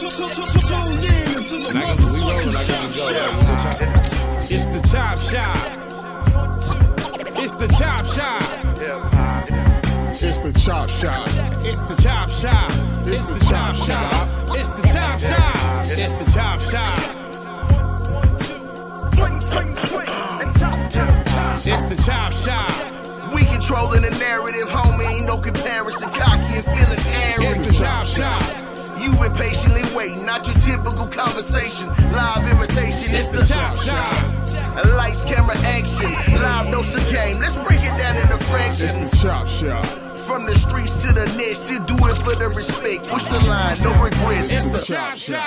It's the chop shop. It's the chop shop. It's the chop shop. It's the chop shop. It's the chop shop. It's the chop shop. It's the chop shop. It's the chop shop. We controlling the narrative, homie. Ain't no comparison. Cocky and feeling arrogant. It's the chop shop. You been patiently waiting, not your typical conversation. Live invitation. It's the chop shop. Lights, camera, action. Live dose of game. Let's break it down into fractions. It's the chop shop. From the streets to the net, still do it for the respect. Push the line, no regrets. It's the chop shop.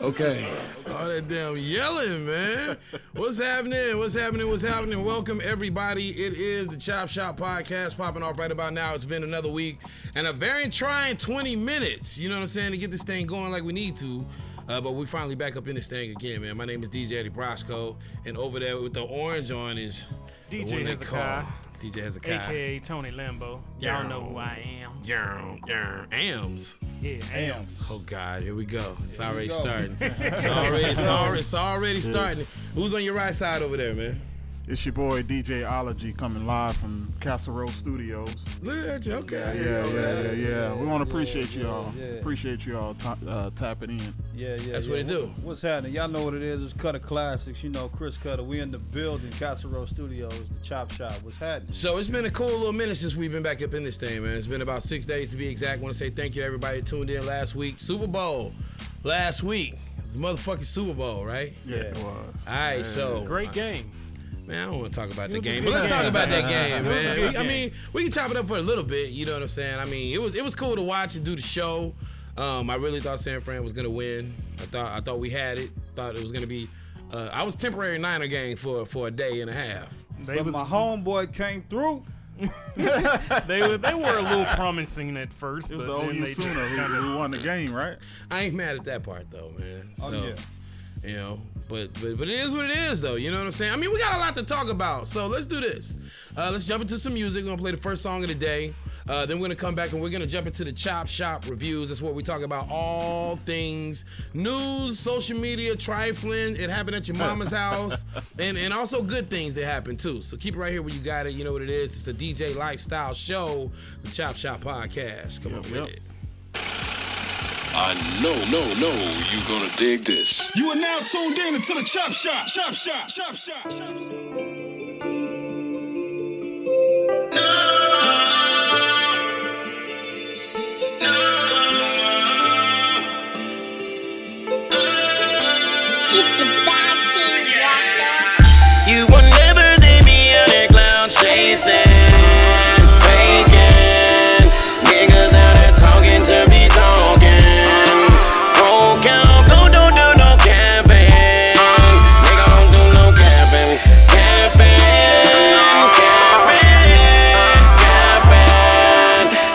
Okay. All that damn yelling, man. What's happening? What's happening? What's happening? Welcome, everybody. It is the Chop Shop Podcast popping off right about now. It's been another week and a very trying 20 minutes, you know what I'm saying, to get this thing going like we need to. But we finally back up in this thing again, man. My name is DJ Roscoe, and over there with the orange on is DJ Hezekiah. DJ Hezekiah. AKA Tony Lambo. Y'all know who I am. Ams. Yeah, Ams. Oh God, here we go. It's already starting. It's already starting. Who's on your right side over there, man? It's your boy DJ Ology coming live from Castle Road Studios. Look at you, okay. Yeah. We want to appreciate you all. Appreciate you all tapping in. That's what it do. What's happening? Y'all know what it is. It's Cutter Classics. You know, Chris Cutter. We in the building, Castle Road Studios, the Chop Shop. What's happening? So it's been a cool little minute since we've been back up in this thing, man. It's been about 6 days to be exact. I want to say thank you to everybody that tuned in last week. Super Bowl last week. It's the motherfucking Super Bowl, right? Yeah, it was. All right, so Great game. man, I don't want to talk about the game, but let's talk about that game, man. I mean, we can chop it up for a little bit, you know what I'm saying? I mean, it was cool to watch and do the show. I really thought San Fran was gonna win. I thought we had it. Thought it was gonna be. I was temporary Niner gang for a day and a half. But my homeboy came through. They were a little promising at first. It was but the OU Sooner who won the game, right? I ain't mad at that part though, man. Oh, So, yeah. you know, but it is what it is though. You know what I'm saying? I mean, we got a lot to talk about, so let's do this. Let's jump into some music. We're gonna play the first song of the day. Then we're gonna come back and we're gonna jump into the Chop Shop reviews. That's what we talk about, all things news, social media, trifling. It happened at your mama's house, and also good things that happen too. So keep it right here where you got it. You know what it is. It's the DJ Lifestyle Show, the Chop Shop Podcast. Come on with it. I know, you gonna dig this. You are now tuned in into the Chop Shop. Chop Shop. Chop Shop. Chop Shop. You will never see me on a cloud chasing, faking. Niggas out there talking to be talking. Folk out, go don't do no capping. Nigga don't do no capping.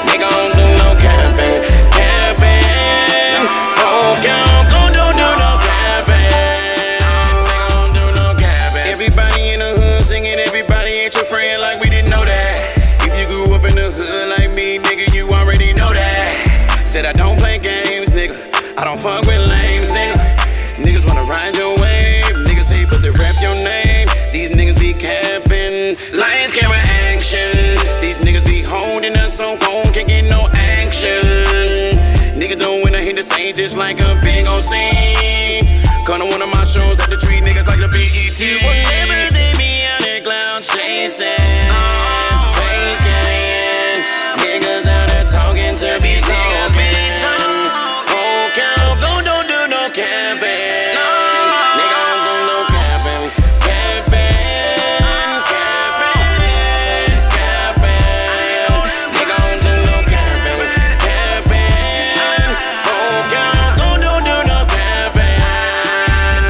Nigga don't do no capping. Folk out, go don't do no capping. Nigga don't do no capping. Everybody in the hood singing, everybody ain't your friend like we didn't know that. If you grew up in the hood like me, nigga, you already know that. Said I don't play games, nigga. I don't fuck with lames, nigga. Niggas wanna ride your wave. Niggas say put the rap your name. These niggas be capping. Lights, camera, action. These niggas be holding us so cold, can't get no action. Niggas don't wanna hit the stage just like a big old scene. Come to one of my shows at the tree, niggas like the BET. You will never see me on a cloud chasing, faking. Niggas out there talking to be talking. Folk out, go don't do no camping. Nigga don't do no capping. Nigga don't do no capping. Folk out, go don't do no capping.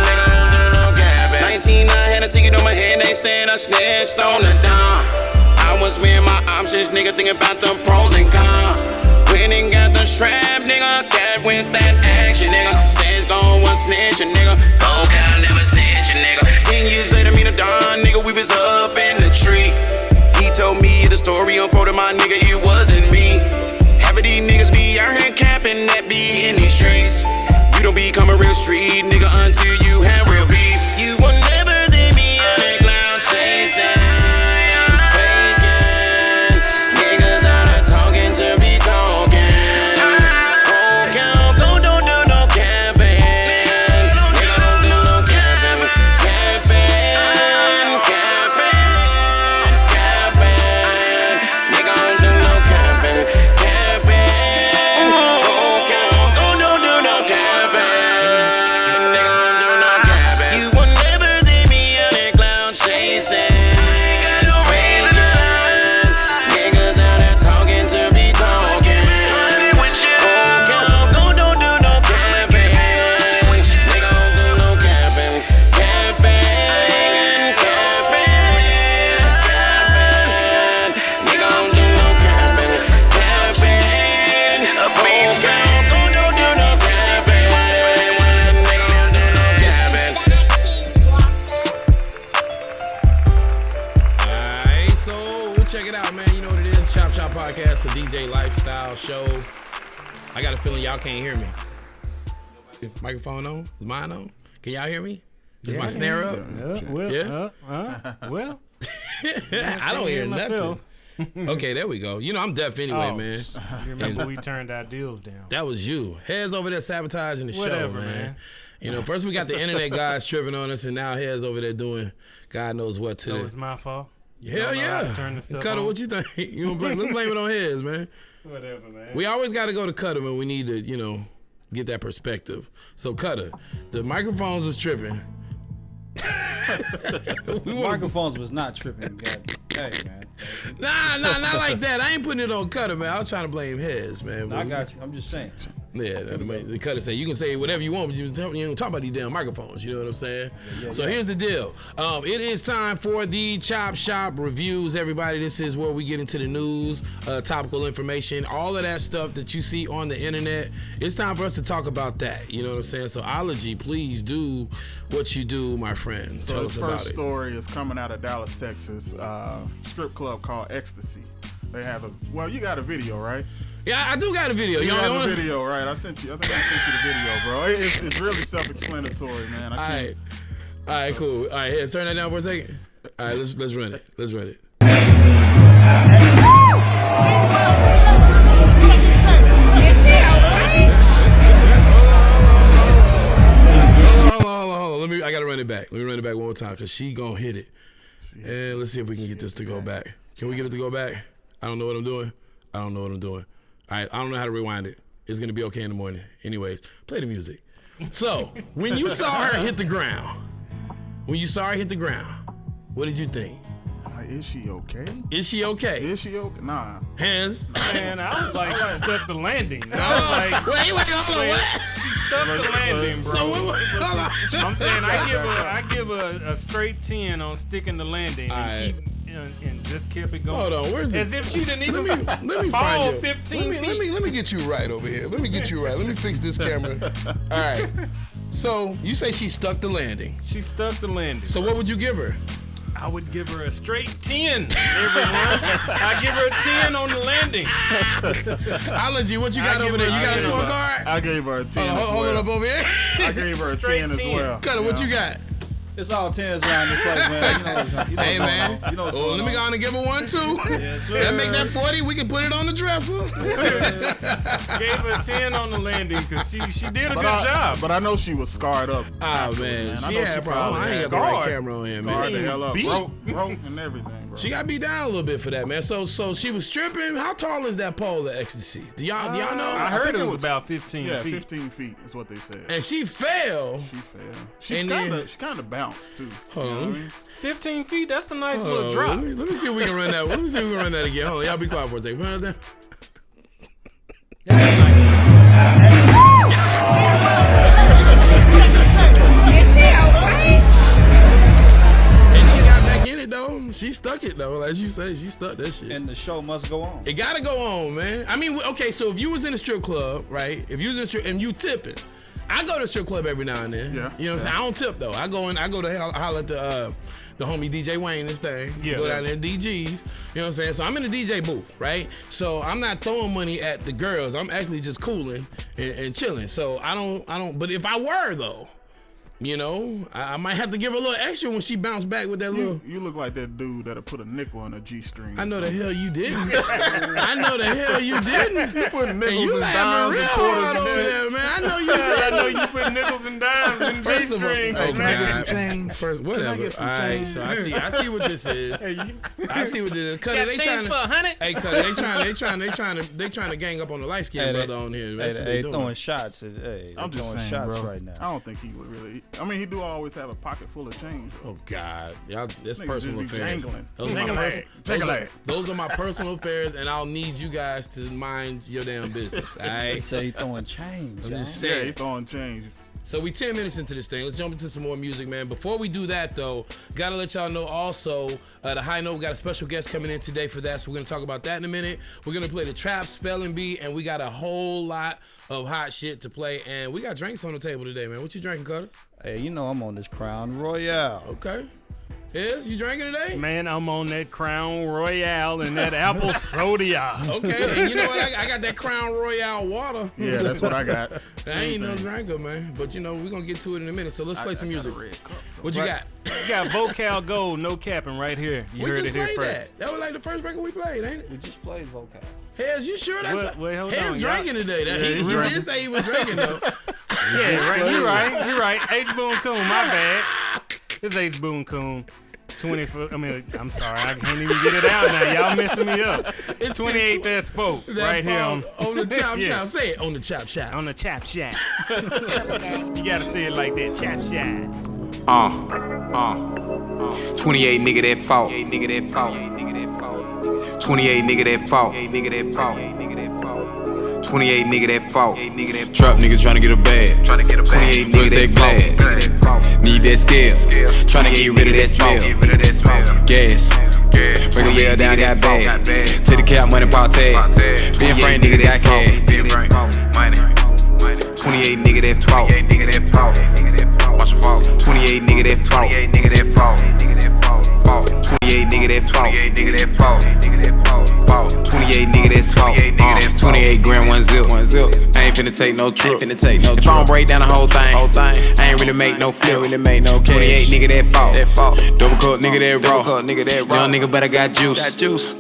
Nigga don't do no capping. 19, I had a ticket on my head, they said I snatched on the dime. I was weighing my options, nigga, thinking about the pros and cons. Went and got the strap, nigga, got with that action, nigga. Says go one snitching, nigga. Go cow, never snitching, nigga. 10 years later, me the Don, nigga, we was up in the tree. He told me the story unfolded, my nigga, it wasn't me. You don't become a real street nigga until you have real beef. You will never see me on a cloud chasing. Podcast, a DJ lifestyle show. I got a feeling y'all can't hear me. Microphone on? Is mine on? Can y'all hear me? Is my snare up? Well, I don't hear nothing. Okay, there we go. You know I'm deaf anyway, man. You remember we turned our deals down. That was you. Heads over there sabotaging the show, man. You know, first we got the internet guys tripping on us, and now Heads over there doing God knows what to So it's my fault? Hell yeah. Turn the stuff Cutter, on? what you think? You don't blame, let's blame it on Heads, man. Whatever, man. We always got to go to Cutter when we need to, you know, get that perspective. So Cutter, the microphones was tripping. Microphones was not tripping. God. Hey, man. Nah, not like that. I ain't putting it on Cutter, man. I was trying to blame Heads, man. No, I got you. I'm just saying. Yeah, the Cutter say you can say whatever you want, but you don't talk about these damn microphones. You know what I'm saying? So here's the deal. It is time for the Chop Shop reviews, everybody. This is where we get into the news, topical information, all of that stuff that you see on the internet. It's time for us to talk about that. You know what I'm saying? So Ology, please do what you do, my friend. So Tell this us about first it. story is coming out of Dallas, Texas. Strip club called Ecstasy. They have you got a video, right? Yeah, I do got a video. You know have a video, right? I think I sent you the video, bro. It's really self-explanatory, man. All right, cool. All right, here, turn that down for a second. All right, let's run it. Let's run it. Hold on. I gotta run it back. Let me run it back one more time because she gonna hit it. And let's see if we can get this to go back. Can we get it to go back? I don't know what I'm doing. All right, I don't know how to rewind it. It's gonna be okay in the morning. Anyways, play the music. So, when you saw her hit the ground, what did you think? Is she okay? Is she okay? Nah. Hands. Man, I was like, she stuck the landing. I was like, wait, hold on, what? She stuck the landing, bro. So hold on. I'm saying I give her a straight 10 on sticking the landing and just kept it going. Hold on, where's it? As if she didn't even let me fall find 15 feet. Let me get you right over here. Let me get you right. Let me fix this camera. All right. So you say she stuck the landing. She stuck the landing. So what would you give her? I would give her a straight 10, everyone. I give her a 10 on the landing. Ology, what you got over there? You got a scorecard? I gave her a 10 as well. Hold it up over here. I gave her a 10 as well. Cutter, what you got? It's all 10s around this place, man. You know Hey, man. You know Let me go on and give her 1 too. Yes, sir. That make that 40. We can put it on the dresser. Gave her a 10 on the landing because she did a good job. But I know she was scarred up. Oh, man. I She know had she problems. I ain't got the right scarred. camera on here, Scarred man. the hell up. Beat. Broke and everything, bro. She got beat down a little bit for that, man. So she was stripping. How tall is that pole of ecstasy? Do y'all know? I heard think it it was was- about 15 Yeah, feet. 15 feet is what they said. And she fell. She And kind of bounced too. Hold You know on. what I mean? 15 feet, that's a nice Hold little on, drop. Let me see if we can run that. Let me see if we can run that again. Hold on, y'all be quiet for a second. Put it down. And she got back in it though. She stuck it though. As you say, she stuck that shit. And the show must go on. It gotta go on, man. I mean, okay, so if you was in a strip club, right? If you was in a strip and you tipping, I go to a strip club every now and then. Yeah. You know what I'm saying? I don't tip though. I go to holler at the homie DJ Wayne this thing. Yeah. Go down there DGs. You know what I'm saying? So I'm in the DJ booth, right? So I'm not throwing money at the girls. I'm actually just cooling and chilling. So I don't. But if I were though, you know, I might have to give her a little extra when she bounced back with that little. You look like that dude that'll put a nickel on a G-string. I know the hell you didn't. I know the hell you didn't. You put nickels you and dimes and real quarters hard and over shit. there, man. I know you I know didn't. you put nickels and dimes in First of all, G-strings. oh, Can I get some God. change? First, whatever. get some All right, change? so I see what this is. I see what this is. Cutter, they trying to. $100? Hey, Cutter, they trying to gang up on the light skinned brother on here. That's what they doing. throwing shots. Hey, I'm just throwing saying, shots bro. right now. I don't think he would really. I mean, he do always have a pocket full of change. Though. Oh God, y'all, that's Niggas personal just be affairs. jangling. Those are my Jangling. pers- Jangling. those are my personal affairs, and I'll need you guys to mind your damn business. All They right. say he throwing change. I'm just Yeah, he saying. throwing change. So we 10 minutes into this thing. Let's jump into some more music, man. Before we do that, though, gotta let y'all know also the high note. We got a special guest coming in today for that, so we're gonna talk about that in a minute. We're gonna play the trap spelling bee, and we got a whole lot of hot shit to play. And we got drinks on the table today, man. What you drinking, Cutter? Hey, you know I'm on this Crown Royale. Okay. Is you drinking today? Man, I'm on that Crown Royale and that apple soda. Okay, and you know what? I got that Crown Royale water. Yeah, that's what I got. I ain't no drinker, man. But you know, we're gonna get to it in a minute. So let's play some music. What you got? You got Vocal Gold, no capping right here. You We heard just it here played first. that. That was like the first record we played, ain't it? We just played vocal. Hez, you sure that's Wait, hold Hez on, y'all. drinking today? That, Yeah, he he drinking. did say he was drinking though. Yeah, right. You're right. You're right. Ace Boone Coon, my bad. It's Ace Boone Coon. 24. I mean, I'm sorry. I can't even get it out now. Y'all messing me up. It's 28. That's folk. That Right here phone on the chop Yeah. shop. Say it on the chop shop. on the chap shack. You gotta say it like that. Chap shack. 28 nigga that fought. 28 nigga that fought. 28 nigga that fought. Trap niggas tryna get a bag. 28 niggas that glad. Need that scale. Tryna get rid of that smell. Gas. Bring a little down that bag. To the cap, money, pop tag. Being friend nigga that I can. 28 nigga that fought. 28 nigga that fought. 28 nigga that fought. 28 nigga that's fault. 28 grand, one zip. I ain't finna take no trip. If I don't break down the whole thing, I ain't really make no flip. 28 nigga that fault. Double cup nigga that raw. Young nigga, but I got juice.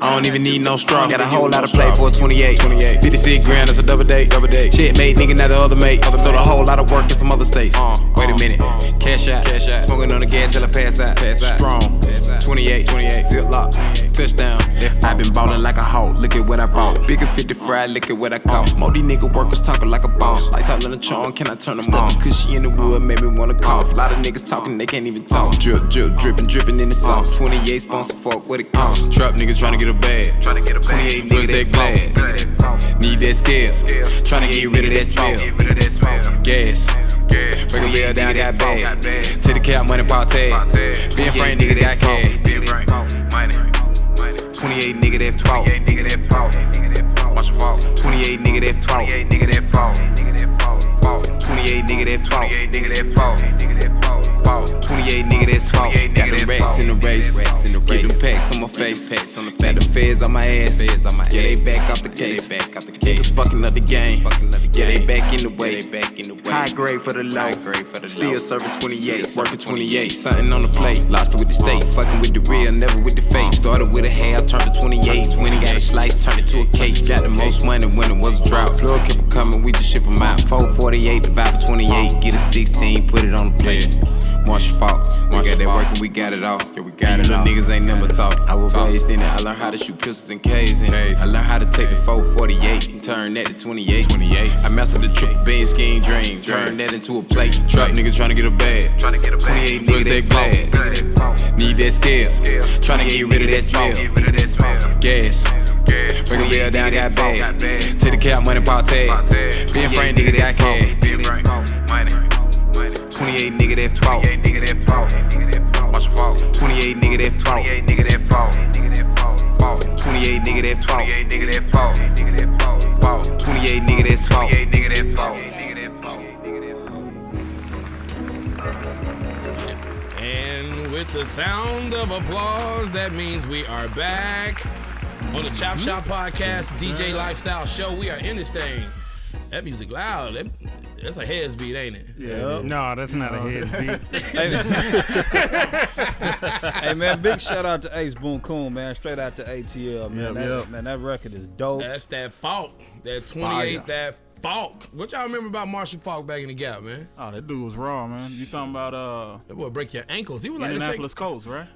I don't even need no straw. Got a whole lot of play for a 28. 56 grand, that's a double date. Shit made nigga, not the other mate. So the whole lot of work in some other states. Wait a minute, cash out. Smoking on the gas till I pass out. Strong. 28, zip lock, touchdown. I been ballin' like a hawk, look at what I bought. Bigger 50 fried, look at what I caught. More these nigga workers talking like a boss. Lights out in the charm, can I turn them on? Cushy in the wood, made me wanna cough. Lot of niggas talking, they can't even talk. Drip, drippin' in the sauce. 28 sponsor, fuck what it costs. Trap niggas tryna get a bag. 28 niggas that glad. Need that scale. Tryna get rid of that smell. Gas. Bring a little down that bag. To the cap, money, pop tag. Being friend nigga that I can. 28 nigga that fought. 28 nigga that fought. 28 nigga that fought. 28 nigga that fought. 28 nigga that's fought. Got the racks in the race. Get them packs on my face. Got the feds on my ass. Yeah, they back off the case. Niggas fucking up the game. Yeah, they back in the way. High grade for the low. Still serving 28. Working 28. Something on the plate. Lost it with the state. Fucking with the real, never with the fake. Started with a half, turned to 28. 20 got a slice, turned it to a cake. Got the most money when it was a drought. Plug kept coming, we just ship them out. 448, divide by 28. Get a 16, put it on the plate. Marshall fault. We got that work and we got it all. Yeah, we got it all. Niggas ain't never talk. I was raised in it. I learned how to shoot pistols and K's in it. I learned how to take the 448 and turn that to 28. I mastered the triple beam scheme dream. Turn that into a plate. Trap niggas tryna get a bag. 28 niggas that glad. Need that scale. Tryna get rid of that smell. Gas. Bring a little down that bag. To the cap, money, pop tag. Being friend nigga that I can. 28 nigga that fought. 28 nigga that fought. 28 nigga that fought. 28 nigga that fought. 28 nigga that fought. 28 nigga that fought. 28 nigga that's fought. 28 nigga that's fought. And we're with the sound of applause, that means we are back on the Chop Shop Podcast, DJ Lifestyle Show. We are in this thing. That music loud. That's a heads beat, ain't it? Yeah. No, that's not a heads beat. Hey man, big shout out to Ace Boone Coon, man. Straight out to ATL, man. Man, that record is dope. That's that Falk. That 28, that Falk. What y'all remember about Marshall Falk back in the Gap, man? Oh, that dude was raw, man. You talking about that boy break your ankles. He was like Indianapolis Colts, right?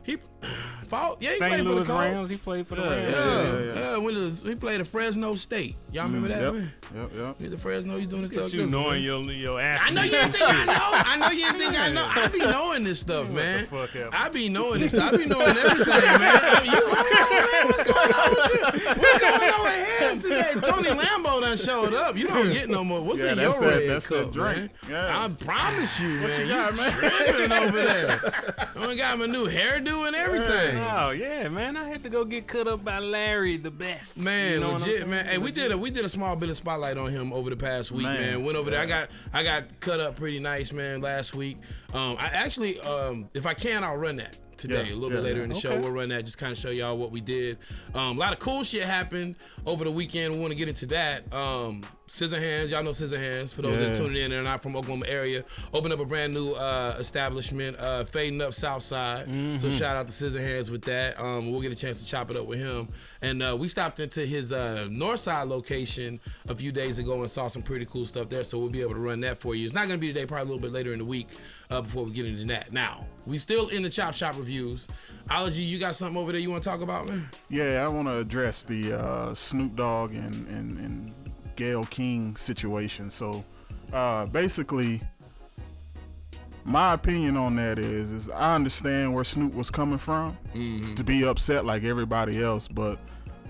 Falk, yeah, he St. played Louis for the Colts. Rams. He played for the Rams. He played at Fresno State. Y'all remember that? Man? Yep. He's at Fresno. He's doing this stuff. You knowing your athletes. I know you didn't think I know. I know you didn't think I know. I be knowing this stuff, man. What the fuck I be knowing this stuff. I be knowing everything, man. What's going on with you? What's going on with heads today? Tony Lambo done showed up. You don't get no more. What's in your red cup, man? Yeah. I promise you, man. You got, man? Tripping over there. I got my new hairdo and everything. Oh yeah, man. I had to go get cut up by Larry the Best. Man, you know legit, man. Hey, we did a small bit of spotlight on him over the past week, man. Went over there. I got cut up pretty nice, man, last week. I actually, if I can, I'll run that today, a little bit later in the show. We'll run that, just kind of show y'all what we did. A lot of cool shit happened over the weekend. We want to get into that. Scissorhands, y'all know Scissorhands. For those that are tuning in and are not from Oklahoma area, opened up a brand new establishment, fading up South Side. So shout out to Scissorhands with that. We'll get a chance to chop it up with him. And we stopped into his North Side location a few days ago and saw some pretty cool stuff there. So we'll be able to run that for you. It's not going to be today, probably a little bit later in the week before we get into that. Now, we still in the Chop Shop reviews. Ology, you got something over there you want to talk about, man? Yeah, I want to address the Snoop Dogg and Gayle King situation. So basically, my opinion on that is I understand where Snoop was coming from to be upset like everybody else, but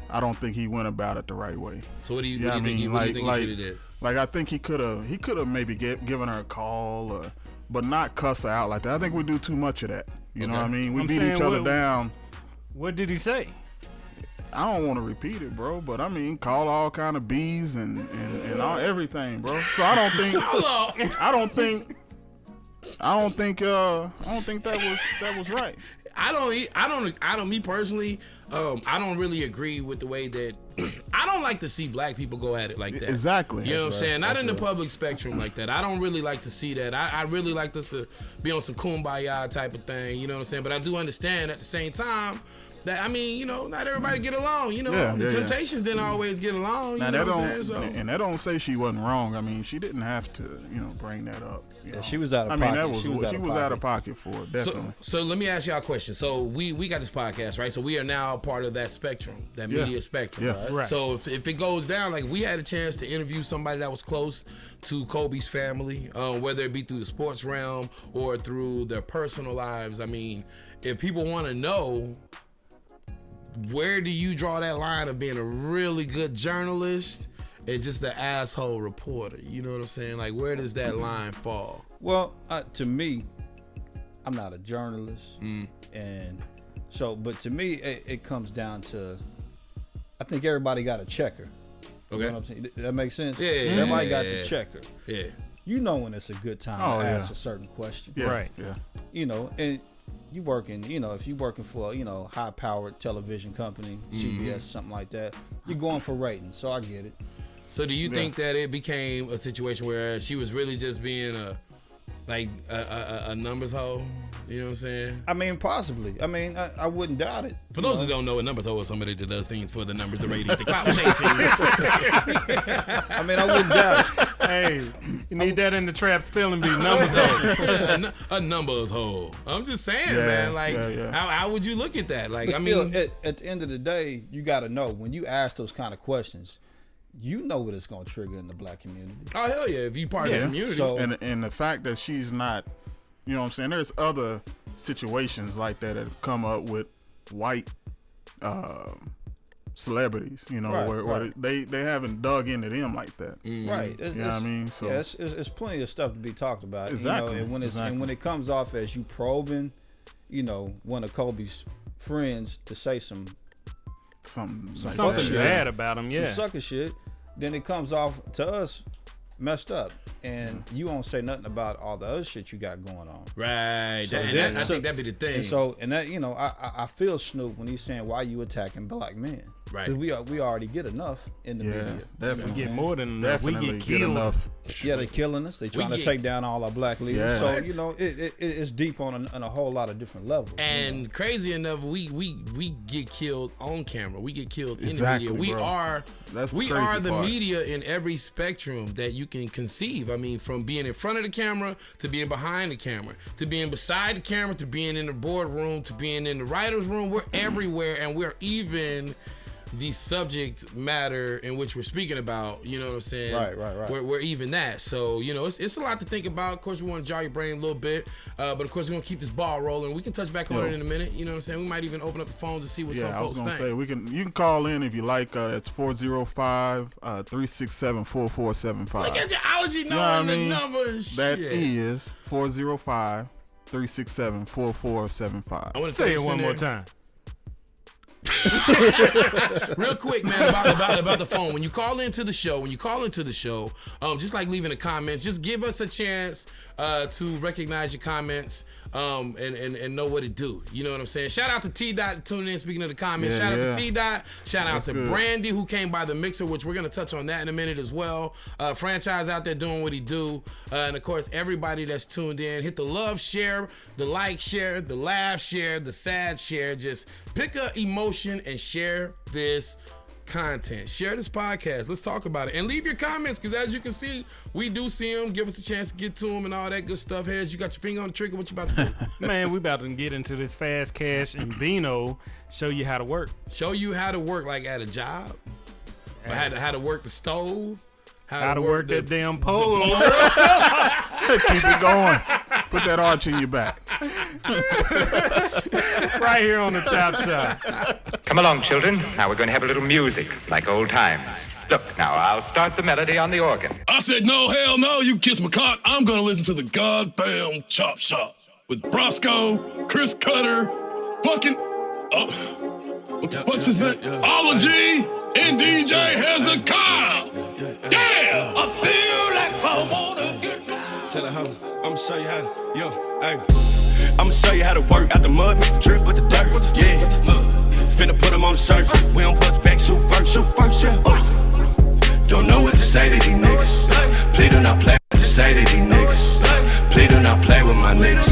I don't think he went about it the right way. So what do you think he should have did? Like I think he could have maybe given her a call, but not cuss her out like that. I think we do too much of that. You know what I mean? We beat each other down. What did he say? I don't want to repeat it, bro, but I mean, call all kind of bees and all everything, bro. So I don't think that was right. Me personally, I don't really agree with the way that I don't like to see black people go at it like that. Exactly. You know what I'm saying? Not in the public spectrum like that. I don't really like to see that. I really like us to be on some kumbaya type of thing, you know what I'm saying? But I do understand at the same time that, I mean, you know, not everybody get along. You know, the Temptations didn't always get along. Now, you know what I'm saying? And that don't say she wasn't wrong. I mean, she didn't have to, bring that up. Yeah, she was out of pocket. She was out of pocket for it, definitely. So let me ask y'all a question. So we got this podcast, right? So we are now part of that spectrum, that media spectrum. Yeah. Right? So if it goes down, like we had a chance to interview somebody that was close to Kobe's family, whether it be through the sports realm or through their personal lives. I mean, if people want to know, where do you draw that line of being a really good journalist and just the asshole reporter? You know what I'm saying? Like, where does that line fall? Well, to me, I'm not a journalist, and so, but to me, it comes down to, I think everybody got a checker. Okay, you know what I'm saying? That makes sense. Yeah. Everybody got the checker. Yeah. You know when it's a good time to ask a certain question. Yeah. Right. Yeah. You know, and you working, if you working for, high-powered television company, CBS, something like that, you're going for ratings, so I get it. So do you think that it became a situation where she was really just being a numbers hoe? You know what I'm saying? I mean, possibly. I mean, I wouldn't doubt it. For those who don't know, a numbers hoe is somebody that does things for the numbers, the ratings, the clout chasing. I mean, I wouldn't doubt it. Hey, you need that in the trap spelling bee. Numbers hoe. A numbers hoe. I'm just saying, man. Like, how would you look at that? Like, but still, at the end of the day, you got to know when you ask those kind of questions, you know what it's going to trigger in the black community. Oh, hell yeah. If you part of the community. So, and the fact that she's not, you know what I'm saying? There's other situations like that have come up with white celebrities, where they haven't dug into them like that. Right. You know what I mean? So it's plenty of stuff to be talked about. Exactly. And when it comes off as you probing, one of Kobe's friends to say something bad about him, some sucker shit, then it comes off to us messed up, and you won't say nothing about all the other shit you got going on. Right. So I think that'd be the thing. And that, you know, I feel Snoop when he's saying, why you attacking black men? Right. Because we already get enough in the media. Definitely. We get more than enough. We Definitely get killed. enough. Yeah, they're killing us. They trying to take down all our black leaders. Yeah. So, you know, it's deep on a whole lot of different levels. And crazy enough, we get killed on camera. We get killed Exactly, in the media. bro. We are the media in every spectrum that you can conceive. I mean, from being in front of the camera to being behind the camera, to being beside the camera, to being in the boardroom, to being in the writer's room. We're everywhere, and we're even the subject matter in which we're speaking about, you know what I'm saying? Right. We're even that. So, you know, it's a lot to think about. Of course, we want to jar your brain a little bit, but of course, we're going to keep this ball rolling. We can touch back on it in a minute, you know what I'm saying? We might even open up the phones to see what some folks think. I was going to say, you can call in if you like. It's 405-367-4475. Look at geology knowing the numbers. That is 405-367-4475. I want to Say it one more time. Real quick, man, about the phone. When you call into the show, just like leaving the comments, just give us a chance to recognize your comments and know what it do. You know what I'm saying? Shout out to T Dot tuning in. Speaking of the comments, shout out to T Dot. Shout out to Brandy who came by the mixer, which we're gonna touch on that in a minute as well. Franchise out there doing what he do, and of course everybody that's tuned in. Hit the love share, the like share, the laugh share, the sad share. Just pick a emotion and share this content. Share this podcast. Let's talk about it. And leave your comments, because as you can see, we do see them. Give us a chance to get to them and all that good stuff. Harris, you got your finger on the trigger. What you about to do? Man, we about to get into this Fast Cash and Beano. Show you how to work. Show you how to work like at a job. Or how to work the stove. How to work that damn pole. Keep it going. Put that arch in your back. Right here on the Chop Shop. Come along, children. Now we're going to have a little music, like old times. Look, now I'll start the melody on the organ. I said, no, hell no, you kiss my cock. I'm gonna listen to the goddamn Chop Shop with Roscoe, Chris Cutter, fucking, what the fuck's his name? Ology and DJ Hezekiah. Yeah! I feel like I wanna get down. Tell her how, I'ma show you how to, hey. I'ma show you how to work out the mud, mix the drip with the dirt, yeah. Finna put them on the surface. We don't bust back, shoot first, yeah. Don't know what to say to these niggas. Please do not play what to say to these niggas. Please do not play with my niggas.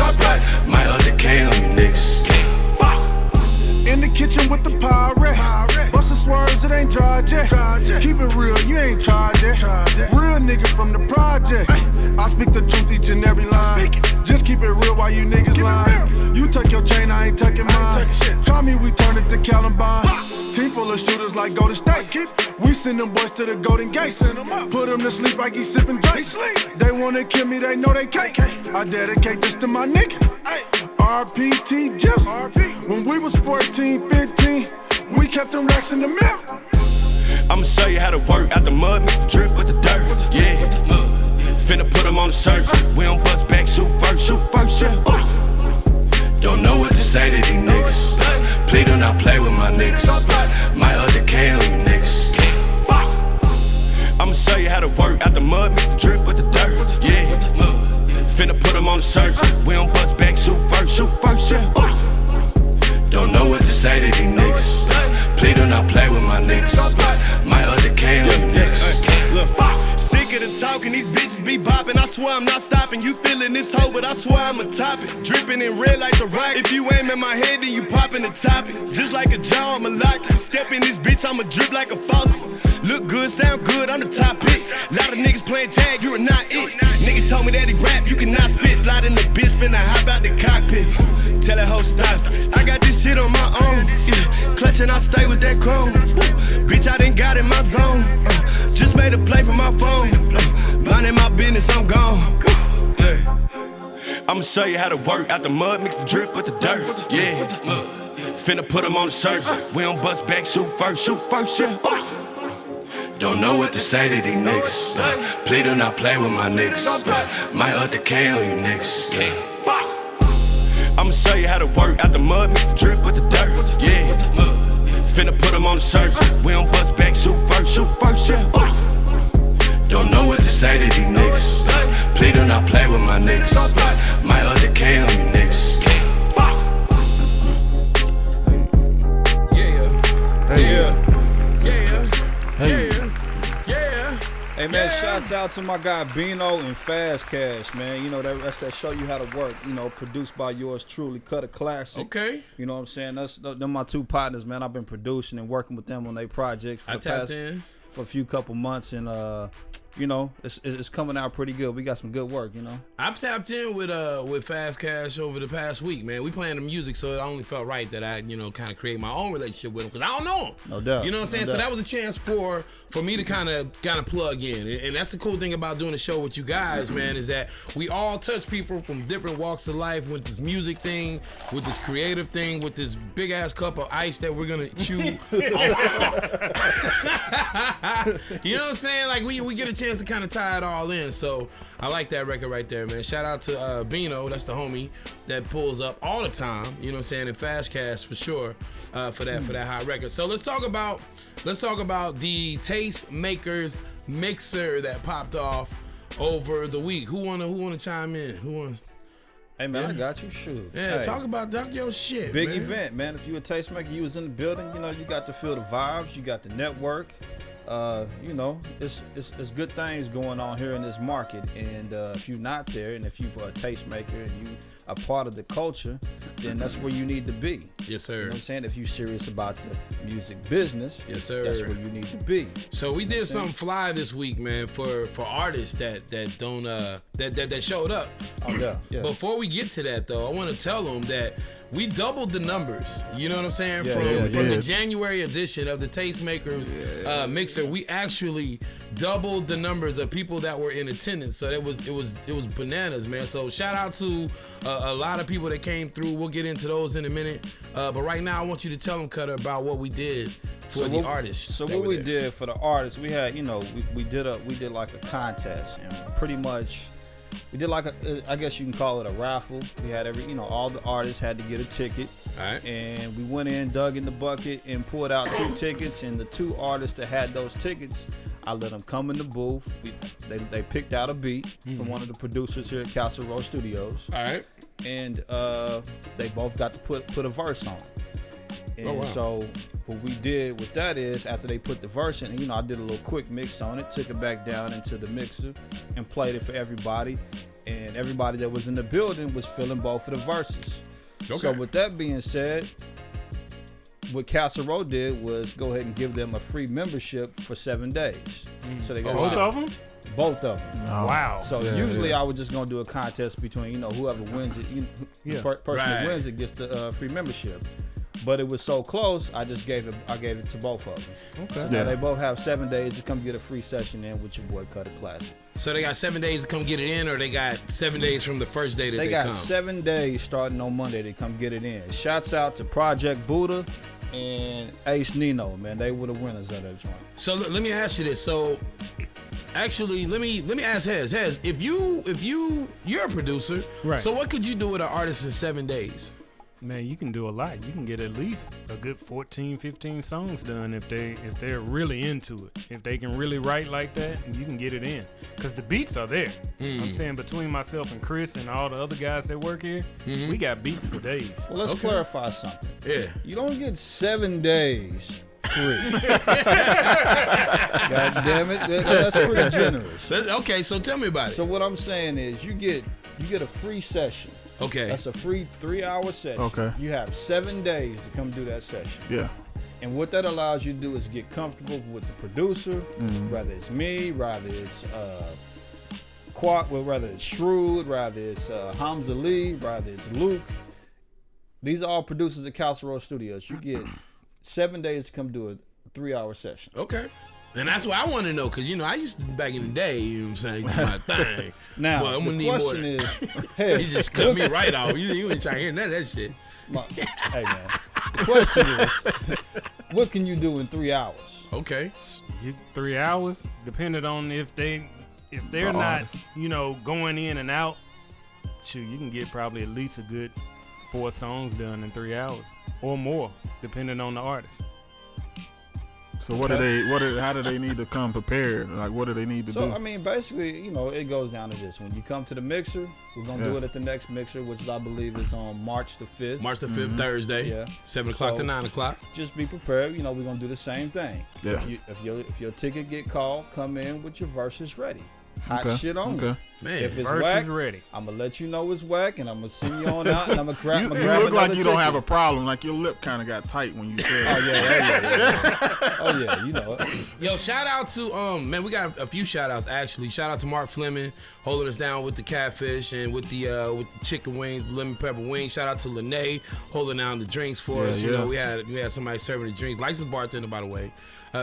My other K on you niggas. In the kitchen with the pirate. Bustin' swerves, it ain't charged yet. Keep it real, you ain't charged yet. Real nigga from the project. I speak the truth each and every line. Just keep it real while you niggas lying. You tuck your chain, I ain't tucking mine. Try me, we turn it to Columbine. Team full of shooters like Golden State. We send them boys to the Golden Gates. Put them to sleep like he's sipping Drake. They wanna kill me, they know they can't. I dedicate this to my nigga. RPT just when we was 14, 15, we kept them racks in the middle. I'ma show you how to work out the mud, mix the drip with the dirt, yeah. Finna put them on the surface. We don't bust back, shoot first, yeah. Don't know what to say to these niggas. Please do not play with my niggas. My other K on you niggas. I'ma show you how to work out the mud, mix the drip with the dirt, yeah. Finna put them on the surface. We don't bust back, shoot first, yeah. Don't know what to say to these niggas. Please do not play with my niggas. My other K on you niggas. Sick of the talking, these bitches be bopping. I swear I'm not stopping. You feeling this hoe, but I swear I'ma top it. Dripping in red like the rock. If you aim at my head, then you popping the topic. Just like a jaw, I'ma lock it. Step in this bitch, I'ma drip like a faucet. Look good, sound good, I'm the top pick. Lot of niggas playing tag, you are not it. Nigga told me that he rap, you cannot spit. Fly in the bitch, finna hop out the cockpit. Tell that hoe stop. I got this shit on my own. Yeah. Clutching, I stay with that chrome. Bitch, I done got in my zone. Just made a play for my phone. Minding my business, I'm gone. I'ma show you how to work out the mud, mix the drip with the dirt. Yeah. Finna put them on the surface. We don't bust back, shoot first, yeah. Don't know what to say to these niggas. Please do not play with my niggas. My other K on you niggas. I'ma show you how to work out the mud, mix the drip with the dirt. Yeah. Finna put them on the surface. We don't bust back, shoot first, yeah. Don't know what to say to these niggas. Please do not play with my niggas. My other K on you niggas. Hey man, shouts out to my guy Bino and Fast Cash, man. You know that's that show you how to work. You know, produced by yours truly, Cut a Classic. Okay. You know what I'm saying? They're my two partners, man. I've been producing and working with them on their projects for a few couple months, and you know, it's coming out pretty good. We got some good work, you know. I've tapped in with Fast Cash over the past week, man. We playing the music, so it only felt right that I, you know, kind of create my own relationship with him because I don't know him. No doubt. You know what I'm saying? No So doubt. that was a chance for me to kind of plug in, and that's the cool thing about doing a show with you guys, man, is that we all touch people from different walks of life with this music thing, with this creative thing, with this big ass cup of ice that we're gonna chew. You know what I'm saying? Like we get a chance to kind of tie it all in. So I like that record right there, man. Shout out to Bino, that's the homie that pulls up all the time. You know what I'm saying? And Fast Cash for sure for that hot record. So let's talk about the Tastemakers mixer that popped off over the week. Who wanna chime in? Who wants? Hey man, I got you. Shoot. Yeah, hey, talk your shit. big man. event, man. If you a tastemaker, you was in the building. You know, you got to feel the vibes. You got the network. You know, it's good things going on here in this market. And if you're not there, and if you are a tastemaker and you are part of the culture, then that's where you need to be. Yes, sir. You know what I'm saying? If you're serious about the music business, yes, sir, that's where you need to be. So we did something fly this week, man, for artists that don't that showed up. Oh yeah, yeah. Before we get to that though, I want to tell them that we doubled the numbers. You know what I'm saying? Yeah, From the January edition of the Tastemakers mixer, we actually doubled the numbers of people that were in attendance. So it was bananas, man. So shout out to a lot of people that came through. We'll get into those in a minute. But right now, I want you to tell them, Cutter, about what we did for the artists. So what we did for the artists, we had, you know, we did like a contest, and pretty much we did like I guess you can call it a raffle. We had all the artists had to get a ticket. All right. And we went in, dug in the bucket, and pulled out 2 tickets. And the 2 artists that had those tickets, I let them come in the booth. They picked out a beat from one of the producers here at Castle Road Studios. All right. And they both got to put a verse on. And so what we did with that is, after they put the verse in, you know, I did a little quick mix on it, took it back down into the mixer and played it for everybody. And everybody that was in the building was feeling both of the verses. Okay. So with that being said, what Castle Road did was go ahead and give them a free membership for 7 days. So they got both of them? Both of them. Oh. Wow. So usually I was just gonna do a contest between, you know, whoever wins it, the person that wins it gets the free membership. But it was so close, I gave it to both of them. Okay. So now they both have 7 days to come get a free session in with your boy Cut a Classic. So they got 7 days to come get it in, or they got 7 days from the first day that they come? They got 7 days starting on Monday to come get it in. Shouts out to Project Buddha and Ace Nino, man. They were the winners of that joint. So let me ask you this. So actually, let me ask Hez. Hez, if you're a producer, right? So what could you do with an artist in 7 days? Man, you can do a lot. You can get at least a good 14, 15 songs done if they're really into it. If they can really write like that, you can get it in. Because the beats are there. I'm saying between myself and Chris and all the other guys that work here, we got beats for days. Well, let's clarify something. Yeah. You don't get 7 days free. God damn it. That's pretty generous. Okay, so tell me about it. So what I'm saying is you get a free session. Okay. That's a free 3-hour session. Okay. You have 7 days to come do that session. Yeah. And what that allows you to do is get comfortable with the producer, whether it's me, whether it's whether it's Shrewd, whether it's Hamza Lee, whether it's Luke. These are all producers at Castle Road Studios. You get 7 days to come do a 3-hour session. Okay. And that's what I want to know, because, you know, I used to, back in the day, you know what I'm saying, do my thing. Now, but I'm the gonna question need more. is, hey, he just cut me right off. You ain't trying to hear none of that shit. Hey, man. The question is, what can you do in 3 hours? Okay. 3 hours, depending on if they're not, you know, going in and out, you can get probably at least a good 4 songs done in 3 hours or more, depending on the artist. So how do they need to come prepared? Like, what do they need to do? So, I mean, basically, you know, it goes down to this. When you come to the mixer, we're going to do it at the next mixer, which I believe is on March the 5th. March the 5th, Thursday. Yeah. 7 o'clock to 9 o'clock. Just be prepared. You know, we're going to do the same thing. Yeah. If your ticket get called, come in with your verses ready. Hot shit on you. Man, if it's verse whack, is ready. I'm gonna let you know it's whack, and I'm gonna send you on out, and I'm gonna grab. You grab look like you don't ticket. have a problem. Like your lip kind of got tight when you said. Oh yeah, you know it. Yo, shout out to man, we got a few shout outs actually. Shout out to Mark Fleming holding us down with the catfish and with the chicken wings, lemon pepper wings. Shout out to Lene holding down the drinks for us. You know, we had somebody serving the drinks. Licensed bartender, by the way.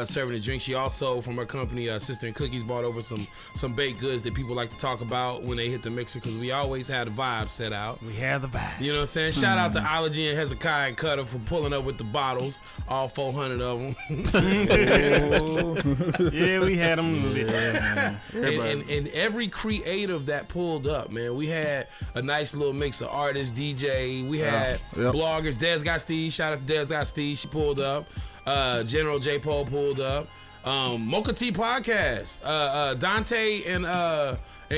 Serving the drink. She also, from her company, Sister and Cookies, brought over some baked goods that people like to talk about when they hit the mixer, because we always had a vibe set out. We had the vibe. You know what I'm saying? Shout out to Ology and Hezekiah and Cutter for pulling up with the bottles, all 400 of them. Yeah, we had them. And every creative that pulled up, man, we had a nice little mix of artists, DJ. We had bloggers. Des Got Steve. Shout out to Des Got Steve. She pulled up. General J. Paul pulled up. Mocha T Podcast. Dante and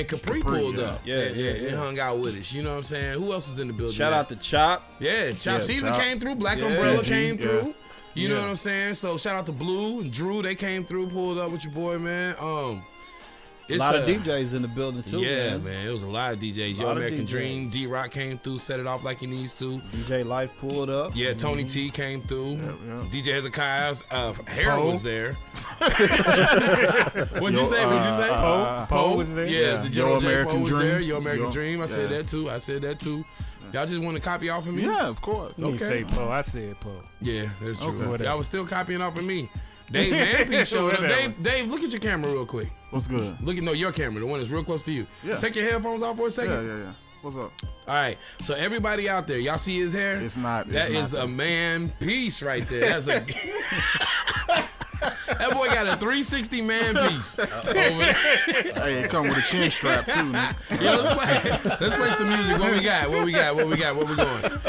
Capri pulled up. And hung out with us. You know what I'm saying? Who else was in the building? Shout out to Chop. Yeah, Chop Season came through. Black Umbrella came through. You know what I'm saying? So shout out to Blue and Drew. They came through, pulled up with your boy, man. It's a lot of DJs in the building too. Yeah, man. It was a lot of DJs. Yo American Dream, D-Rock came through, set it off like he needs to. DJ Life pulled up. Yeah, Tony T came through. DJ Hezekiah's hair was there. What'd you say? Poe was there. Yeah, the General J. Poe was there. Yo American Dream. I said that too. Y'all just want to copy off of me? Yeah, of course. You didn't say Poe. I said Poe. Yeah, that's true. Okay. Y'all was still copying off of me. Dave Manpe showed up. Dave, look at your camera real quick. What's good? Look at your camera, the one that's real close to you. Yeah. Take your headphones off for a second. Yeah. What's up? All right. So everybody out there, y'all see his hair? That is a man piece right there. That's a that boy got a 360 man piece over there. Hey, it come with a chin strap too. Yo, let's play some music. What we got? Where we going?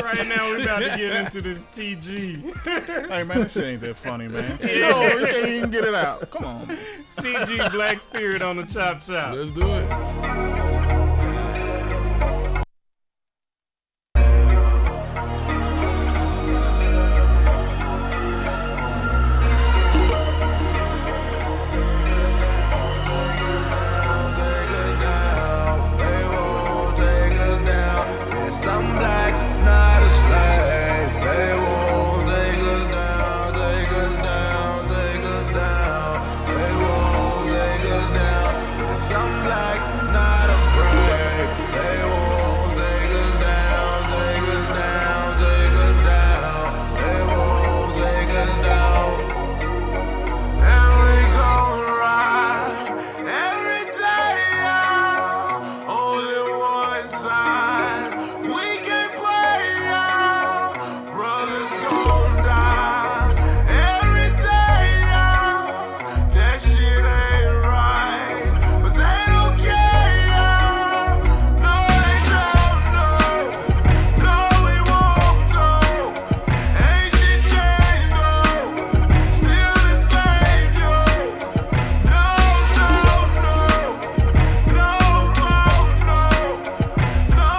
Right now we about to get into this TG. Hey man, this shit ain't that funny, man. Yo, we can't even get it out. Come on, man. TG Black Spirit on the Chop Chop. Let's do it. I'm black, not a slave. They won't take us down, take us down, take us down. They won't take us down. Yes, I'm black, not afraid. They won't take us down, take us down, take us down. They won't take us down. And we gon' ride every day, y'all. Only one side. We can't play, y'all. Brothers gon' die every day, y'all. That shit ain't right, but they don't care, y'all. No, they don't know. No, we won't go. Ain't shit changed, though. Still enslaved, yo. No, no, no. No, no, no.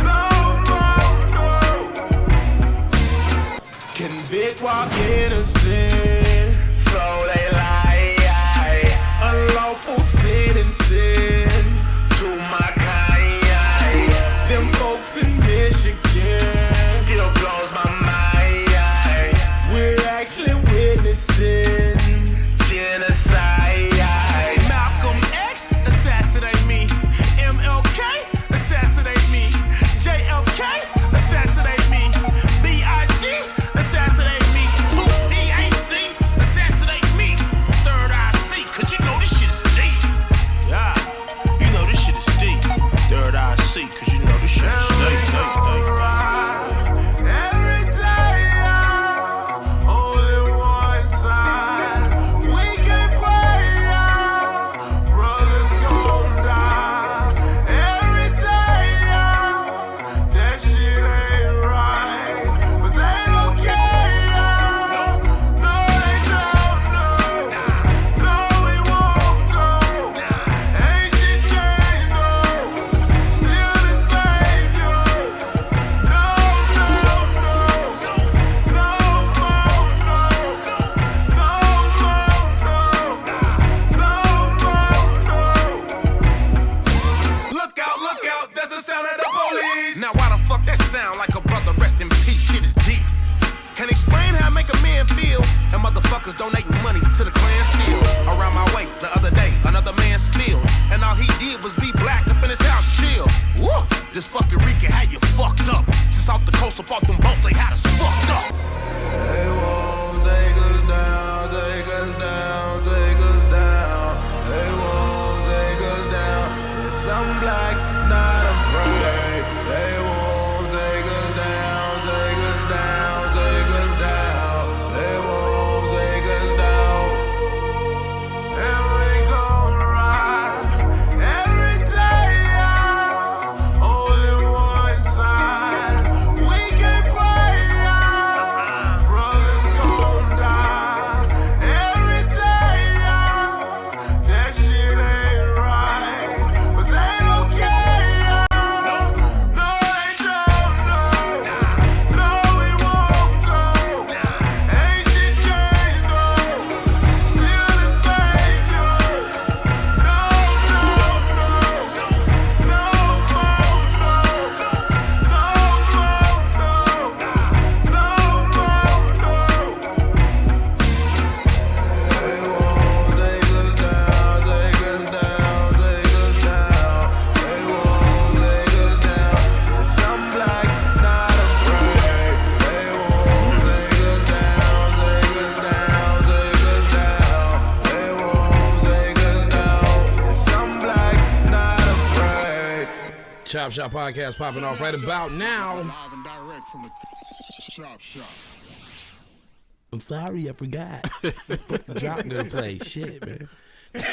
No, convict while innocent, so they lie. Unlawful sentencing to my kind. Them folks in Michigan still blows my mind. We're actually witnessing genocide. Malcolm X assassinate me. MLK assassinate me. JFK assassinate me. B.I.G. assassinate me. 2 PAC landfill. And motherfuckers donating money to the clan still. Around my way the other day, another man spilled. And all he did was be black up in his house, chill. Woo! This fucking Rican had you fucked up. Since off the coast, up off them boats, they had us fucked up. They won't take us down, take us down, take us down. They won't take us down. Yes, I'm black, not afraid. They won't take us down, take us down, take us down. They won't take us down. And we gon' ride every day, yeah. Only one side. We can't play, yeah. Brothers gon' die every day, yeah. That shit ain't right, but they don't care, yeah. No, they don't know. No, we won't go. Ain't shit changed, though. Still the same, yo. No, no, no. No more, no. No more, no. No more, no. They won't take us down, take us down, take us down. They won't take us down. Yes, I'm black, not afraid. They won't take us down, take us down, take us down. They won't take us down. Yes, I'm black, not afraid. Chop Shop Podcast popping off right about now. Live and direct from the Chop Shop. I'm sorry, I forgot. Fucking dropped the play. Shit, man. Well,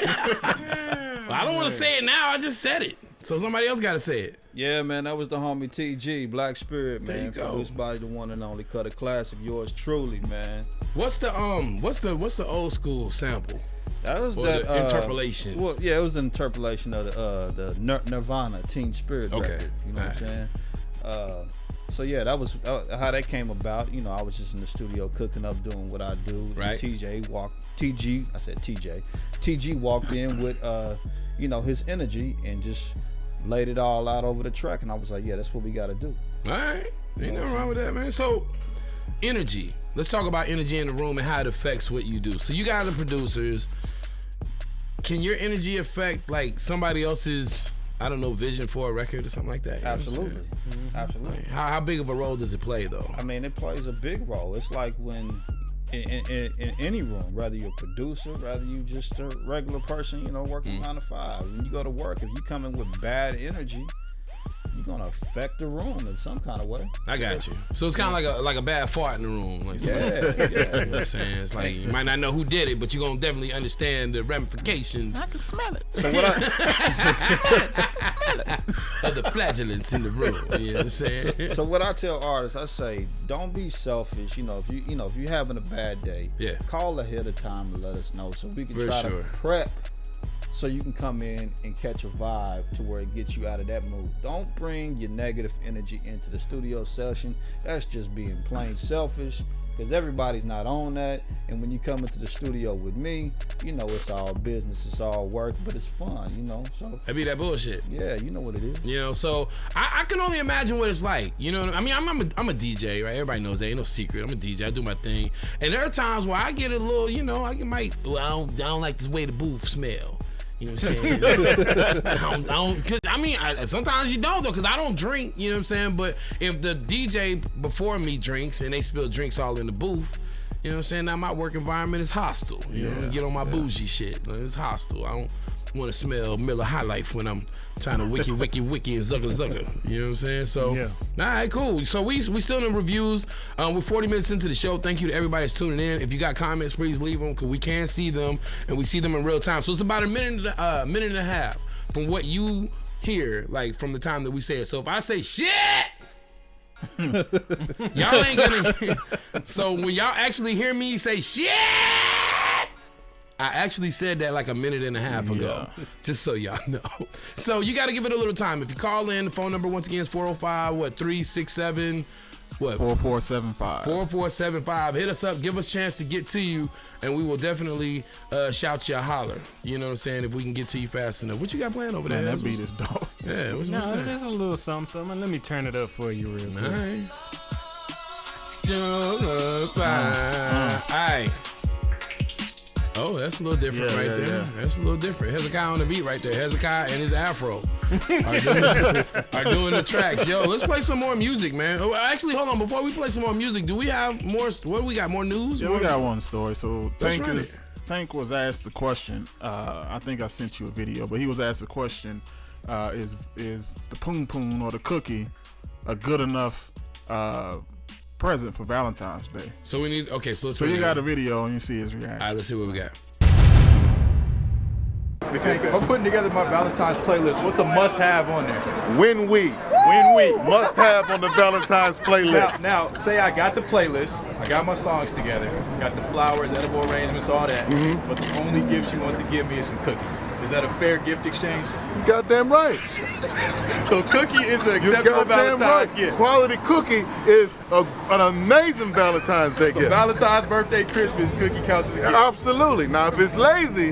I don't want to say it now. I just said it. So somebody else got to say it. Yeah, man, that was the homie TG, Black Spirit, There you man. go. Produced by the one and only Cut a Classic, yours truly, man. What's the old school sample? That was Or that the interpolation. Well, yeah, it was an interpolation of the Nirvana Teen Spirit Okay. record. You know what I'm saying? So yeah, that was how that came about. You know, I was just in the studio cooking up, doing what I do. And Right. TG walked in with his energy and just laid it all out over the track, and I was like, yeah, that's what we got to do. All right. Ain't nothing wrong with that, man. So, energy. Let's talk about energy in the room and how it affects what you do. So, you guys are producers. Can your energy affect, like, somebody else's, I don't know, vision for a record or something like that? You know what I'm Absolutely. saying? Absolutely. How big of a role does it play, though? I mean, it plays a big role. It's like when in any room, whether you're a producer, whether you just a regular person, working 9 to 5. When you go to work, if you come in with bad energy, you're gonna affect the room in some kind of way. I got you. So it's kind of like a bad fart in the room. Like Yeah. You know what I'm saying? It's like you might not know who did it, but you're gonna definitely understand the ramifications. I can smell it. So what smell it. Of the flagellants in the room. You know what I'm saying? So what I tell artists, I say, don't be selfish. If you're having a bad day, call ahead of time and let us know so we can try to prep. So you can come in and catch a vibe to where it gets you out of that mood. Don't bring your negative energy into the studio session. That's just being plain selfish, because everybody's not on that. And when you come into the studio with me, it's all business, it's all work, but it's fun, So that be that bullshit. Yeah, you know what it is. So I can only imagine what it's like. I mean, I'm a DJ, right? Everybody knows that. Ain't no secret. I'm a DJ. I do my thing. And there are times where I get a little, I don't like this way the booth smell. You know what I'm saying? Sometimes you don't though, because I don't drink, you know what I'm saying? But if the DJ before me drinks and they spill drinks all in the booth, you know what I'm saying? Now my work environment is hostile. You know, get on my bougie shit. It's hostile. I don't want to smell Miller High Life when I'm trying to wiki and zucka. You know what I'm saying? So, all right, cool. So we still in reviews. We're 40 minutes into the show. Thank you to everybody that's tuning in. If you got comments, please leave them, because we can see them and we see them in real time. So it's about a minute and a half from what you hear, like from the time that we say it. So if I say shit, y'all ain't gonna hear. So when y'all actually hear me say shit, I actually said that like a minute and a half ago, just so y'all know. So you got to give it a little time. If you call in, the phone number once again is 405-367 4475. 4475. Hit us up. Give us a chance to get to you, and we will definitely shout you a holler. You know what I'm saying? If we can get to you fast enough. What you got planned over there? Man, that beat is dope. Yeah, what's No, that? there's a little something. Let me turn it up for you real quick. All right. don't look fine. Alright. Oh, that's a little different right there. Yeah. That's a little different. Hezekiah on the beat right there. Hezekiah and his afro are doing the tracks. Yo, let's play some more music, man. Oh, actually, hold on. Before we play some more music, do we have more? What do we got? More news? Yeah, we got one story. So Tank was asked the question. I think I sent you a video, but he was asked the question: Is the poon poon or the cookie a good enough present for Valentine's Day? So we need. Okay, so let's. So you got a video and you see his reaction. All right, let's see what we got. Tank, if I'm putting together my Valentine's playlist, what's a must-have on there? When we must-have on the Valentine's playlist. Now, say I got the playlist, I got my songs together, got the flowers, edible arrangements, all that, but the only gift she wants to give me is some cookie. Is that a fair gift exchange? You goddamn right. So cookie is an acceptable Valentine's gift. Quality cookie is an amazing Valentine's Day gift. Valentine's, birthday, Christmas, cookie counts as a gift. Absolutely. Now, if it's lazy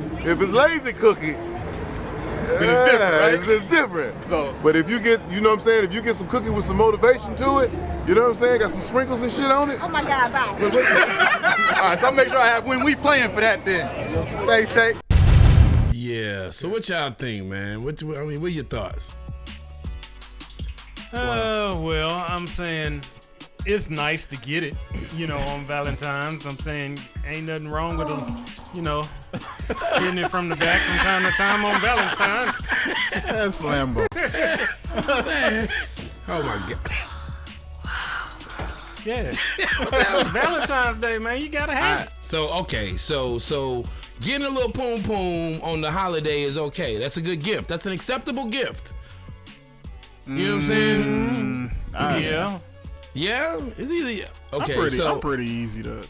cookie, then it's different, right? It's different. But if you get, you know what I'm saying, if you get some cookie with some motivation to it, you know what I'm saying, got some sprinkles and shit on it. Oh my God, bye. All right, so I'll make sure I have when we playing for that then. Thanks, Tank. Yeah. So what y'all think, man? What are your thoughts? Well, I'm saying it's nice to get it, on Valentine's. I'm saying ain't nothing wrong with getting it from the back from time to time on Valentine's. That's Lambo. Oh my God. Yeah. It's Valentine's Day, man. You gotta have it. So getting a little poom poom on the holiday is okay. That's a good gift. That's an acceptable gift. You know what I'm saying? Yeah. Yeah? It's easy. Okay, I'm pretty easy to.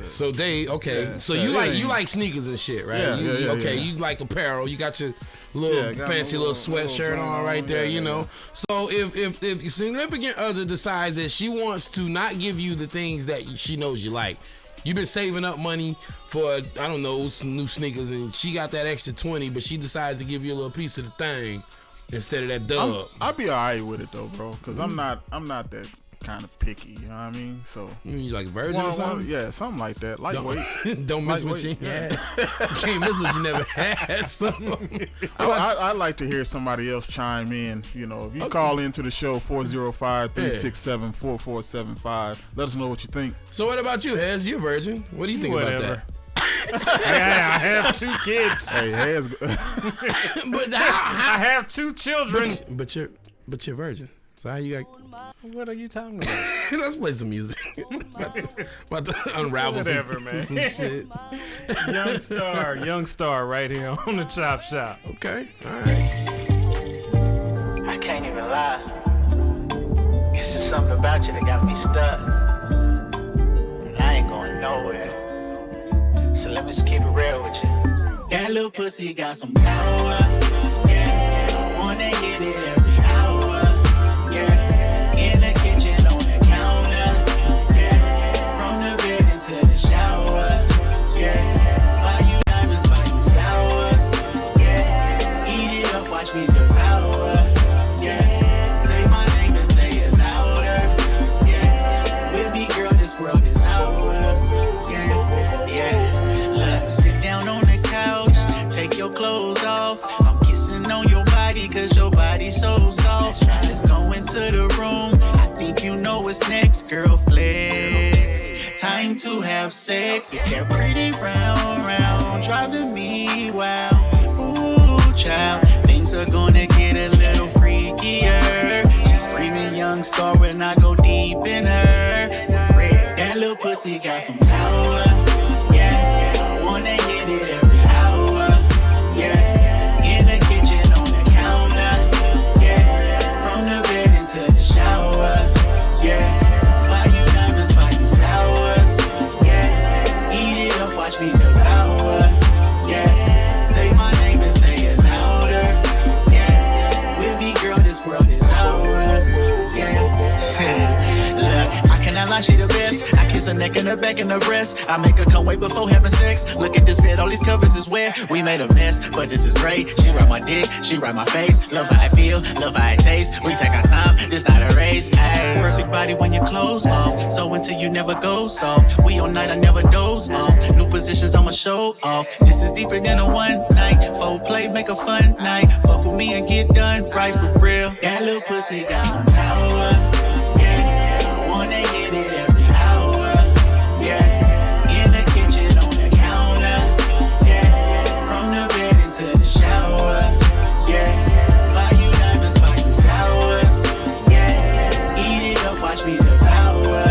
So they Yeah, so you like sneakers and shit, right? Yeah, You like apparel. You got your little fancy little sweatshirt on right there, you know. So if your significant other decides that she wants to not give you the things that she knows you like, you've been saving up money for, I don't know, some new sneakers, and she got that extra 20, but she decides to give you a little piece of the thing instead of that dub. I'll be alright with it though, bro, because I'm not that kind of picky, you know what I mean? So you like virgin or something? Yeah, something like that. Lightweight. Don't miss what you had. You can't miss what you never had. So. I like to hear somebody else chime in. You know, if you call into the show 405-367-4475, let us know what you think. So what about you, Hez? You're a virgin. What do you think about that? I have 2 kids. Hey, Hez. But I have 2 children. But you're a virgin. So how you got? What are you talking about? Let's play some music. about to unravel some shit. Young Star right here on the Chop Shop. Okay, all right. I can't even lie. It's just something about you that got me stuck. And I ain't going nowhere. So let me just keep it real with you. That little pussy got some power. Yeah, I wanna hit it every hour. Yeah, in the kitchen on the counter. Yeah, from the bed into the shower. Yeah, buy you diamonds, buy you flowers. Yeah, eat it up, watch me devour. Yeah, say my name and say it louder. Yeah, with me, girl, this world is ours. Yeah. Look, sit down on the couch, take your clothes off. I'm kissing on your body, cause your body's so soft. Let's go into the room, I think you know what's next, girl, flex. Time to have sex, it's that pretty round, driving me wild. Ooh, child, things are gonna get a little freakier. She's screaming young star when I go deep in her. For real, that little pussy got some power. Yeah, I wanna hit it every hour. Yeah, in the kitchen on the counter. Yeah, from the bed into the shower. Yeah, buy you diamonds, buy you flowers. Yeah, eat it up, watch me devour. Yeah, say my name and say it louder. Yeah, down like she the best. I kiss her neck and her back and her breast. I make her come wait before having sex. Look at this bed, all these covers is wet. We made a mess, but this is great. She ride my dick, she ride my face. Love how I feel, love how I taste. We take our time, this not a race. Ay. Perfect body when your clothes off. So until you never go soft. We all night, I never doze off. New positions, I'ma show off. This is deeper than a one night. Full play, make a fun night. Fuck with me and get done right for real. That little pussy got some power. Yeah, I wanna hit it every hour. Yeah, in the kitchen, on the counter. Yeah, from the bed into the shower. Yeah, buy you diamonds, buy you flowers. Yeah, eat it up, watch me devour.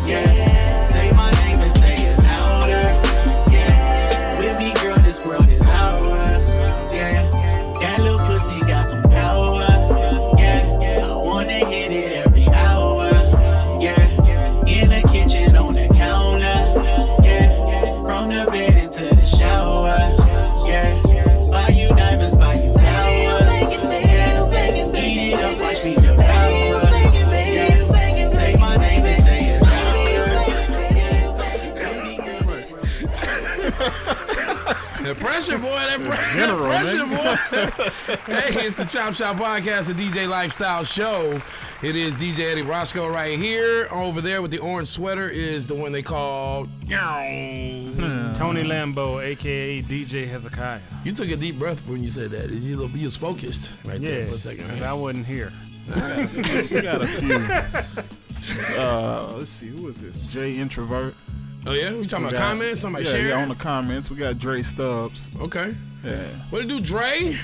Yeah, say my name and say it louder. Yeah, with me, girl, this world is ours. Yeah, that little pussy got some power. Yeah, I wanna hit it every hour. Yeah, in the kitchen, on the counter. Yeah, from the bed into the shower. Yeah, buy you diamonds, buy you flowers. Yeah, eat it up, watch me devour. Yeah, say my name and say it That pressure, boy. That pressure, boy. Hey, it's the Chop Shop Podcast, the DJ Lifestyle Show. It is DJ Eddie Roscoe right here. Over there with the orange sweater is the one they call Tony Lambeau, a.k.a. DJ Hezekiah. You took a deep breath when you said that. You was focused right there for a second. Right? I wasn't here. We got a few. Let's see, who is this? Jay Introvert. Oh yeah, we talking about comments? Somebody sharing? Yeah, on the comments. We got Dre Stubbs. Okay. Yeah. What it do, Dre?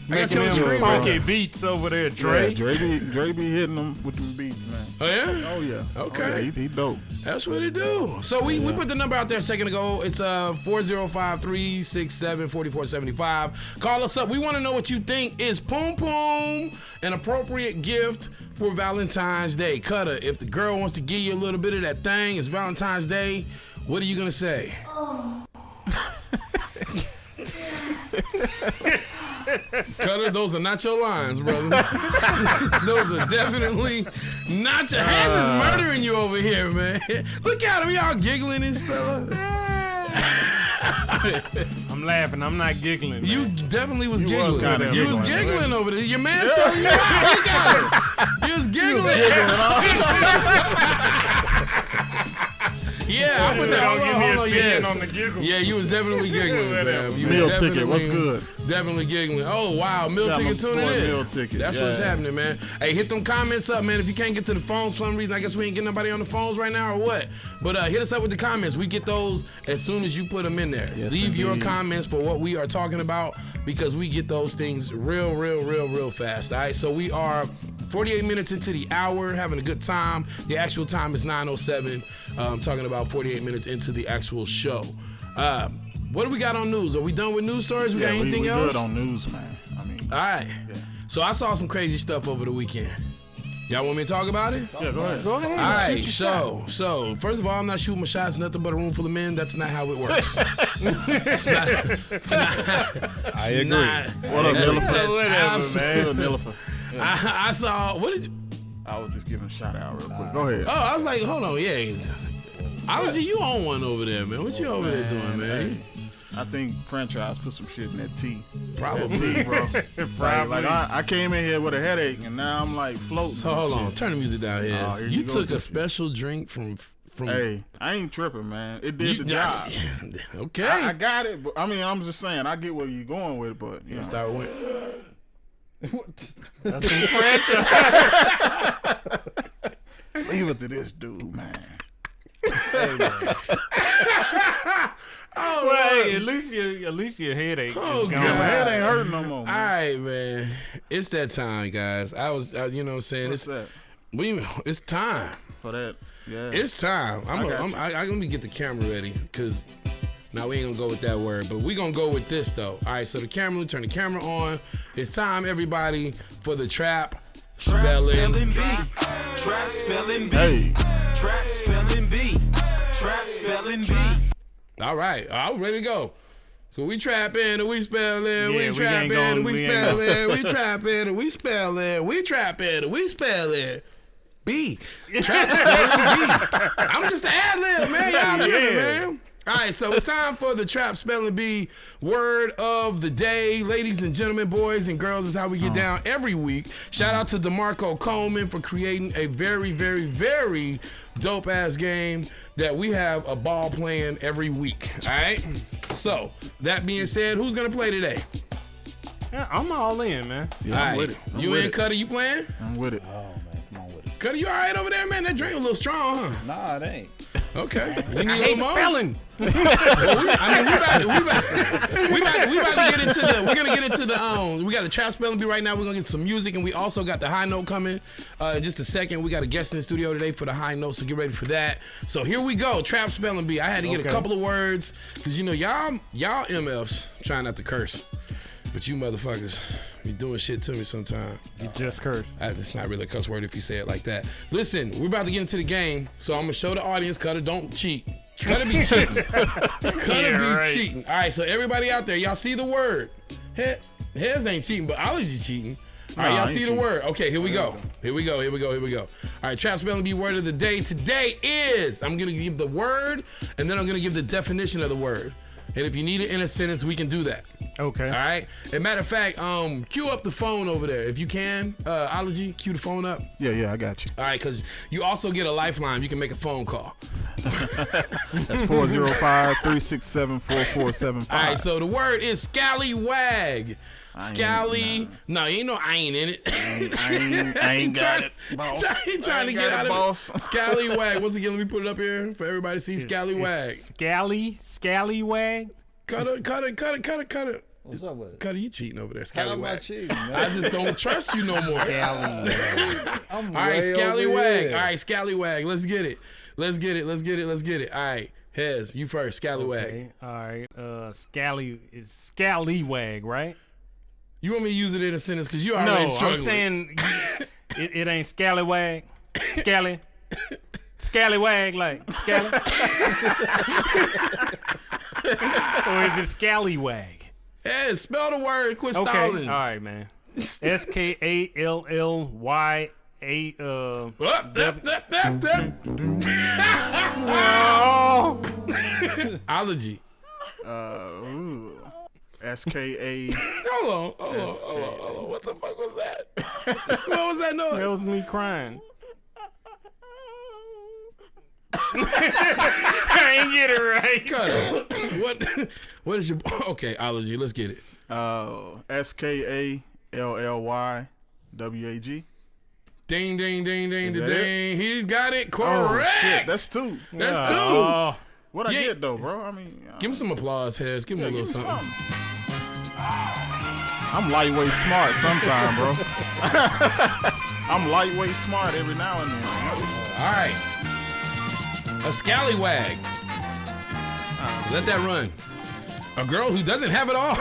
Making them funky beats over there, Dre. Yeah, Dre be hitting them with them beats, man. Oh yeah? Oh yeah. Okay. Oh, yeah, he dope. That's what it do. So we put the number out there a second ago. It's 405-367-4475. Call us up. We want to know what you think is Poom Poom an appropriate gift for Valentine's Day. Cutter, if the girl wants to give you a little bit of that thing, it's Valentine's Day, what are you going to say? Oh. Cutter, those are not your lines, brother. Those are definitely not your hands is murdering you over here, man. Look at him, y'all giggling and stuff. I'm laughing, I'm not giggling, man. You definitely was giggling. You was giggling over there. Your man saw you out. Look at him. You was giggling. Yeah, I put that hold on, yes. On the giggle. Yeah, you was definitely giggling, fam. You meal ticket, what's good? Definitely giggling. Oh, wow, meal ticket tuning in. Meal ticket. That's what's happening, man. Hey, hit them comments up, man. If you can't get to the phones for some reason, I guess we ain't getting nobody on the phones right now or what. But hit us up with the comments. We get those as soon as you put them in there. Yes, Leave your indeed. comments for what we are talking about because we get those things real fast. All right, so we are 48 minutes into the hour, having a good time. The actual time is 9:07. Talking about 48 minutes into the actual show. What do we got on news? Are we done with news stories? We got anything else? We good on news, man. I mean, all right. Yeah. So I saw some crazy stuff over the weekend. Y'all want me to talk about it? Yeah, go ahead. Go ahead. All right, so first of all, I'm not shooting my shots. Nothing but a room full of men. That's not how it works. I agree. What up, Nilifer? Whatever, man. Nilifer. I saw. What did you? I was just giving a shout out real quick. Go ahead. Oh, I was like, hold on, yeah. Obviously, you on one over there, man. What you over there doing, man? I think franchise put some shit in that tea. Probably, tea, bro. Like I came in here with a headache, and now I'm like floating. So hold on, turn the music down here. Oh, here you you go, took a special drink from. Hey, I ain't tripping, man. It did the job. Okay, I got it. But I mean, I'm just saying, I get where you're going with it, but you know. Start with. That's some franchise. Leave it to this dude, man. Hey, man. Oh, well, hey, at least your headache is gone. My head ain't hurting no more, man. All right, man. It's that time, guys. You know what I'm saying? What's that? It's time. For that, yeah. It's time. Let me get the camera ready, because now we ain't going to go with that word, but we going to go with this, though. All right, so we turn the camera on. It's time, everybody, for the trap spelling bee. Trap spelling bee. Hey. Trap spelling bee. Trap spelling bee. All right, I'm ready to go. So we trapping and we spelling, we trapping and we spelling, we trapping and we spelling, we trapping and we spelling. B. Trap Spelling Bee. I'm just an ad-lib, man. Y'all tripping, man. All right, so it's time for the Trap Spelling Bee word of the day. Ladies and gentlemen, boys and girls, is how we get down every week. Shout out to DeMarco Coleman for creating a very, very, very dope-ass game that we have a ball playing every week. All right? So, that being said, who's going to play today? Yeah, I'm all in, man. Yeah, I'm with it. You and Cutter, you playing? I'm with it. Oh, man, come on with it. Cutter, you all right over there, man? That drink a little strong, huh? Nah, it ain't. Okay. I hate spelling. We about to get into the. We're gonna get into the. We got the Trap Spelling Bee right now. We're gonna get some music, and we also got the high note coming. In just a second, we got a guest in the studio today for the high note, so get ready for that. So here we go, Trap Spelling Bee. I had to get a couple of words because you know y'all MFs trying not to curse, but you motherfuckers be doing shit to me sometimes. You just cursed. It's not really a cuss word if you say it like that. Listen, we're about to get into the game, so I'm gonna show the audience. Cutter, don't cheat. Cutter be cheating. Cutter be cheating. All right, so everybody out there, y'all see the word. Hez ain't cheating, but Allergy cheating. All right, y'all see the word. Okay, here we go. Here we go. All right, Trap Spelling Bee word of the day today is, I'm gonna give the word, and then I'm gonna give the definition of the word. And if you need it in a sentence, we can do that. Okay. All right. As a matter of fact, cue up the phone over there if you can. Allergy, cue the phone up. Yeah, I got you. All right, because you also get a lifeline. You can make a phone call. That's 405-367-4475. All right, so the word is scallywag. No, you ain't no I ain't in it. I ain't got it, boss. He trying to get out of it. Scallywag. Once again, let me put it up here for everybody to see. Scallywag. Scallywag. Cut it. What's up with it? Cutter, you cheating over there, How am I scallywag. cheating, man? I just don't trust you no more. Scallywag. All right, scallywag. All right, scallywag. Let's get it. All right, Hez, you first. Scallywag. Okay. All right. Scallywag, right? You want me to use it in a sentence because you already struggling. I'm saying it ain't scallywag. Scallywag, like scally. Or is it scallywag? Yeah, spell the word. Quit Okay. stalling. All right, man. SKALLYA. Allergy. SKA. Hold on. What the fuck was that? What was that noise? That was me crying. I ain't get it right. Cut it. What is your okay, Allergy? Let's get it. SKALLYWAG. Ding, ding, ding, ding, Is that ding. He's got it correct. Oh shit, that's two. That's two. What I get though, bro? I mean, give him some applause, Hez. Give him a little something. I'm lightweight smart sometime, bro. I'm lightweight smart every now and then. All right. A scallywag. Let that run. A girl who doesn't have it all.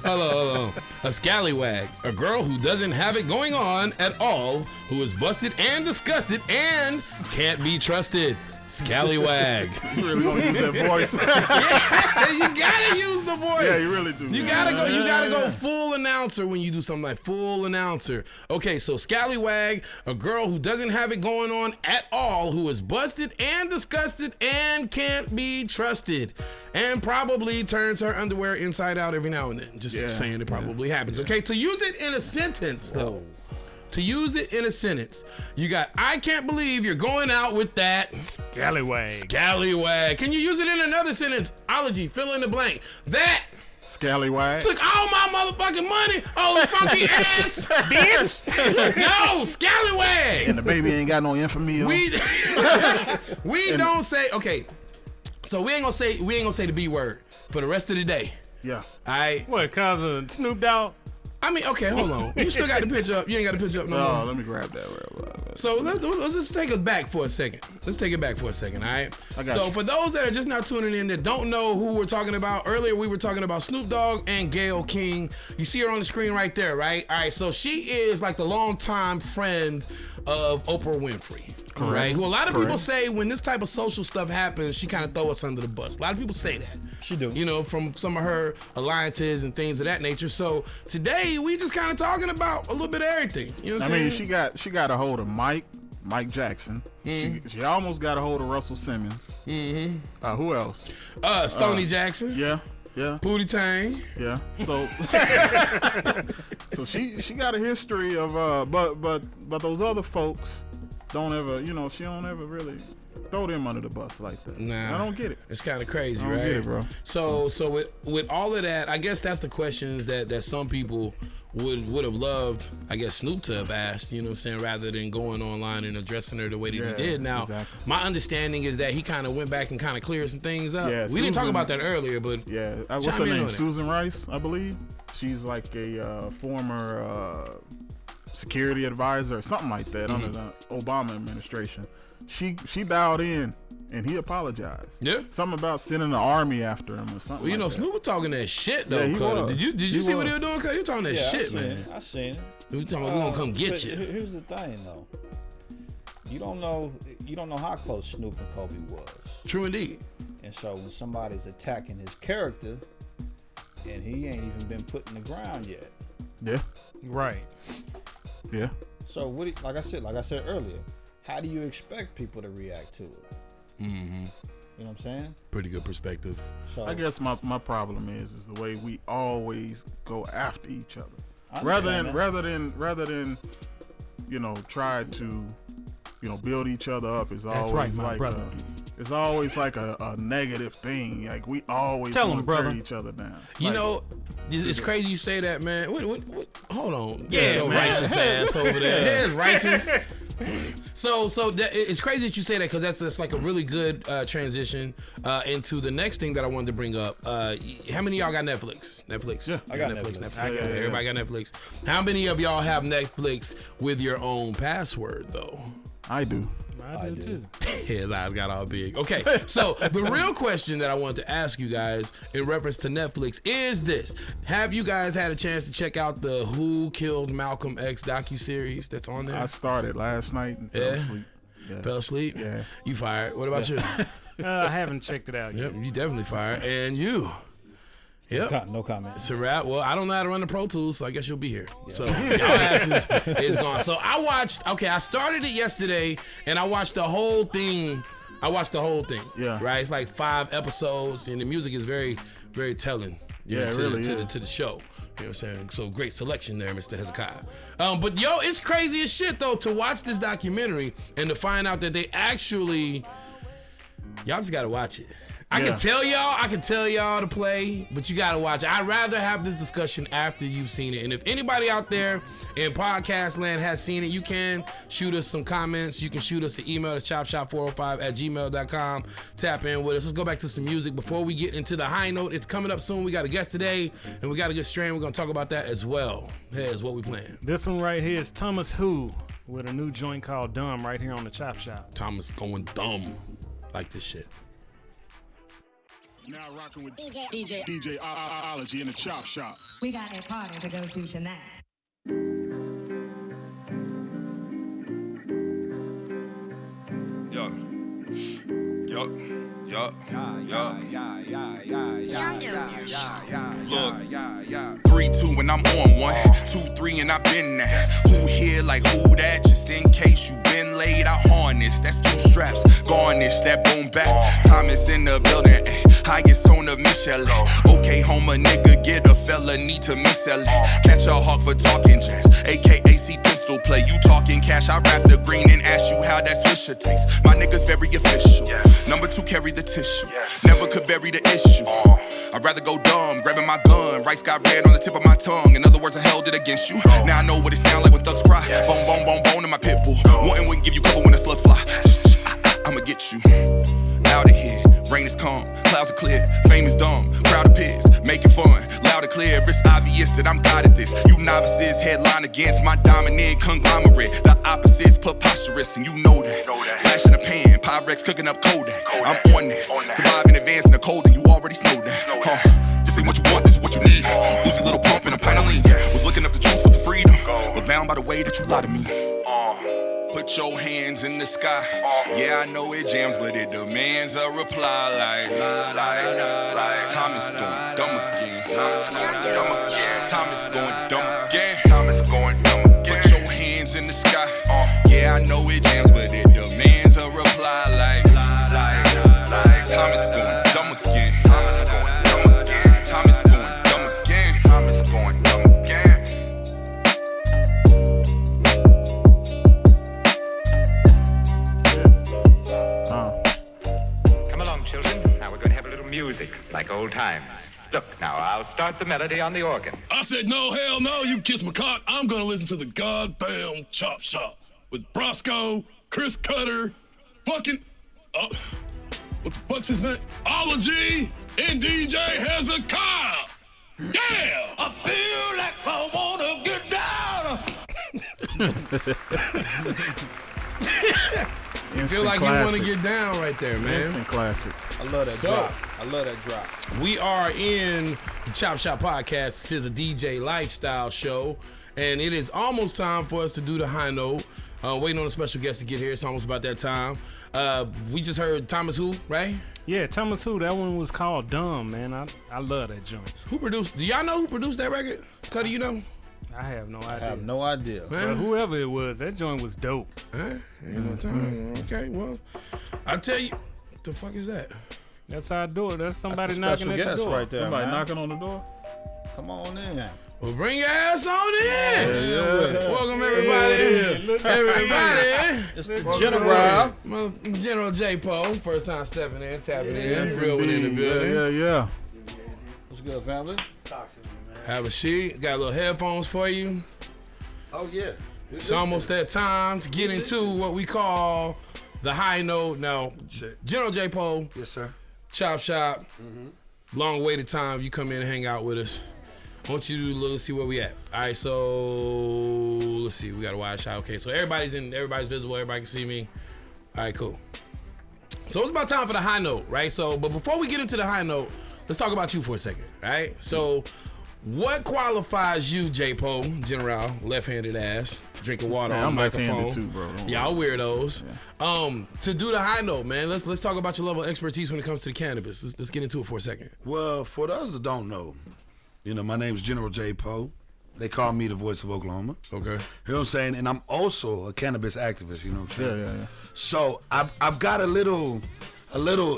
Hello. A scallywag. A girl who doesn't have it going on at all, who is busted and disgusted and can't be trusted. Scallywag. You really gonna use that voice? Yeah, you gotta use the voice. Yeah, you really do. You gotta go full announcer when you do something like full announcer. Okay, so scallywag, a girl who doesn't have it going on at all, who is busted and disgusted and can't be trusted, and probably turns her underwear inside out every now and then. Just saying, it probably happens. Okay, to use it in a sentence though. To use it in a sentence, you got, I can't believe you're going out with that scallywag. Scallywag. Can you use it in another sentence? Allergy, fill in the blank. That scallywag took all my motherfucking money, oh funky ass bitch. No, scallywag. And the baby ain't got no infamy. We don't say, okay, so we ain't gonna say the B word for the rest of the day. Yeah. All right. What, cause of Snoop Dogg? I mean, okay, hold on. You still got the picture up. You ain't got the picture up no more. Oh, let me grab that. So let's just take us back for a second. Let's take it back for a second, all right? So for those that are just now tuning in that don't know who we're talking about, earlier we were talking about Snoop Dogg and Gayle King. You see her on the screen right there, right? All right, so she is like the longtime friend of Oprah Winfrey. Correct. Right? Who a lot of people Correct. say when this type of social stuff happens, she kind of throw us under the bus. A lot of people say that. She do. You know, from some of her alliances and things of that nature. So today we just kind of talking about a little bit of everything. You know what I'm saying? she got a hold of Mike Jackson. She almost got a hold of Russell Simmons. Who else? Stoney Jackson. Yeah. Pootie Tang. Yeah. So so she got a history of but those other folks don't ever, she don't ever really throw them under the bus like that. Nah, I don't get it. It's kind of crazy, I don't right? get it, bro. So with all of that, I guess that's the questions that some people would have loved, I guess, Snoop to have asked, you know what I'm saying, rather than going online and addressing her the way that he did. Now, my understanding is that he kind of went back and kind of cleared some things up. Yeah, we didn't talk about that earlier, but what's her name? Susan Rice, I believe. She's like a former security advisor or something like that under the Obama administration. She dialed in and he apologized. Yeah. Something about sending the army after him or something. Well, you know, like Snoop was talking that shit though. Yeah, he Cutter. was. Did you see what he was doing? Cause he was talking that shit, man. I seen it. He was talking about we gonna come get you. Here's the thing though. You don't know how close Snoop and Kobe was. True indeed. And so when somebody's attacking his character and he ain't even been put in the ground yet. Yeah. Right. Yeah. So like I said earlier, how do you expect people to react to it? Mm-hmm. You know what I'm saying? Pretty good perspective. So I guess my problem is the way we always go after each other. Rather than try to build each other up is always right, my like brother. it's always like a negative thing. Like we always Tell want 'em, to tear brother. each other down. You Like, know, it's crazy you say that, man. What? Hold on. Yeah, Get your man. righteous ass over there. Here's righteous. So it's crazy that you say that because that's like a really good transition into the next thing that I wanted to bring up. How many of y'all got Netflix? Netflix. Yeah, I got Netflix. Everybody got Netflix. How many of y'all have Netflix with your own password though? I do. I do too. His eyes got all big. Okay, so the real question that I wanted to ask you guys in reference to Netflix is this: have you guys had a chance to check out the Who Killed Malcolm X docuseries that's on there? I started last night and fell asleep. Yeah. Fell asleep? Yeah. You fired. What about you? I haven't checked it out yet. Yep, you definitely fired. And you? Yep. No comment. It's a wrap. Well, I don't know how to run the Pro Tools, so I guess you'll be here. Yeah. So y'all asses is gone. So I started it yesterday and I watched the whole thing. Yeah. Right? It's like 5 episodes and the music is very, very telling. To the show. You know what I'm saying? So great selection there, Mr. Hezekiah. But yo, it's crazy as shit though to watch this documentary and to find out that they actually, y'all just gotta watch it. I can tell y'all to play, but you gotta watch it. I'd rather have this discussion after you've seen it. And if anybody out there in podcast land has seen it, you can shoot us some comments. You can shoot us an email to chopshop405@gmail.com. Tap in with us. Let's go back to some music before we get into the high note. It's coming up soon. We got a guest today, and we got a good strain. We're gonna talk about that as well. Here's what we playing. This one right here is Thomas Who with a new joint called Dumb right here on the Chop Shop. Thomas going dumb. Like this shit. Now rocking with DJ Ology in the Chop Shop. We got a party to go to tonight. Look, 3, 2, and I'm on 1, 2, 3, and I've been there. Who here like who that? Just in case you been laid, I harness. That's 2 straps, garnish that boom back. Thomas in the building, highest tone of Michelin. Okay, Homer nigga, get a felony to misselling. Catch a hawk for talking jazz, aka C pistol play. You talking cash, I wrap the green and ask you how that swisher tastes. My niggas very official. Number 2, carry the tissue. Never could bury the issue. I'd rather go dumb, grabbing my gun. Rice got red on the tip of my tongue. In other words, I held it against you. Now I know what it sound like when thugs cry. Bone, bone, bone, bone in my pit bull. Wantin' wouldn't give you cover when a slug fly. I'ma get you out of here. Rain is calm, clouds are clear. Fame is dumb, crowd of peers making fun. Loud and clear, it's obvious that I'm God at this. You novices headline against my dominant conglomerate. The opposite's preposterous, and you know that. Flash in the pan, Pyrex cooking up Kodak. I'm on that. Survive in advance in the cold, and you already know that. This ain't what you want, this is what you need. Uzi little pump and a pint of lean. Was looking up the truth for the freedom, but bound by the way that you lie to me. Put your hands in the sky. Yeah, I know it jams, but it demands a reply like time is going dumb again. Time is going dumb again. Put your hands in the sky. Yeah, I know it jams, but it demands a reply like time is going dumb again. Time is going dumb again. Time is going dumb again. Come along, children. Now we're going to have a little music, like old times. Look, now I'll start the melody on the organ. I said, no, hell no, you kiss my cock. I'm gonna listen to the goddamn Chop Shop with Roscoe, Chris Cutter, fucking, what the fuck's his name? Ology and DJ Hezekiah. Yeah! I feel like I wanna get down. You feel like classic. you want to get down right there, man. Instant classic. I love that drop. I love that drop. We are in the Chop Shop Podcast. This is a DJ lifestyle show, and it is almost time for us to do the high note. Waiting on a special guest to get here. It's almost about that time. We just heard Thomas Who, right? Yeah, Thomas Who. That one was called Dumb, man. I love that joint. Who produced? Do y'all know who produced that record? Cuddy, you know? I have no idea. I have no idea. But whoever it was, that joint was dope. Ain't no time. Okay, well, I tell you, what the fuck is that? That's our door. That's somebody That's the knocking at the door. right there, Somebody man. knocking on the door. Come on in. Well, bring your ass on in. Yeah. Welcome, everybody. Everybody. It's the General. General J. Poe. First time stepping in, tapping Yes, in. Real one in the building. Yeah. What's good, family? Have a seat. Got a little headphones for you. Oh, yeah. It's almost that time to get into what we call the high note. Now, General J. Poe. Yes, sir. Chop Shop. Long waited time. You come in and hang out with us. I want you to look, see where we at. All right, so let's see. We got a wide shot. Okay, so everybody's visible. Everybody can see me. All right, cool. So it's about time for the high note, right? So, but before we get into the high note, let's talk about you for a second, all right? So, what qualifies you, J. Poe, General, left-handed ass, drinking water on I'm the microphone? left-handed too, bro. Don't Y'all worry. weirdos. Yeah. To do the high note, man, let's talk about your level of expertise when it comes to the cannabis. Let's get into it for a second. Well, for those that don't know, you know, my name's General J. Poe. They call me the voice of Oklahoma. Okay. You know what I'm saying? And I'm also a cannabis activist, you know what I'm saying? Yeah. So I've got a little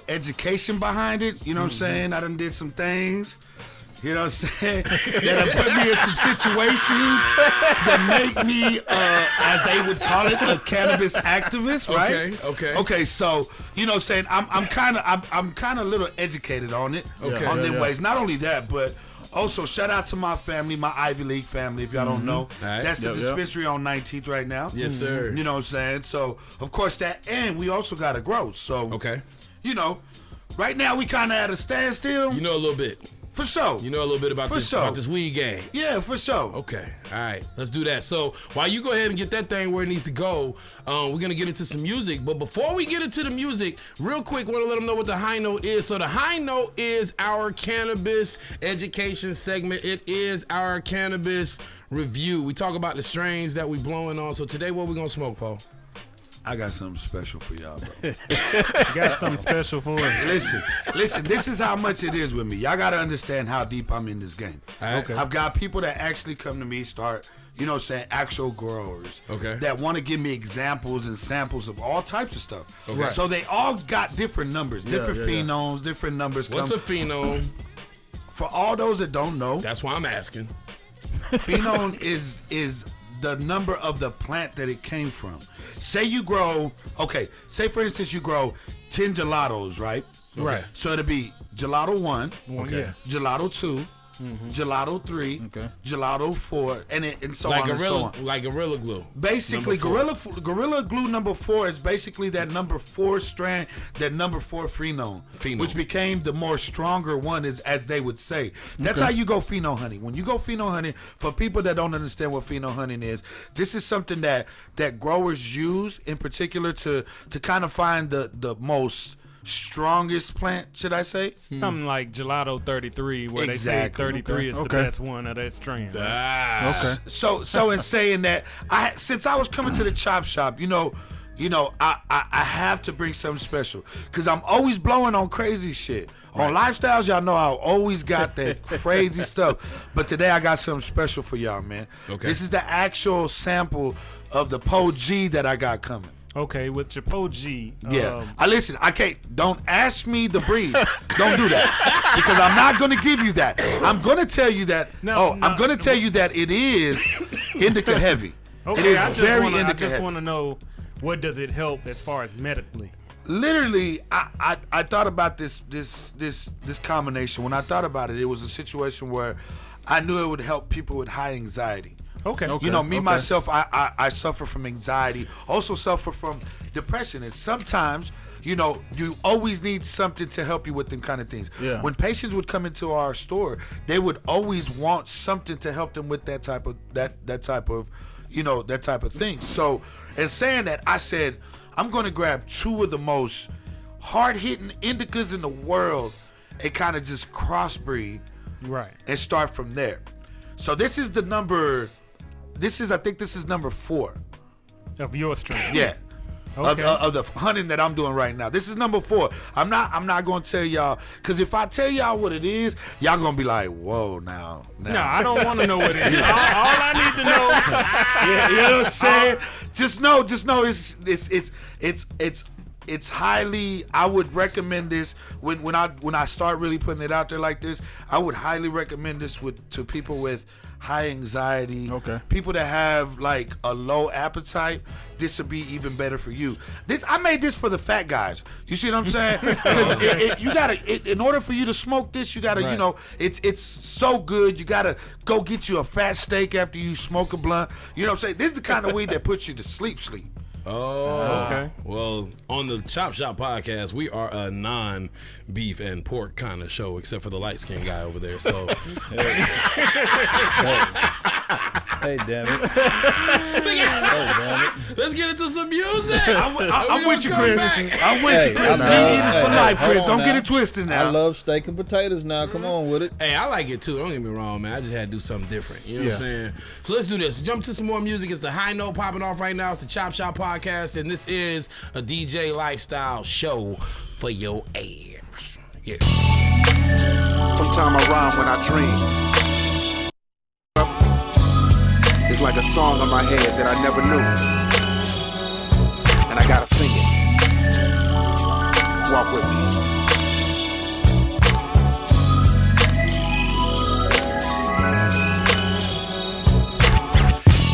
education behind it, you know what I'm saying? I done did some things, you know what I'm saying, that have put me in some situations that make me, as they would call it, a cannabis activist, right? Okay, so, you know what I'm saying, I'm kind of a little educated on it, on them ways. Not only that, but also, shout out to my family, my Ivy League family, if y'all don't know. Right. That's the dispensary on 19th right now. Yes, sir. You know what I'm saying? So, of course, that, and we also got to grow. So, you know, right now we kind of at a standstill. You know a little bit. For sure. You know a little bit about this weed game. Yeah, for sure. Okay. All right. Let's do that. So while you go ahead and get that thing where it needs to go, we're going to get into some music. But before we get into the music, real quick, want to let them know what the high note is. So the high note is our cannabis education segment. It is our cannabis review. We talk about the strains that we blowing on. So today, what we going to smoke, Paul? I got something special for y'all, bro. You got something special for us. Listen, this is how much it is with me. Y'all got to understand how deep I'm in this game. Okay. I've got people that actually come to me, start, you know, saying actual growers that want to give me examples and samples of all types of stuff. Okay. So they all got different numbers, different phenoms, different numbers. What's a phenome? For all those that don't know. That's why I'm asking. Phenome is the number of the plant that it came from. Say you grow, say for instance you grow 10 gelatos, right? Right. So it'll be gelato 1, gelato 2, gelato 3, gelato 4, and so on and so on. Like Gorilla Glue. Basically, Gorilla Glue number 4 is basically that number 4 strand, that number 4 phenome, which became the more stronger one, is as they would say. That's how you go pheno hunting. When you go pheno hunting, for people that don't understand what pheno hunting is, this is something that growers use in particular to kind of find the most strongest plant, should I say? Something like Gelato 33, where they say 33 is the best one of that strain. Okay. So in saying that, since I was coming to the chop shop, I have to bring something special because I'm always blowing on crazy shit. On Lifestyles, y'all know I always got that crazy stuff. But today I got something special for y'all, man. Okay. This is the actual sample of the Po G that I got coming. Okay, with your Po G. Yeah. Listen, I can't. Don't ask me the breed. Don't do that because I'm not going to give you that. I'm going to tell you that. I'm going to tell you that it is indica heavy. Okay, it is I just very wanna, indica I just heavy. want to know, what does it help as far as medically? Literally, I thought about this combination. When I thought about it, it was a situation where I knew it would help people with high anxiety. Okay. Myself, I suffer from anxiety. Also suffer from depression, and sometimes you always need something to help you with them kind of things. Yeah. When patients would come into our store, they would always want something to help them with that type of thing. So, in saying that, I said, I'm going to grab two of the most hard-hitting indicas in the world and kind of just crossbreed, and start from there. So this is number 4 of your strain. Yeah. Okay. Of the hunting that I'm doing right now. This is number 4. I'm not gonna tell y'all, because if I tell y'all what it is, y'all gonna be like, whoa, now. No, I don't want to know what it is. All I need to know. Yeah, you know what I'm saying? Just know it's highly. I would recommend this when I start really putting it out there like this. I would highly recommend this to people with high anxiety, people that have like a low appetite. This would be even better for you. I made this for the fat guys. You see what I'm saying? Because you gotta, in order for you to smoke this, you gotta, it's so good. You gotta go get you a fat steak after you smoke a blunt. You know what I'm saying? This is the kind of weed that puts you to sleep. Oh, okay. Well, on the Chop Shop podcast, we are a non-beef and pork kind of show, except for the light-skinned guy over there. So, hey, damn it! Let's get into some music. I'm with you, Chris. I'm with you, Chris. Meat eaters for life, Chris. Don't get it twisted now. I love steak and potatoes now. Come on with it. Hey, I like it too. Don't get me wrong, man. I just had to do something different. You know what I'm saying? So let's do this. Jump to some more music. It's the high note popping off right now. It's the Chop Shop podcast, and this is a DJ lifestyle show for your ears. Yeah. Sometimes I rhyme when I dream. It's like a song in my head that I never knew, and I gotta sing it. Walk with me.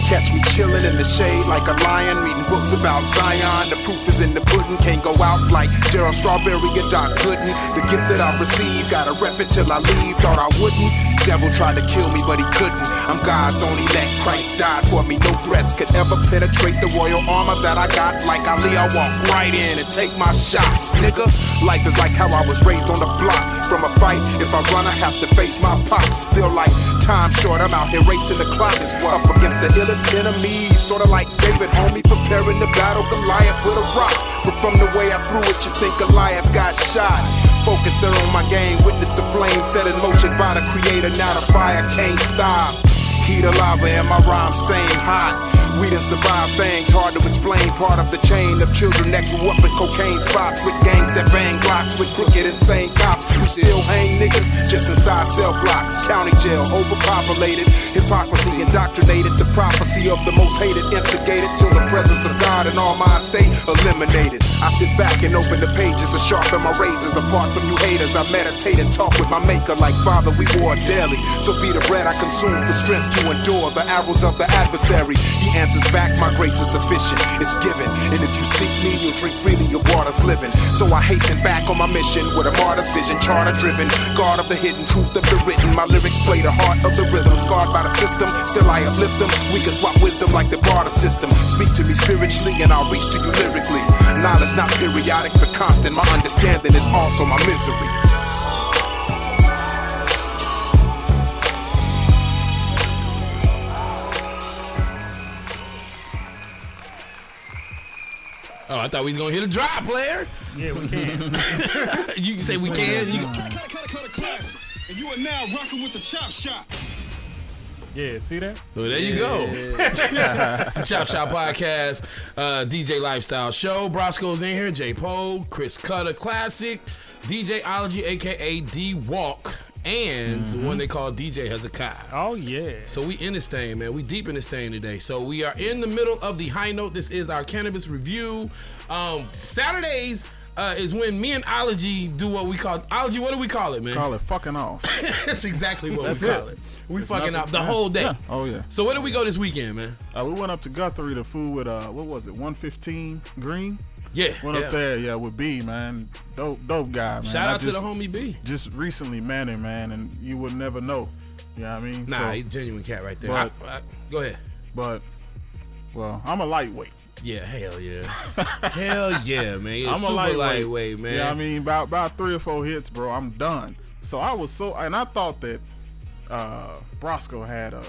Catch me chillin' in the shade like a lion, reading books about Zion. The proof is in the pudding, can't go out like Gerald Strawberry or Doc Gooden. The gift that I received, gotta rep it till I leave, thought I wouldn't. Devil tried to kill me, but he couldn't. I'm God's only elect, Christ died for me. No threats could ever penetrate the royal armor that I got. Like Ali, I walk right in and take my shots, nigga. Life is like how I was raised on the block. From a fight, if I run, I have to face my pops. Feel like time short, I'm out here racing the clock. Up against the illest enemies, sorta like David, homie, preparing to battle Goliath with a rock. But from the way I threw it, you think Goliath got shot. Focused there on my game, witness the flame set in motion by the creator. Now the fire can't stop. Heat of lava and my rhyme same hot. We done survived things hard to explain. Part of the chain of children that grew up in cocaine spots, with gangs that bang blocks, with crooked insane cops. We still hang niggas just inside cell blocks. County jail, overpopulated. Hypocrisy indoctrinated. The prophecy of the most hated instigated, till the presence of God in all minds stay eliminated. I sit back and open the pages to sharpen my razors. Apart from you haters, I meditate and talk with my maker like Father, we war daily. So be the bread I consume for strength to endure the arrows of the adversary. He answers back, my grace is sufficient, it's given. And if you seek me, you'll drink freely, your water's living. So I hasten back on my mission with a martyr's vision, charter driven. God of the hidden, truth of the written. My lyrics play the heart of the rhythm. Scarred by the system, still I uplift them. We can swap wisdom like the barter system. Speak to me spiritually and I'll reach to you lyrically. Knowledge not periodic but constant. My understanding is also my misery. Oh, I thought we was gonna hit a drop, player. Yeah, we can. You can say we can. And you are now rocking with the Chop Shop. Yeah, see that? Well, there you go. It's the Chop Shop Podcast, DJ Lifestyle Show. Roscoe's in here, J Poe, Chris Cutter, Classic, DJ Ology, aka D Walk, and the one they call DJ Hezekiah. Oh yeah. So we in this thing, man. We deep in this thing today. So we are in the middle of the high note. This is our cannabis review. Saturdays is when me and Ology do what we call Ology. What do we call it, man? Call it fucking off. That's exactly what That's we call it. We It's fucking nothing- off the whole day. Yeah. Oh yeah. So where did we go this weekend, man? We went up to Guthrie to food with what was it, 115 Green? Yeah. Went up there, with B, man. Dope guy, man. Shout out to the homie B. Just recently met him, man, and you would never know. You know what I mean? Nah, he's a genuine cat right there. But, Go ahead. But, well, I'm a lightweight. Yeah, hell yeah. Hell yeah, man. You're I'm super a lightweight, man. Yeah, I mean, about 3 or 4 hits, bro, I'm done. So I thought that Roscoe had a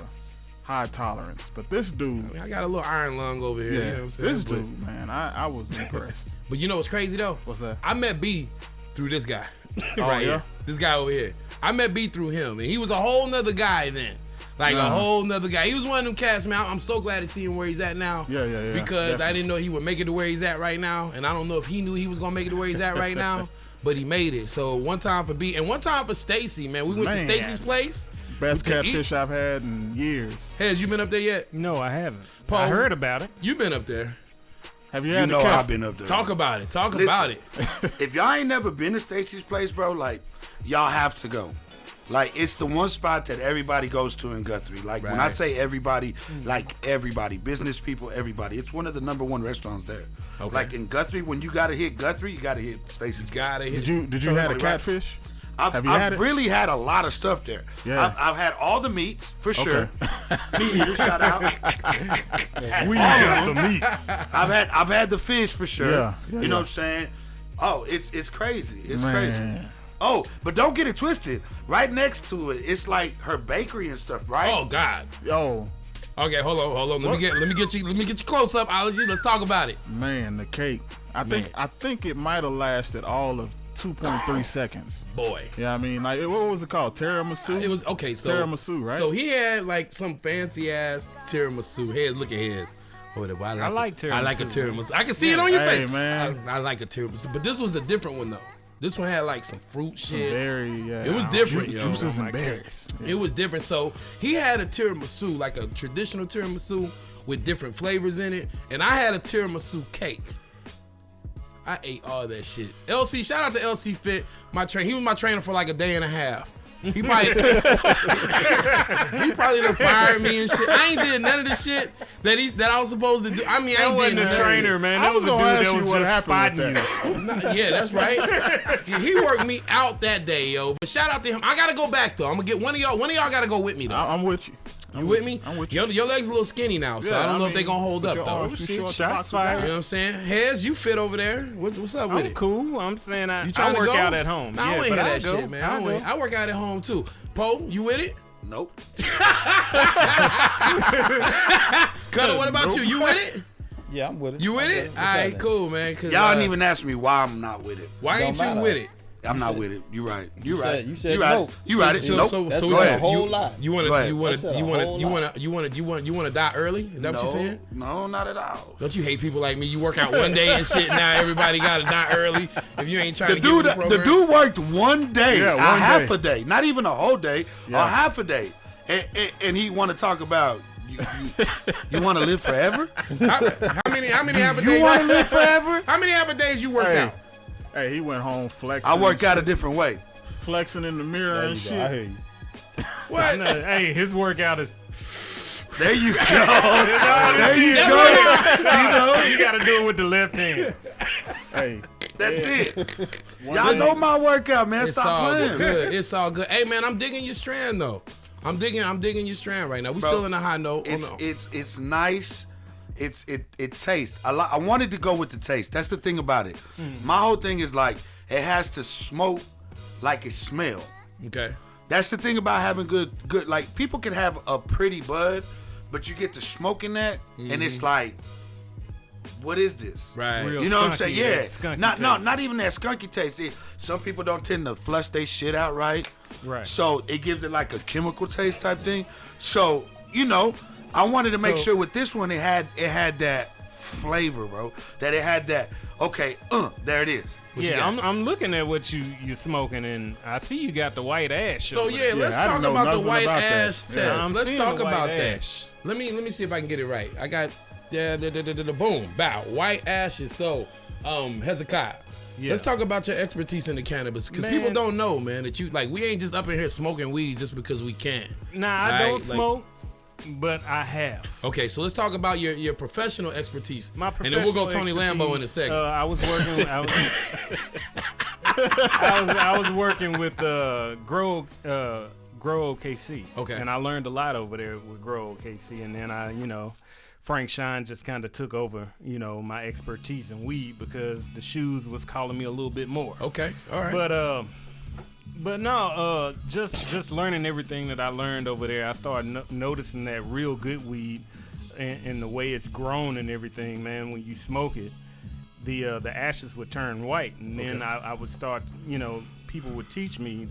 high tolerance, but this dude, I got a little iron lung over here. yeah, You know what I'm saying? this dude, man, I was impressed. But you know what's crazy though? What's that? I met B through this guy. Oh, right yeah? here. This guy over here. I met B through him, and he was a whole nother guy then. Like a whole nother guy. He was one of them cats, man. I'm so glad to see him where he's at now. Yeah. Because definitely. I didn't know he would make it to where he's at right now. And I don't know if he knew he was gonna make it to where he's at right now. But he made it. So one time for B and one time for Stacy, man. We went to Stacy's place. Best catfish I've had in years. Has you been up there yet? No, I haven't. Paul, I heard about it. You been up there. Have you You had know the I've been up there. Talk about it. Talk Listen, about it. If y'all ain't never been to Stacy's place, bro, like, y'all have to go. Like, it's the one spot that everybody goes to in Guthrie. Like, when I Right. say everybody, like everybody, business people, everybody. It's one of the #1 restaurants there. Okay. Like in Guthrie, when you gotta hit Guthrie, you gotta hit Stacy's. Did you have a catfish? I've really had a lot of stuff there. Yeah. I've had all the meats for sure. Okay. Meat eaters, shout out. We got the meats. I've had the fish for sure. Yeah. You know what I'm saying? Oh, it's crazy. It's Man. crazy. Oh, but don't get it twisted. Right next to it, it's like her bakery and stuff, right? Oh God. Yo. Okay, hold on. Let me get you close up, Ology. Let's talk about it. Man, the cake. I think it might have lasted all of 2.3 seconds. Boy. Yeah, I mean, like, what was it called? Tiramisu? It was okay. So tiramisu, right? So he had like some fancy ass tiramisu. Heads, look at heads. Whatever. I like tiramisu. I like a tiramisu. I can see it on your Hey, face. man. I like a tiramisu, but this was a different one though. This one had like some fruit shit. It was different, yo. Juices and berries. It was different. So he had a tiramisu, like a traditional tiramisu with different flavors in it, and I had a tiramisu cake. I ate all that shit. LC, shout out to LC Fit, my trainer. He was my trainer for like a day and a half. He probably done fired me and shit. I ain't did none of the shit that I was supposed to do. I mean, I ain't wasn't did a none. trainer, man. I That was was a dude gonna ask that you was what just happened spotting with you. Yeah, that's right. He worked me out that day, yo. But shout out to him. I gotta go back though. I'm gonna get one of y'all. One of y'all gotta go with me though. I'm with you. You with me? I'm with you. Your legs a little skinny now, so Yeah, I don't know I if they mean, gonna hold with up your though. arms, you short, Shots box with You fired. know what I'm saying? Hez, you fit over there. What's up with I'm it? cool. I'm saying I trying to work go? out at home. Nah, I Yeah, don't but hear I that go. shit, man. I work out at home too. Poe, you with it? Nope. Cutter, what about you? You with it? Yeah, I'm with it. You with it? All right, cool, man. Y'all didn't even ask me why I'm not with it. Why Don't ain't you matter. with it? I'm not with it. You right. You right. You said right. nope. You right. So, Nope. so That's what Go a ahead. whole lot. You want Go ahead. to die early? Is that what you're saying? No, not at all. Don't you hate people like me? You work out one day and shit. Now everybody gotta die early. If you ain't trying The to get with the dude, program. the dude worked one day, Yeah, a one half day. a day, not even a whole day, Yeah. a half a day, and he want to talk about you want to live forever? How many half a You days? want to live forever? How many half a days you work out? Hey, he went home flexing. I work and out a shit. different way. Flexing in the mirror There and you go. I hear shit. you. What? No, hey, his workout is. There you go. There you go. You know, You got to do it with the left hand. Hey, that's it. Y'all know my workout, man. It's Stop all playing. good. It's all good. Hey man, I'm digging your strand though. I'm digging your strand right now. We still in a high note. It's nice. It tastes a lot. I wanted to go with the taste. That's the thing about it. My whole thing is like it has to smoke like it smell. Okay. That's the thing about having good like people can have a pretty bud, but you get to smoking that and it's like what is this? Right. Real You know what I'm skunky, saying? Yeah. skunky Not even that skunky taste. Some people don't tend to flush their shit out right. Right. So it gives it like a chemical taste type thing. So, I wanted to make sure with this one it had that flavor, bro. That it had that, okay, there it is. I'm looking at what you're smoking, and I see you got the white ash. So let's talk about the white ash test. Let's talk about that. Let me see if I can get it right. I got boom, bow, white ashes. So Hezekiah. Yeah. Let's talk about your expertise in the cannabis, because people don't know, man, that we ain't just up in here smoking weed just because we can. Nah, I don't smoke, but I have. Okay, so let's talk about your professional expertise. My professional and then we'll go Tony Lambo in a second. I was working. I was working with Grow OKC. Okay. And I learned a lot over there with Grow OKC, and then Frank Shine just kind of took over, my expertise in weed, because the shoes was calling me a little bit more. Okay, all right. But no, just learning everything that I learned over there, I started noticing that real good weed and the way it's grown and everything, man. When you smoke it, the ashes would turn white, and then I would start, people would teach me,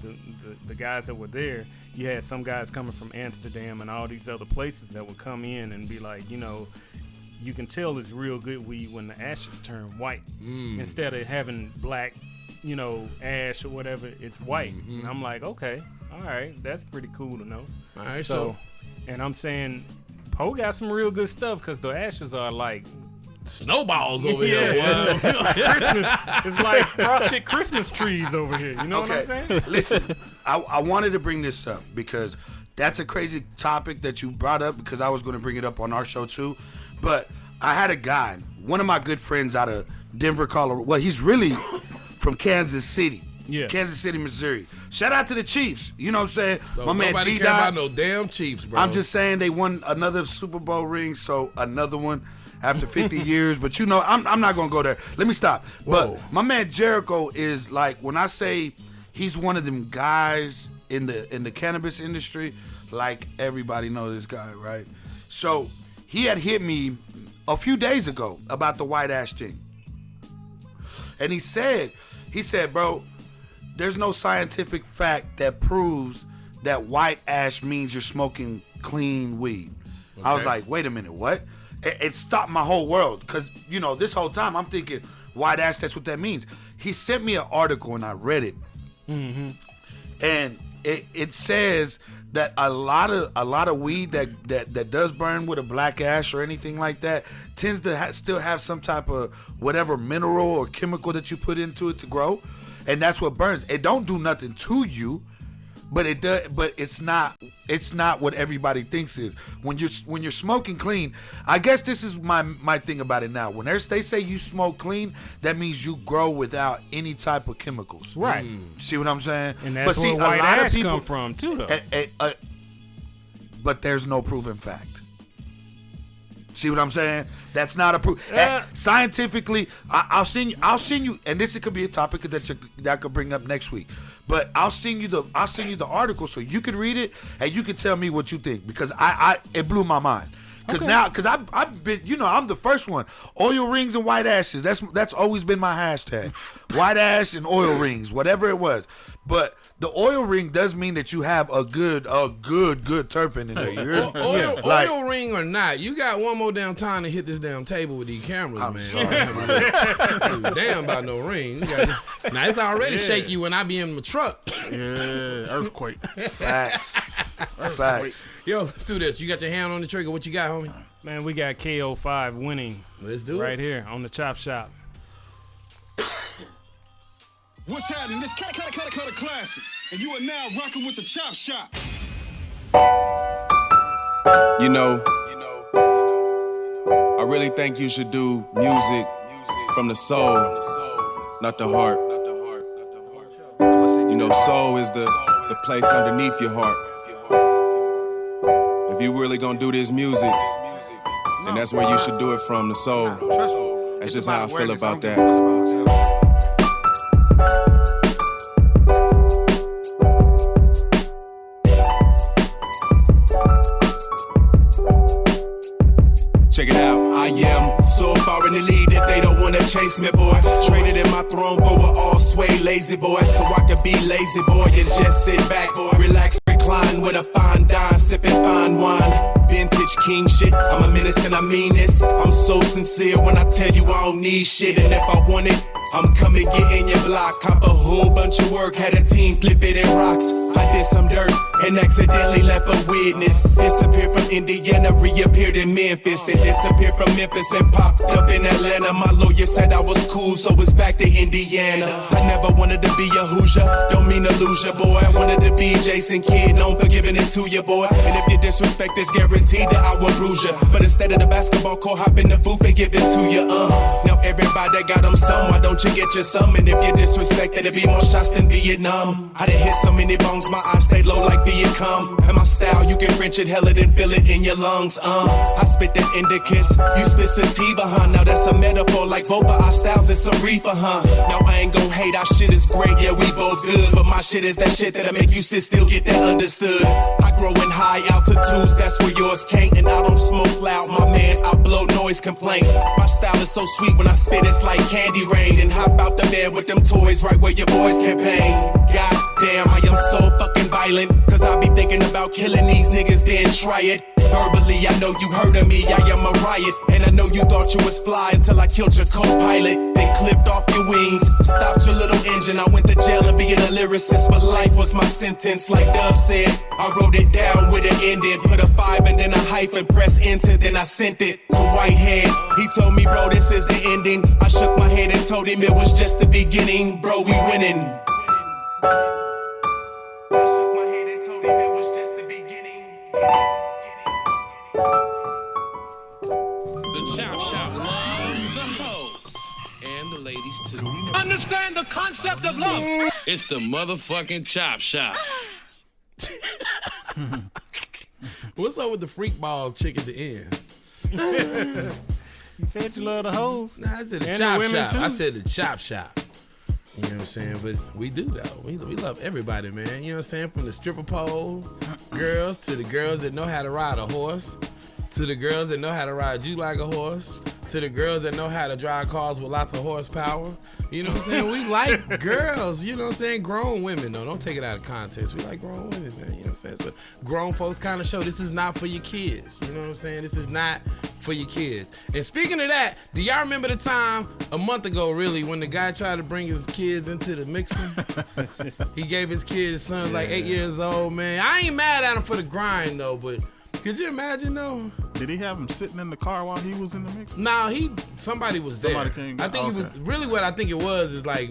the guys that were there. You had some guys coming from Amsterdam and all these other places that would come in and be like, you can tell it's real good weed when the ashes turn white. Instead of having black, ash or whatever, it's white. And I'm like, okay, all right, that's pretty cool to know. All right, so and I'm saying Poe got some real good stuff, because the ashes are like snowballs over here. Christmas. It's like frosted Christmas trees over here. You know what I'm saying? Listen, I wanted to bring this up because that's a crazy topic that you brought up, because I was going to bring it up on our show too. But I had a guy, one of my good friends out of Denver, Colorado. Well, he's really from Kansas City. Yeah. Kansas City, Missouri. Shout out to the Chiefs. You know what I'm saying? My man nobody D-Dot. care about no damn Chiefs, bro. I'm just saying they won another Super Bowl ring, so another one after 50 years. But I'm not gonna go there. Let me stop. Whoa. But my man Jericho is like, when I say he's one of them guys in the cannabis industry, like everybody knows this guy, right? So he had hit me a few days ago about the white ash thing. And he said, bro, there's no scientific fact that proves that white ash means you're smoking clean weed. Okay. I was like, wait a minute, what? It stopped my whole world, because, this whole time I'm thinking, white ash, that's what that means. He sent me an article and I read it. Mm-hmm. And it says that a lot of weed that does burn with a black ash or anything like that tends to still have some type of whatever mineral or chemical that you put into it to grow, and that's what burns. It don't do nothing to you, but it does. But it's not what everybody thinks is. When you're smoking clean, I guess this is my thing about it now. When they say you smoke clean, that means you grow without any type of chemicals. Right. See what I'm saying? And that's where white ash come from too, though. But there's no proven fact. See what I'm saying? That's not a proof. Scientifically, I'll send you, and this could be a topic that I could bring up next week. But I'll send you the article so you can read it and you can tell me what you think, because it blew my mind. Because I've been, I'm the first one. Oil rings and white ashes. That's always been my hashtag. White ash and oil rings, whatever it was. But the oil ring does mean that you have a good terpene in there. Oil ring or not, you got one more damn time to hit this damn table with these cameras, man. Sorry. Damn about no ring. Now it's already shaky when I be in my truck. Yeah, earthquake. Facts. Yo, let's do this. You got your hand on the trigger. What you got, homie? Man, we got KO5 winning. Let's do it. Right here on the Chop Shop. What's happening? This cut classic, and you are now rocking with the Chop Shop. I really think you should do music from the soul, not the heart. Soul is the place underneath your heart. If you really gonna do this music, then that's where you should do it from, the soul. That's just how I feel about that. Check it out. I am so far in the lead that they don't wanna chase me, boy. Traded in my throne for an all sway lazy boy, so I could be lazy, boy, and just sit back, boy. Relax, recline with a fine dine, sipping fine wine. Vintage king shit, I'm a menace and I mean this. I'm so sincere when I tell you I don't need shit, and if I want it, I'm coming get in your block. Cop a whole bunch of work, had a team flip it in rocks. I did some dirt and accidentally left a witness. Disappeared from Indiana, reappeared in Memphis. Then disappeared from Memphis and popped up in Atlanta. My lawyer said I was cool, so it's back to Indiana. I never wanted to be a Hoosier, don't mean to lose ya, boy. I wanted to be Jason Kidd, known for giving it to you, boy. And if you disrespect, it's guaranteed that I will bruise ya. But instead of the basketball court, hop in the booth and give it to you, Now everybody got them some, why don't you get your some? And if you disrespect, it'll be more shots than Vietnam. I done hit so many bongs, my eyes stay low like Viet Cong. And my style, you can French it, hell it and feel it in your lungs, I spit that indicus, you spit sativa, Now that's a metaphor, like both of our styles is some reefer, Now I ain't gon' hate, our shit is great, yeah we both good. But my shit is that shit that'll make you sit still, get that understood. I grow in high altitudes, that's where yours can't. And I don't smoke loud, my man, I blow noise complaint. My style is so sweet when I spit, it's like candy rain. And hop out the bed with them toys right where your boys campaign. God damn, I am so fucking violent, cause I be thinking about killing these niggas, then try it. Verbally, I know you heard of me, I am a riot. And I know you thought you was fly until I killed your co-pilot. Then clipped off your wings, stopped your little engine. I went to jail and being a lyricist for life was my sentence. Like Dub said, I wrote it down with an ending. Put a 5 and then a hyphen, press enter, then I sent it to Whitehead. He told me, bro, this is the ending. I shook my head and told him it was just the beginning. Bro, we winning. I shook my head and told him it was just the beginning. The Chop Shop loves the hoes and the ladies too. Understand the concept of love. It's the motherfucking Chop Shop. What's up with the freak ball chick at the end? You said you love the hoes. Nah, I said the And Chop the women Shop. too. I said the Chop Shop. You know what I'm saying? But we do though. We love everybody, man. You know what I'm saying? From the stripper pole girls to the girls that know how to ride a horse, to the girls that know how to ride you like a horse, to the girls that know how to drive cars with lots of horsepower. You know what I'm saying? We like girls, you know what I'm saying? Grown women, though. Don't take it out of context. We like grown women, man. You know what I'm saying? It's a grown folks kind of show. This is not for your kids. You know what I'm saying? This is not for your kids. And speaking of that, do y'all remember the time a month ago, really, when the guy tried to bring his kids into the mixing? He gave his kid, his son's like 8 years old, man. I ain't mad at him for the grind, though, but could you imagine, though? Did he have him sitting in the car while he was in the mix? Nah, somebody was there. Somebody came. I think he was really what I think it was is like,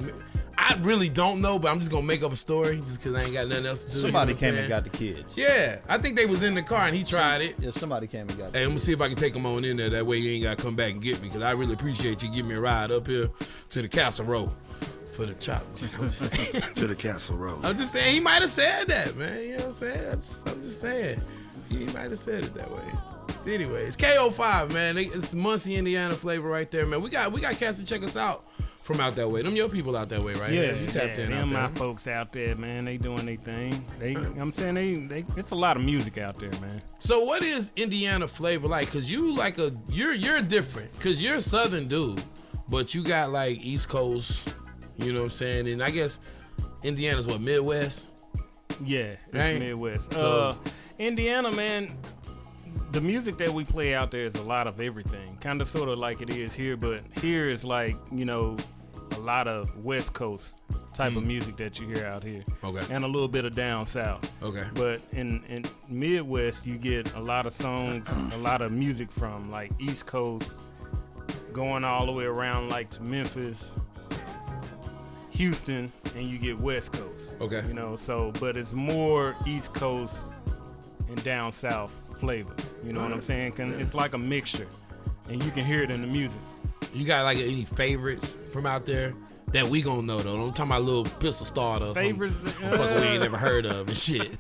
I really don't know, but I'm just gonna make up a story just because I ain't got nothing else to do. Somebody you know came and got the kids. Yeah, I think they was in the car and he tried it. Yeah, somebody came and got the Hey, I'm gonna kids. see if I can take them on in there. That way you ain't gotta come back and get me because I really appreciate you giving me a ride up here to the Castle Road for the chop. I'm just saying. To the Castle Road. I'm just saying he might have said that, man. You know what I'm saying? I'm just saying. He might have said it that way. Anyways, KO5, man. It's Muncie, Indiana flavor right there, man. We got cats to check us out from out that way. Them your people out that way, right? Yeah, you tapped in out them there. my folks out there, man. They doing their thing. I'm saying they it's a lot of music out there, man. So what is Indiana flavor like? Cause you like you're different. Cause you're a Southern dude, but you got like East Coast. You know what I'm saying? And I guess Indiana's what, Midwest? Yeah, it's Right? Midwest. So- Indiana, man. The music that we play out there is a lot of everything, kind of sort of like it is here, but here is like, you know, a lot of West Coast type of music that you hear out here. Okay. And a little bit of down south. Okay. But in Midwest, you get a lot of songs, a lot of music from like East Coast, going all the way around like to Memphis, Houston, and you get West Coast. Okay. You know, so, but it's more East Coast and down south flavor. You know what I'm saying? It's like a mixture, and you can hear it in the music. You got like any favorites from out there that we gonna know though? I'm talking about little pistol starter or Favorites, something. Fucker we ain't never heard of and shit.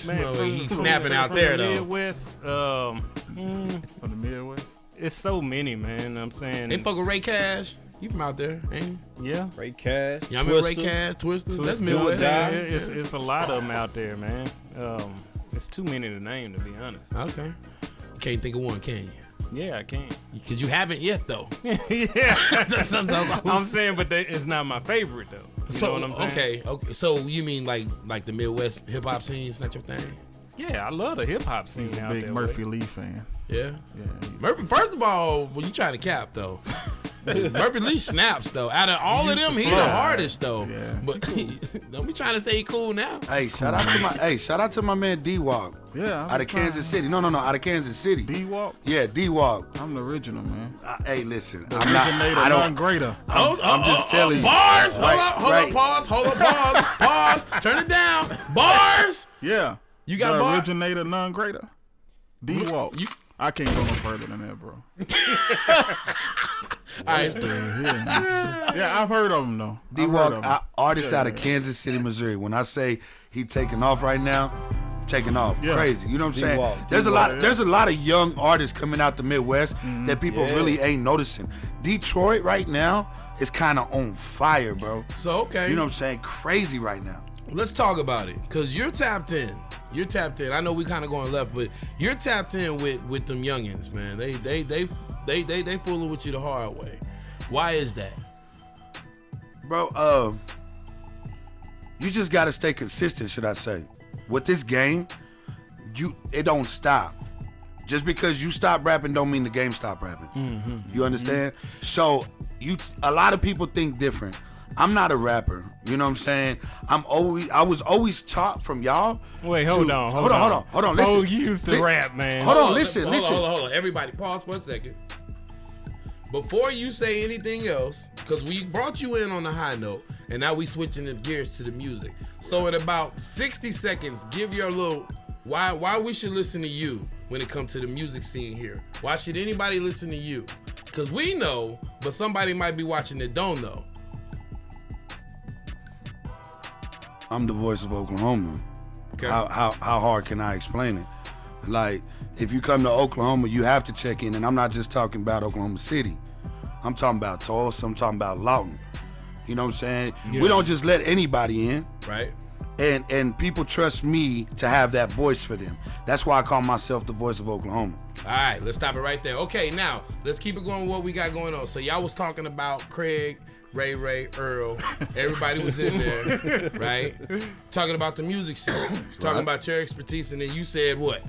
Man, He's snapping out there the though. Midwest, From the Midwest? it's so many, man. I'm saying They fuck with Ray Cash. You from out there, ain't you? Yeah. Ray Cash. Y'all remember Ray Cash, Twister? That's Midwest. It's a lot of them out there, man. It's too many to name, to be honest. Okay. You can't think of one, can you? Yeah, I can. Because you haven't yet, though. Yeah. I'm saying, but it's not my favorite, though. You know what I'm saying? Okay. So you mean like the Midwest hip hop scene is not your thing? Yeah, I love the hip hop scene. He's a big Murphy Lee fan. Yeah. Murphy. First of all, well, you trying to cap though. Murphy Lee snaps though. Out of all of them, he the hardest though. Yeah. But don't be trying to stay cool now. Hey, shout out to my man D-Walk. Yeah. Out of Kansas City. No, out of Kansas City. D-Walk? Yeah, D-Walk. I'm the original, man. Hey, listen. The originator, non-greater. I'm just telling you. Bars. Hold up. Pause. Pause. Turn it down. Bars. Yeah. You got the bars? Originator, non-greater. D-Walk. I can't go no further than that, bro. All right. Yeah, I've heard of him though. D-Walk, artist out of Kansas City, Missouri. When I say he taking off right now, taking off crazy. You know what I'm saying? D-Walk, There's a lot of young artists coming out the Midwest that people really ain't noticing. Detroit right now is kind of on fire, bro. So okay. You know what I'm saying? Crazy right now. Let's talk about it, cause you're tapped in. I know we kind of going left, but you're tapped in with them youngins, man. They fooling with you the hard way. Why is that? Bro, you just gotta stay consistent, should I say. With this game, it don't stop. Just because you stop rapping don't mean the game stop rapping. Mm-hmm. You understand? So a lot of people think different. I'm not a rapper. You know what I'm saying? I was always taught from y'all. Wait, hold on. Listen. Oh, you used to rap, man. Hold on, listen. Hold on. Everybody pause for a second. Before you say anything else, because we brought you in on a high note, and now we switching the gears to the music. So in about 60 seconds, give your little why we should listen to you when it comes to the music scene here. Why should anybody listen to you? Because we know, but somebody might be watching that don't know. I'm the voice of Oklahoma. Okay. How hard can I explain it? Like, if you come to Oklahoma, you have to check in, and I'm not just talking about Oklahoma City. I'm talking about Tulsa, I'm talking about Lawton. You know what I'm saying? Yeah. We don't just let anybody in. Right. And people trust me to have that voice for them. That's why I call myself the voice of Oklahoma. All right, let's stop it right there. Okay, now, let's keep it going with what we got going on. So y'all was talking about Craig, Ray, Earl. Everybody was in there, right? Talking about the music scene. Talking about your expertise, and then you said what?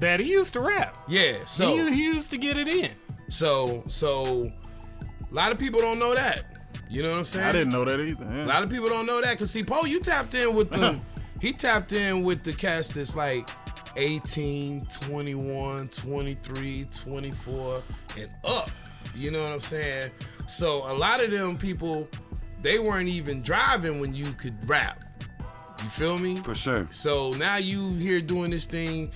That he used to rap. Yeah, so he used to get it in. So a lot of people don't know that. You know what I'm saying? I didn't know that either. Yeah. A lot of people don't know that, because see, Poe, you tapped in with them. He tapped in with the cast that's like 18, 21, 23, 24, and up. You know what I'm saying? So a lot of them people, they weren't even driving when you could rap. You feel me? For sure. So now you here doing this thing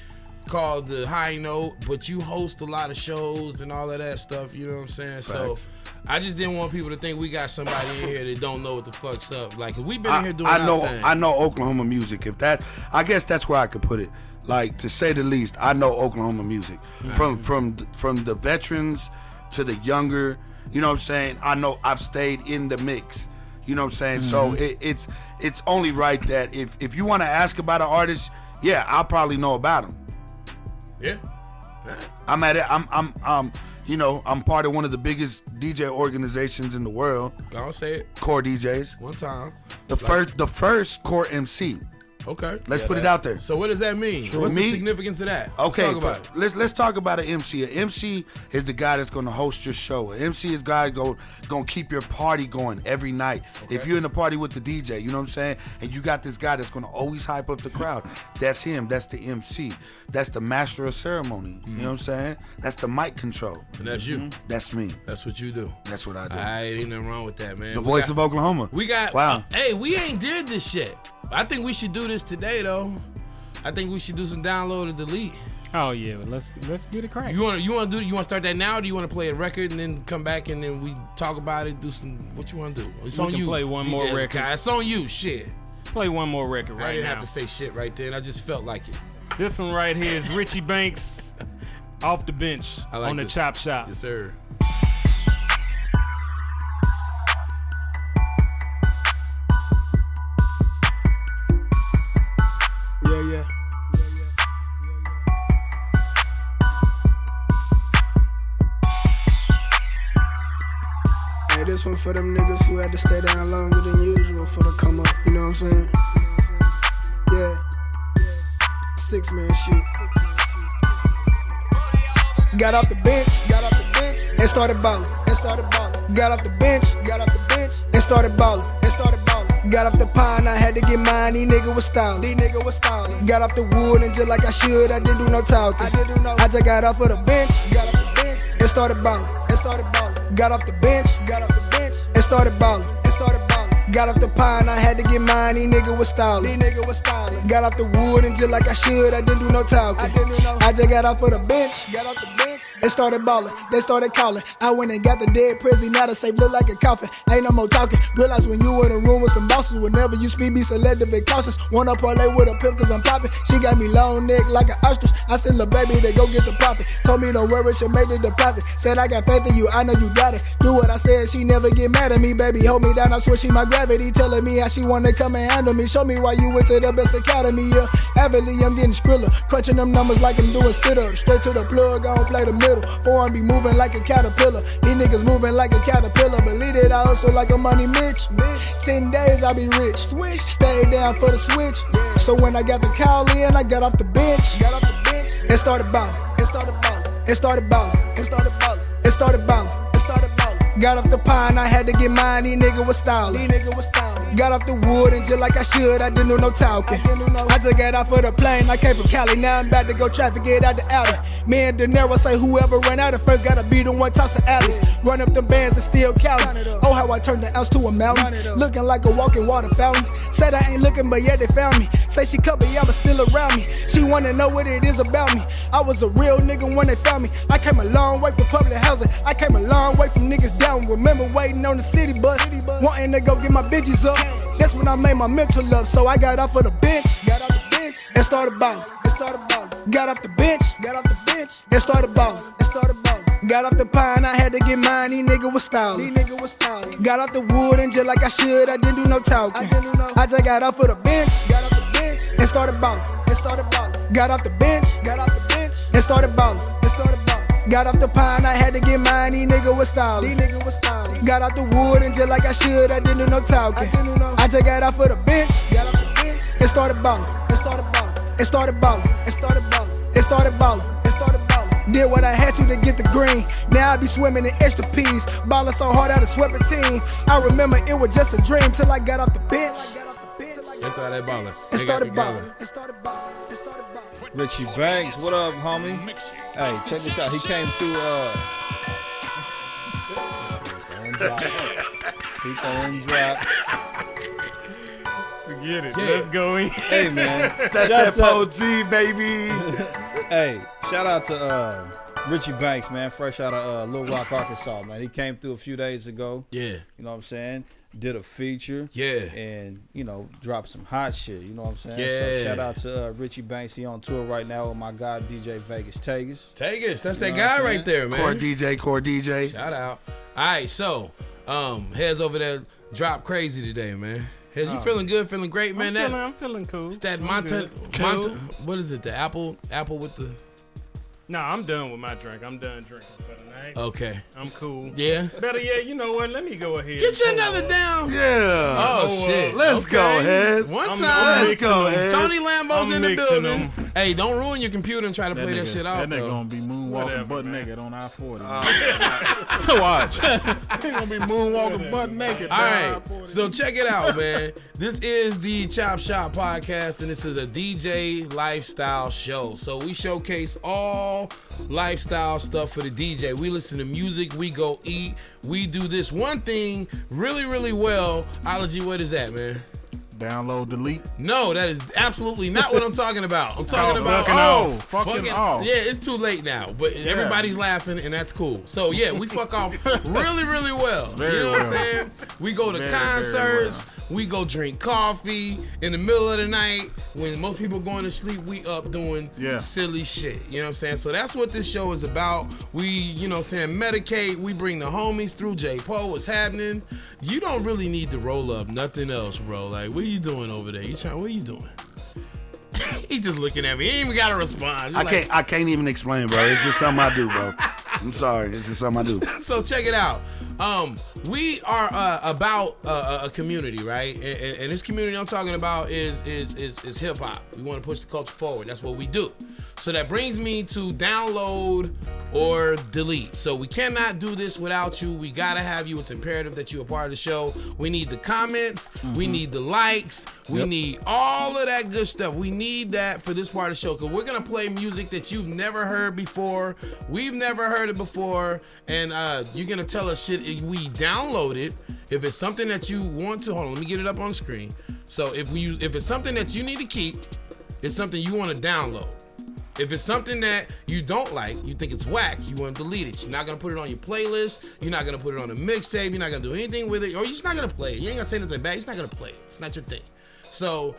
called the High Note, but you host a lot of shows and all of that stuff. You know what I'm saying? Fact. So I just didn't want people to think we got somebody in here that don't know what the fuck's up. Like, we've been in here doing our thing. I know Oklahoma music. I guess that's where I could put it. Like, to say the least, I know Oklahoma music. From the veterans to the younger, you know what I'm saying? I know I've stayed in the mix. You know what I'm saying? So it's only right that if you want to ask about an artist, yeah, I'll probably know about him. Yeah. I'm at it. I'm part of one of the biggest DJ organizations in the world. Don't say it. Core DJs. One time. The first core MC. Okay. Let's put it out there. So what does that mean? What's the significance of that? Okay, Let's talk about it. Let's talk about an MC. An MC is the guy that's gonna host your show. An MC is guy gonna keep your party going every night. Okay. If you're in the party with the DJ, you know what I'm saying? And you got this guy that's gonna always hype up the crowd. That's him. That's the MC. That's the master of ceremony. You know what I'm saying? That's the mic control. And that's you. That's me. That's what you do. That's what I do. Ain't nothing wrong with that, man. The voice of Oklahoma. We got. Wow. Hey, we ain't did this yet. I think we should do this today, though. I think we should do some download and delete. Oh yeah, let's get it cracking. You want to start that now? Or do you want to play a record and then come back and then we talk about it? Do some. What you want to do? It's on you. Play one DJ more record. Kai. It's on you. Shit. Play one more record right now. I didn't have to say shit right then. I just felt like it. This one right here is Richie Banks, Off the Bench on the Chop Shop. Yes, sir. Yeah. this one for them niggas who had to stay down longer than usual for the come up, you know what I'm saying? Yeah. 6-man shit. Got off the bench, and started ballin', Got off the bench, and started ballin', Got off the pine, I had to get mine, these niggas was stylin', Got off the wood and just like I should, I didn't do no talking. I just got off of the bench, and started ballin', Got off the bench, and started ballin', Got off the pine, I had to get mine, these niggas was stylin', Got off the wood and just like I should, I didn't do no talking. I just got off of the bench, and started ballin', they started callin'. I went and got the dead prezi, now the safe look like a coffin. Ain't no more talking, realize when you in a room with some bosses, whenever you speak, be selective and cautious. Wanna parlay with a pimp cause I'm poppin'. She got me long neck like an ostrich. I said, lil' baby, they go get the profit. Told me don't worry, she made the deposit. Said I got faith in you, I know you got it. Do what I said, she never get mad at me, baby. Hold me down, I swear she my gravity. Telling me how she wanna come and handle me. Show me why you went to the best academy, yeah. Avidly, I'm getting skriller. Crunching them numbers like I'm doing sit-ups. Straight to the plug, I don't play the middle. Foreign be moving like a caterpillar. These niggas moving like a caterpillar. Believe it, I hustle like a money Mitch. 10 days, I be rich. Stay down for the switch. So when I got the call in, I got off the bench. And started ballin'. Got off the pine, I had to get mine, these niggas was stylin'. Got off the wood and just like I should, I didn't do no talking. I just got off of the plane, I came from Cali, now I'm about to go traffic, get out the alley. Me and De Niro say whoever ran out of first gotta be the one tossing alleys. Run up them bands and still counting. Oh, how I turned the ounce to a mountain. Looking like a walking water fountain. Said I ain't looking, but yeah, they found me. Say she cut me, but still around me. She wanna know what it is about me. I was a real nigga when they found me. I came a long way from public housing. I came a long way from niggas down. Remember waiting on the city bus, wanting to go get my bitches up. That's when I made my mental up. So I got off of the bench, and started ballin'. Got off the bench, and started ballin'. Got off the pine, I had to get mine, these niggas was stylin'. Got off the wood and just like I should, I didn't do no talking. I just got off of the bench, and started ballin'. Got off the bench, and started ballin'. Got off the pine, I had to get mine, these niggas was stylin'. Got off the wood and just like I should, I didn't do no talking. I just got off of the bench, and started ballin'. Did what I had to get the green. Now I be swimming in extra peas. Ballin' so hard I done swept a team. I remember it was just a dream till I got off the bench. And started ballin'. Richie Banks, what up, homie? Hey, check this out. He came through. He throwing drop. Forget it. Let's go in. Hey, man. That's that OG, baby. Hey, shout out to Richie Banks, man. Fresh out of Little Rock, Arkansas, man. He came through a few days ago. Yeah. You know what I'm saying? Did a feature. Yeah. And, you know, dropped some hot shit. You know what I'm saying? Yeah. So shout out to Richie Banks. He on tour right now with my guy, DJ Vegas Tagus. That's that guy right there, man. Core DJ. Shout out. All right, so, Heads over there dropped crazy today, man. Heads, you feeling good? Feeling great, man? I'm feeling cool. It's that what is it? The apple with the... No, I'm done with my drink. I'm done drinking for the night. Okay. I'm cool. Yeah? Better yet, you know what? Let me go ahead. Get you another down. Yeah. Oh, shit. Let's go, Heads. One time. Let's go, Heads. Tony Lambo's in the building. Them. Hey, don't ruin your computer and try to play that shit out, That nigga though. gonna be moonwalking butt naked on I-40. Watch. He gonna be moonwalking butt naked. All right, so check it out, man. This is the Chop Shop Podcast, and this is a DJ lifestyle show. So we showcase all lifestyle stuff for the DJ. We listen to music, we go eat, we do this one thing really, really well. Ology, what is that, man? Download, delete. No, that is absolutely not what I'm talking about. I'm talking about fucking off. Yeah, it's too late now, but everybody's laughing and that's cool. So yeah, we fuck off really, really well. You know what I'm saying? We go to concerts, we go drink coffee in the middle of the night when most people going to sleep. We up doing silly shit. You know what I'm saying? So that's what this show is about. We, you know what I'm saying, medicate. We bring the homies through. J-Po, what's happening? You don't really need to roll up nothing else, bro. Like, what are you doing over there? What are you doing? He just looking at me. He ain't even got to respond. I can't even explain, bro. It's just something I do, bro. I'm sorry. It's just something I do. So check it out. We are about a community, right? And this community I'm talking about is hip hop. We want to push the culture forward. That's what we do. So that brings me to download or delete. So we cannot do this without you. We gotta have you. It's imperative that you're a part of the show. We need the comments. We need the likes. We need all of that good stuff. We need that for this part of the show, because we're gonna play music that you've never heard before. We've never heard it before, and you're gonna tell us shit if we download it. If it's something that you want to, hold on, let me get it up on the screen. So if it's something that you need to keep, it's something you want to download. If it's something that you don't like, you think it's whack, you want to delete it. You're not going to put it on your playlist. You're not going to put it on a mixtape. You're not going to do anything with it. Or you're just not going to play it. You ain't going to say nothing bad. You're just not going to play it. It's not your thing. So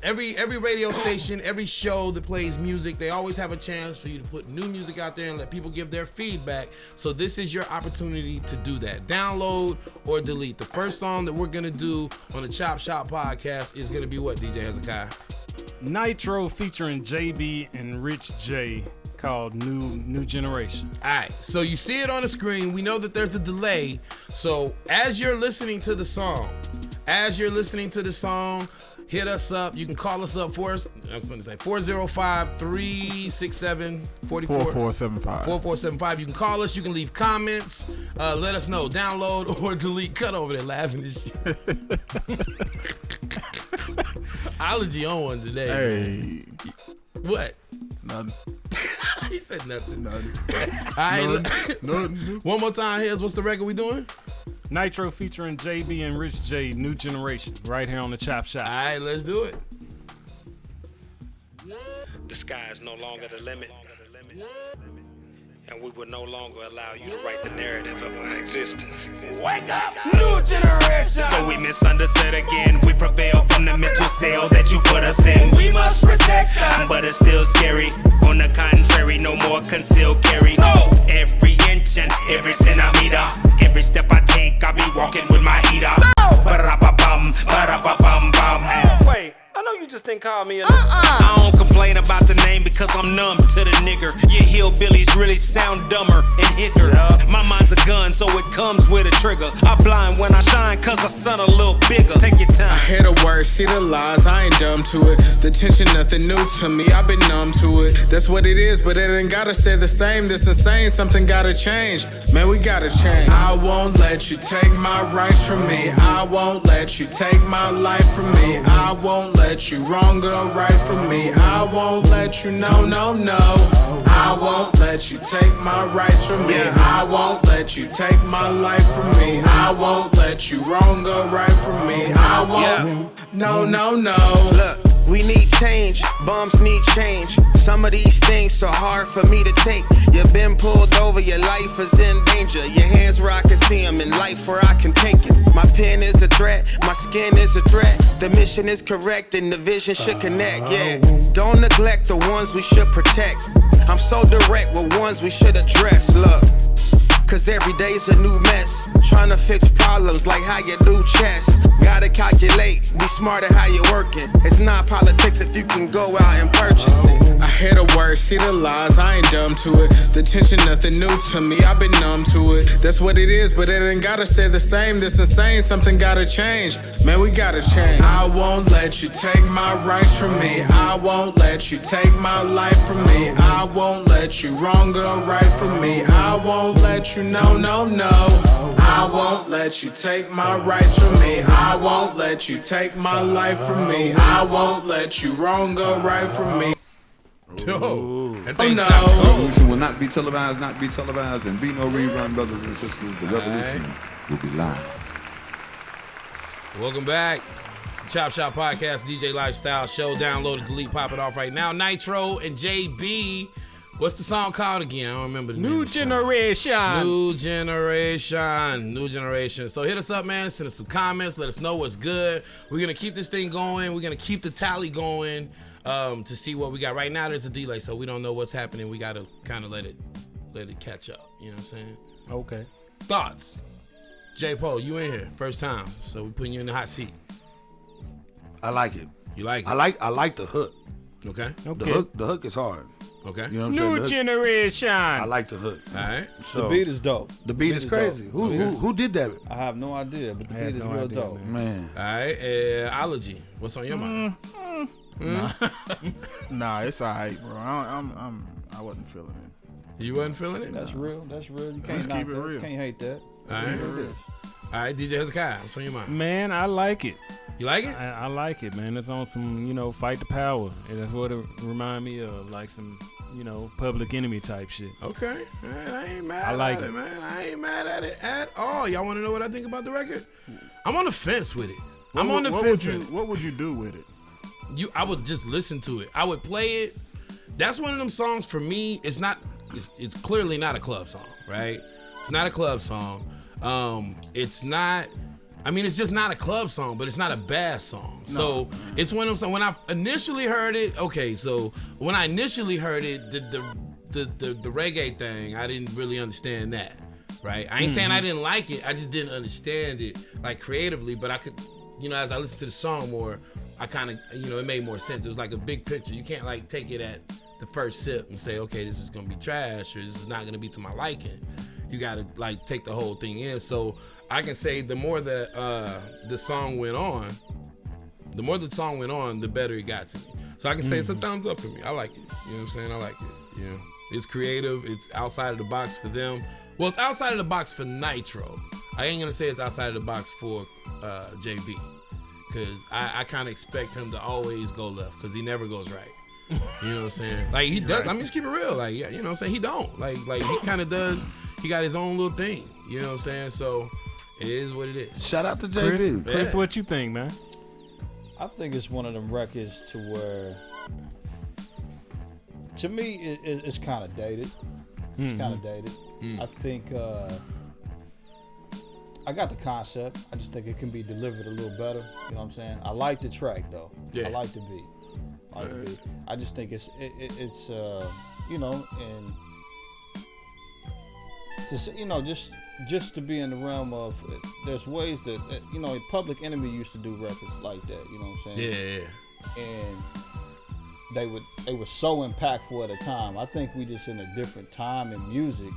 every radio station, every show that plays music, they always have a chance for you to put new music out there and let people give their feedback. So this is your opportunity to do that. Download or delete. The first song that we're going to do on the Chop Shop podcast is going to be what, DJ Hezekiah? Nitro featuring JB and Rich J, called New Generation. All right, so you see it on the screen. We know that there's a delay. So as you're listening to the song, hit us up. You can call us up for us. I was going to say 405-367-4475. 4475. You can call us. You can leave comments. Let us know. Download or delete. Cut over there laughing and shit. Allergy on one today. Hey. What? Nothing. He said nothing. Nothing. All right. Nothing. One more time. Here's what's the record we doing? Nitro featuring JB and Rich J, New Generation, right here on the Chop Shop. All right, let's do it. The sky is no longer the limit. And we will no longer allow you to write the narrative of our existence. Wake up, new generation. So we misunderstood again. We prevail from the mental cell that you put us in. We must protect us, but it's still scary. On the contrary, no more concealed carry. No. Every inch and every centimeter, every step I take, I'll be walking with my heat up. Ba-da-ba-bum, ba-da-ba-bum-bum. Wait. I know you just didn't call me a I don't complain about the name because I'm numb to the nigger. Your hillbillies really sound dumber and hicker. My mind's a gun, so it comes with a trigger. I blind when I shine cause I sun a little bigger. Take your time. I hear the words, see the lies, I ain't dumb to it. The tension, nothing new to me, I've been numb to it. That's what it is, but it ain't gotta stay the same. This insane, something gotta change. Man, we gotta change. I won't let you take my rights from me. I won't let you take my life from me. I won't let you wrong or right from me. I won't let you no. I won't let you take my rights from me. I won't let you take my life from me. I won't let you wrong or right from me. I won't. No. Look, we need change. Bums need change. Some of these things so hard for me to take. You've been pulled over, your life is in danger. Your hands where I can see them, in life where I can take it. My pen is a threat, my skin is a threat. The mission is correct and the vision should connect, yeah. Don't neglect the ones we should protect. I'm so direct with ones we should address, look. Cause every day's a new mess. Trying to fix problems like how you do chess. Gotta calculate, be smart at how you're working. It's not politics if you can go out and purchase it. I hear the words, see the lies, I ain't dumb to it. The tension, nothing new to me, I've been numb to it. That's what it is, but it ain't gotta stay the same. This insane, something gotta change. Man, we gotta change. I won't let you take my rights from me. I won't let you take my life from me. I won't let you wrong or right from me. I won't let you no. I won't let you take my rights from me. I won't let you take my life from me. I won't let you wrong or right from me. The revolution will not be televised, and be no rerun, brothers and sisters. The revolution will be live. Welcome back. It's the Chop Shop Podcast, DJ Lifestyle Show. Download and delete, pop it off right now. Nitro and JB. What's the song called again? I don't remember the name. New Generation. New Generation. So hit us up, man. Send us some comments. Let us know what's good. We're going to keep this thing going. We're going to keep the tally going to see what we got. Right now, there's a delay, so we don't know what's happening. We got to kind of let it catch up. You know what I'm saying? Okay. Thoughts? J. Poe, you in here. First time. So we're putting you in the hot seat. I like it. You like it? I like the hook. Okay. The hook is hard. Okay. You know what I'm New saying? The hook- generation. I like the hook. All right. So, The beat is dope. The beat is crazy. dope. Who did that? I have no idea, but the beat is real dope. Man. All right. Ology. What's on your mind? Nah, it's alright, bro. I wasn't feeling it. You wasn't feeling it? That's real. That's real. You can't Let's knock keep it that. real. Can't hate that. All That's right. what it is. All right, DJ Hezekiah, what's on your mind? Man, I like it. You like it? I like it, man. It's on some, fight the power. And that's what it remind me of, like some, Public Enemy type shit. Okay. Man, I ain't mad I like at it, it. man. I ain't mad at it at all. Y'all want to know what I think about the record? I'm on the fence with it. I'm on the fence. What would you do with it? I would just listen to it. I would play it. That's one of them songs for me. It's clearly not a club song, right? It's not a club song. It's just not a club song, but it's not a bad song. No. So it's one of them songs. When I initially heard it, the reggae thing, I didn't really understand that, right? I ain't saying I didn't like it. I just didn't understand it like creatively, but I could, as I listened to the song more, I kind of, it made more sense. It was like a big picture. You can't like take it at the first sip and say, okay, this is gonna be trash or this is not gonna be to my liking. You gotta like take the whole thing in. So I can say the more that the song went on, the better it got to me. So I can say it's a thumbs up for me. I like it. You know what I'm saying? I like it. It's creative. It's outside of the box for them. Well, it's outside of the box for Nitro. I ain't gonna say it's outside of the box for JB. Because I kind of expect him to always go left because he never goes right. You know what I'm saying? Like he does. Right. I mean, just keep it real. Like, yeah, you know what I'm saying? He don't. Like he kind of does. He got his own little thing. You know what I'm saying? So it is what it is. Shout out to JB. Chris, what you think, man? I think it's one of them records to where, to me, it's kind of dated. It's kind of dated. I think I got the concept. I just think it can be delivered a little better. You know what I'm saying? I like the track though. Yeah. I like the beat. I just think it's and just to be in the realm of there's ways that Public Enemy used to do records like that. You know what I'm saying? Yeah. And they were so impactful at a time. I think we just in a different time in music,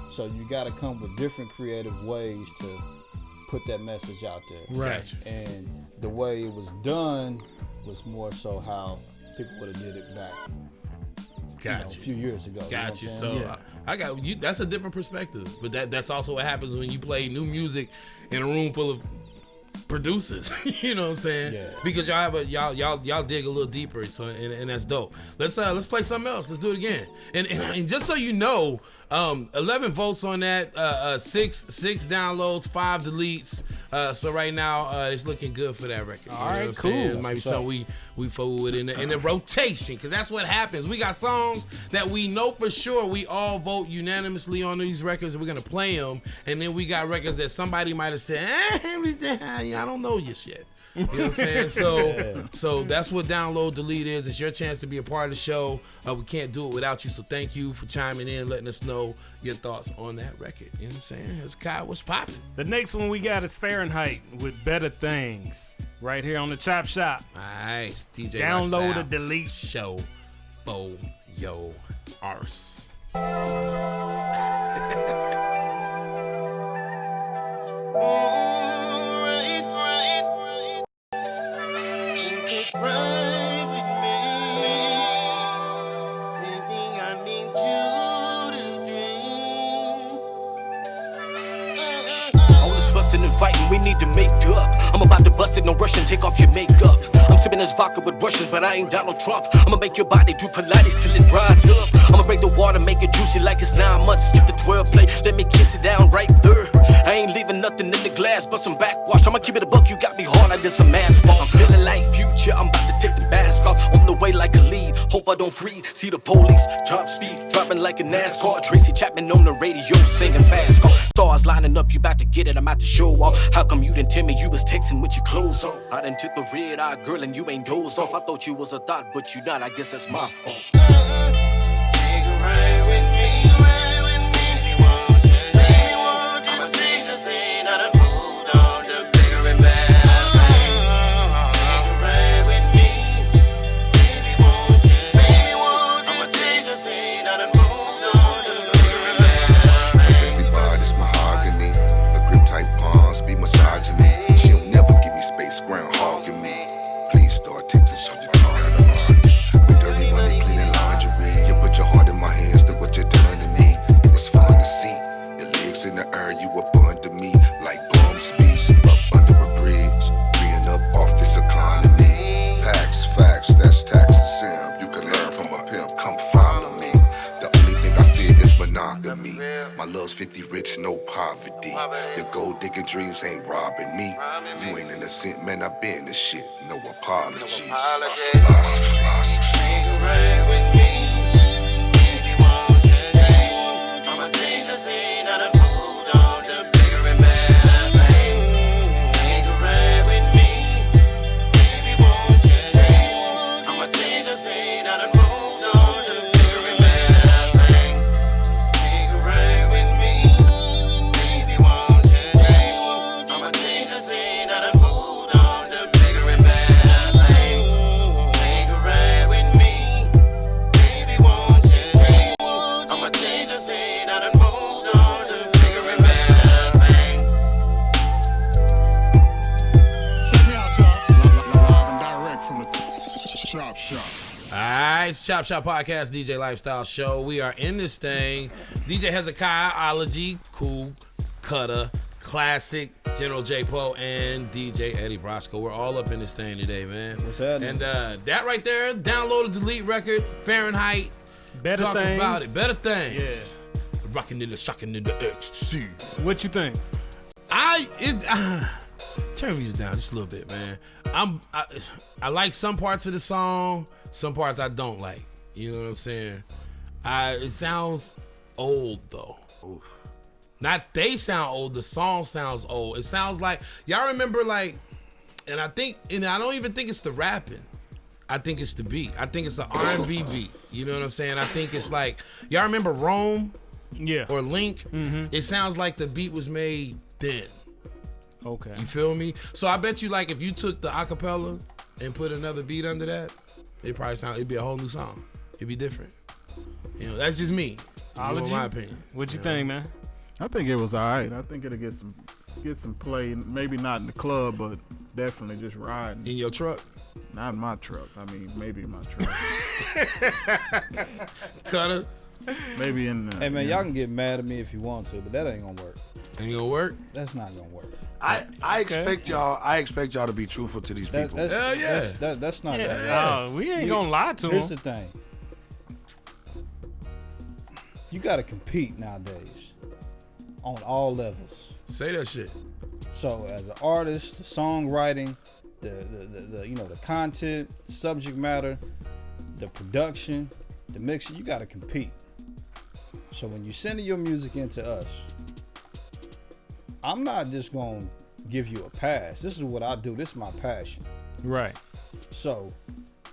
so you got to come with different creative ways to put that message out there. Right. And the way it was done was more so how people would have did it back. A few years ago. Got you. So I got you. That's a different perspective, but that's also what happens when you play new music in a room full of producers. You know what I'm saying? Yeah. Because y'all have y'all dig a little deeper. So and that's dope. Let's play something else. Let's do it again. And just so you know, 11 votes on that. 6 downloads, 5 deletes. So right now it's looking good for that record. All right, cool. It might be something we forward in the rotation, because that's what happens. We got songs that we know for sure we all vote unanimously on these records, and we're gonna play them. And then we got records that somebody might have said, I don't know this yet. You know what I'm saying? So that's what download delete is. It's your chance to be a part of the show. We can't do it without you. So thank you for chiming in, letting us know your thoughts on that record. You know what I'm saying? It's Kyle, what's popping? The next one we got is Fahrenheit with Better Things. Right here on the Chop Shop. Nice. DJ Download or delete. Show for yo arse. And fighting, we need to make up. I'm about to bust it, no rushing, take off your makeup. I'm sipping this vodka with Russians, but I ain't Donald Trump. I'ma make your body do Pilates till it dries up. I'ma break the water, make it juicy like it's 9 months. Skip the 12 play, let me kiss it down right there. I ain't leaving nothing in the glass but some backwash. I'ma keep it a buck, you got me hard, I did some asphalt. I'm feeling like Future, I'm about to take the mask off. On the way like a lead, hope I don't freeze. See the police, top speed, dropping like a NASCAR. Tracy Chapman on the radio, singing fast car. Stars lining up, you about to get it, I'm about to show off. How come you didn't tell me you was texting with your clothes on? I done took a red-eyed girl and you ain't dozed off. I thought you was a thought, but you not, I guess that's my fault. Take a ride with me, baby, won't you? Baby, won't you? I'ma take the scene, I done moved on to bigger and better. Take a ride with me, baby, won't you? Baby, won't you? I'ma take the scene. was 50 rich, no poverty. Your gold digging dreams ain't robbing me. You ain't innocent, man, I been this shit. No apologies. Take a ride with me. Baby, won't you take? I'ma change the scene, I done moved on to bigger and better things. Take a ride with me. Baby, won't you take? I'ma change the scene, I done moved on to bigger and better things. Take a ride with me. Baby, won't you take? I'ma change the scene, I done moved on to bigger and better things. Take a ride with me. Baby, won't you take? I'ma change the scene, I done moved on to bigger and better things. Check me out, y'all. Live and direct from the Chop Shop. All right, it's Chop Shop Podcast, DJ Lifestyle Show. We are in this thing. DJ Hezekiah-ology, Cool, Cutter, Classic, General J. Poe, and DJ Eddie Roscoe. We're all up in this thing today, man. What's happening? And that right there, download the Delete record, Fahrenheit. Better Talk things. about it. Better things. Yeah. Rocking in the shocking in the ecstasy. What you think? Turn music down just a little bit, man. I like some parts of the song, some parts I don't like. You know what I'm saying? It sounds old though. Oof. Not they sound old, the song sounds old. It sounds like y'all remember like, and I don't even think it's the rapping. I think it's the beat. I think it's an R&B beat. You know what I'm saying? I think it's like, y'all remember Rome? Yeah. Or Link? Mm-hmm. It sounds like the beat was made then. Okay. You feel me? So I bet you like if you took the acapella and put another beat under that, it'd be a whole new song. It'd be different. You know, that's just me. My opinion. What you think, man? I think it was all right. I think it'll get some play. Maybe not in the club, but definitely just riding. In your truck? Not in my truck. I mean, maybe in my truck. Cutter. Maybe in the... Hey, man, y'all can get mad at me if you want to, but that ain't gonna work. Ain't gonna work? That's not gonna work. I expect y'all to be truthful to these people. Hell yeah. That's not that. Yeah. We ain't gonna lie to them. Here's the thing. You gotta compete nowadays on all levels. Say that shit. So as an artist, the songwriting, the content, subject matter, the production, the mixing, you gotta compete. So when you're sending your music into us, I'm not just gonna give you a pass. This is what I do. This is my passion. Right. So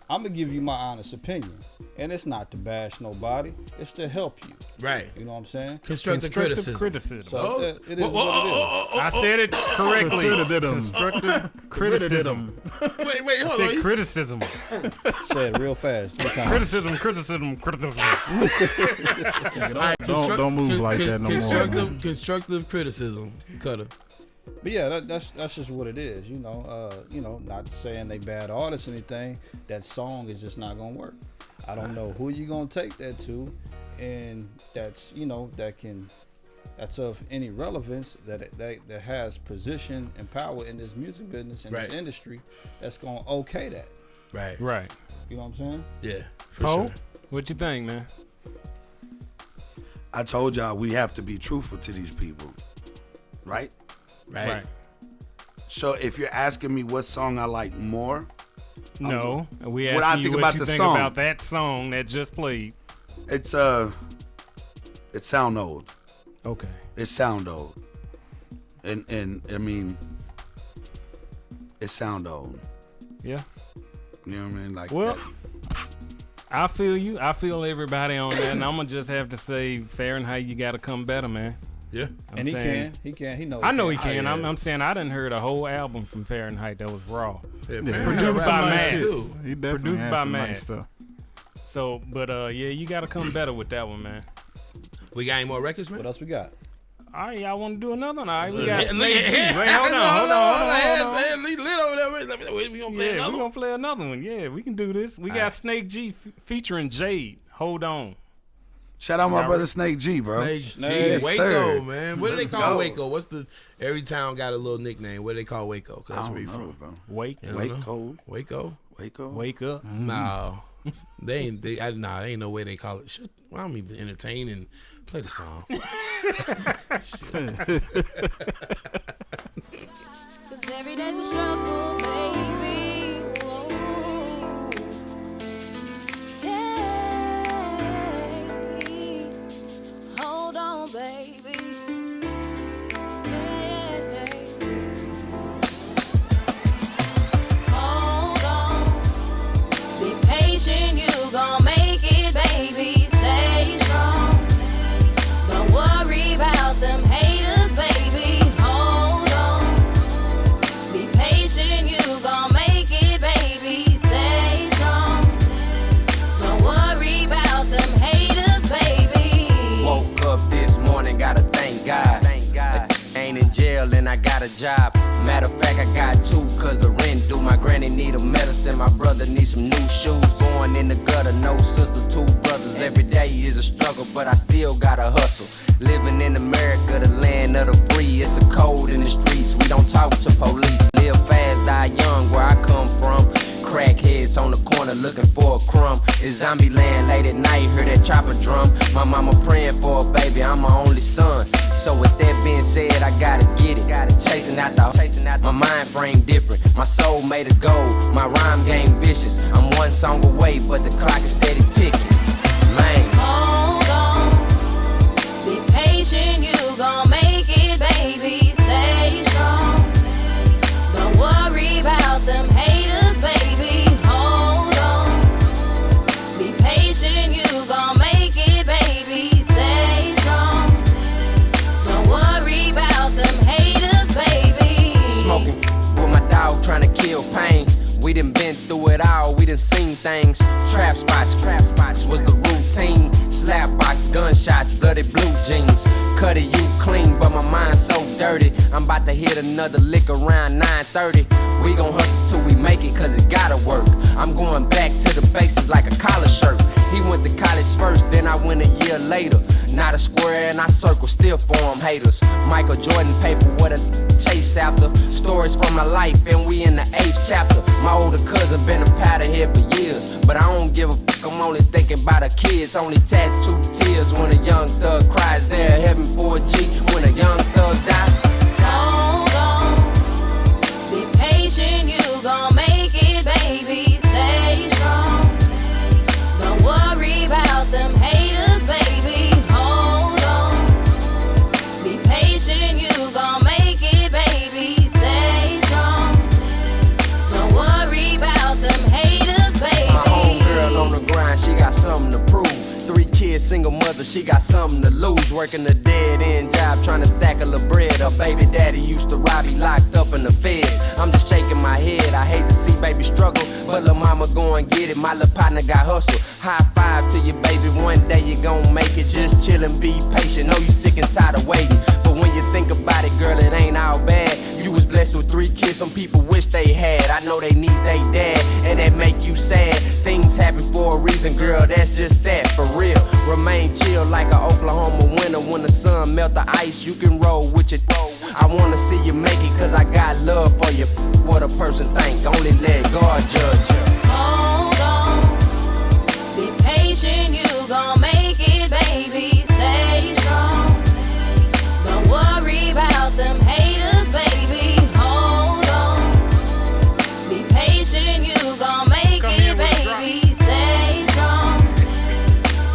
I'm gonna give you my honest opinion. And it's not to bash nobody. It's to help you. Right. You know what I'm saying? Constructive criticism. So it is what it is. I said it correctly. Constructive criticism. Wait, hold on. I said criticism. Say it real fast. Criticism. Don't move like that no more. Constructive criticism. Cutter. But yeah, that's just what it is. You know, not saying they bad artists or anything. That song is just not gonna work. I don't know who you gonna take that to, and that's that's of any relevance that has position and power in this music business and this industry. That's gonna okay that. Right. You know what I'm saying? Yeah. Poe, what you think, man? I told y'all we have to be truthful to these people, right? Right. So if you're asking me what song I like more, no, we what I asking think you about what you the think song. about that song that just played. It sound old. Okay. It sound old. And I mean, it sound old. Yeah. You know what I mean? Like, well, I feel you. I feel everybody on that, and I'm gonna just have to say, Fahrenheit, you gotta come better, man. Yeah. And he can. He knows. I know he can. I'm saying I done heard a whole album from Fahrenheit that was raw. Yeah, produced by Mass. He Produced by some Mass. nice stuff. So, but yeah, you gotta come better with that one, man. We got any more records, man? What else we got? All right, y'all want to do another one? All right, we got Yeah, Snake G. yeah. Wait, hold on. We gonna play another we gonna play another one. Yeah, we can do this. We got Snake G featuring Jade. Hold on. Shout out my brother Snake G, bro. Snake G. Yes, Waco, sir. man. What do they Let's call go. Waco? What's every town got a little nickname. What do they call Waco? 'Cause that's where you from. Bro. Waco. Waco. Wake up. No. They ain't no way they call it. Shit. Well, I'm even entertaining Play the song. Cause every day's a struggle, baby. Hey, hold on, baby. Hey. Hold on. Be patient, you gon' make it, baby. Stay strong. Don't worry about them haters, baby. Hold on. Be patient, you gon' make it, baby. Stay strong. Don't worry about them haters, baby. Woke up this morning, gotta thank God. Ain't in jail and I got a job. Matter of fact, I got two, cause the rent due. My granny need a medicine, my brother need some new shoes. Born in the gutter, no sister, two brothers. Every day is a struggle, but I still gotta hustle. Living in America, the land of the free. It's a code in the streets, we don't talk to police. Live fast, die young, where I come from. Crackheads on the corner looking for a crumb. It's zombie land late at night, hear that chopper drum. My mama praying for a baby, I'm my only son. So with that being said, I gotta get it. Chasing out my mind frame different. My soul made a goal, my rhyme game vicious. I'm one song away, but the clock is steady ticking. Man. Hold on. Be patient, you gon' make it, baby. Stay strong. Don't worry about them haters, baby. Hold on. Be patient, you gon' make it, baby. Stay strong. Don't worry about them haters, baby. Smoking with my dog trying to kill pain. We done been through it all, we done seen things. Trap spots was the routine. Slap box, gunshots, bloody blue jeans. Cut it, you clean, but my mind's so dirty. I'm about to hit another lick around 9:30. We gon' hustle till we make it, cause it gotta work. I'm going back to the basics like a collar shirt. He went to college first, then I went a year later. Not a square and I circle, still form haters. Michael Jordan paper, what a chase after. Stories from my life and we in the 8th chapter. My older cousin been a powderhead for years, but I don't give a fuck, I'm only thinking about her kids. Only tattooed tears when a young thug cries there. Heaven for a G when a young thug dies. Hold on. Be patient, you gon' make it, baby. Stay strong. Don't worry about them haters, baby. Hold on. Be patient, you gon' make it, baby. Stay strong. Don't worry about them haters, baby. My homegirl on the grind, she got something to prove. 3 kids, single mother, she got something to lose. Working a dead-end job, trying to stack a little bread. Her baby daddy used to rob, he locked up in the feds. I'm just shaking my head, I hate to see baby struggle, but lil' mama go and get it, my lil' partner got hustle. High five to you, baby, one day you gon' make it. Just chillin', be patient, know you sick and tired of waiting. But when you think about it, girl, it ain't all bad. You was blessed with 3 kids, some people wish they had. I know they need they dad, and that make you sad. Things happen for a reason, girl, that's just that, for real. Remain chill like a Oklahoma winter. When the sun melt the ice, you can roll with it. I wanna see you make it, cause I got love for you. What a person think, only let God judge you. Hold on. Be patient, you gon' make it, baby. Stay strong. Don't worry about them haters, baby. Hold on. Be patient, you gon' make it, baby. Stay strong.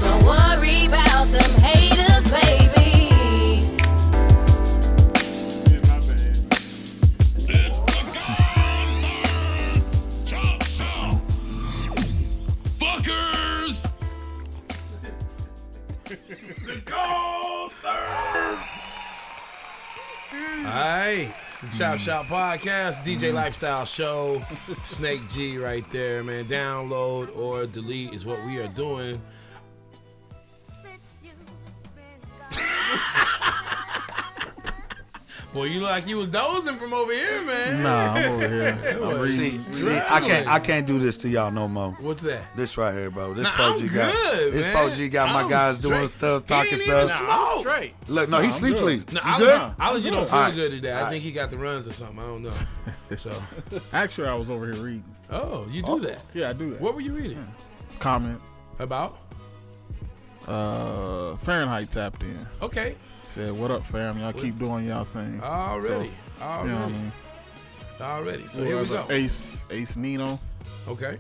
Don't worry about them haters, baby. Fuckers! The gold third. Alright, it's the Chop Shop Podcast, DJ Lifestyle Show. Snake G right there, man. Download or delete is what we are doing. Boy, you look like you was dozing from over here, man. Nah, I'm over here. See, I can't do this to y'all no more. What's that? This right here, bro. This Nah, PUBG I'm got good, this man. PUBG got my I'm guys straight. doing stuff, He talking ain't stuff. even smoke. Straight. Look, no, Nah, he I'm sleep. good. No, You good? I'll let you don't feel All right. good today. I All think he got the runs or something. I don't know. So, Actually, I was over here reading oh, you do that? Yeah, I do that. What were you reading? Comments. About? Fahrenheit tapped in. Okay. Said, "What up, fam? Y'all keep doing y'all thing." Already. You know what I mean? Already. So here we go. Ace Nino. Okay.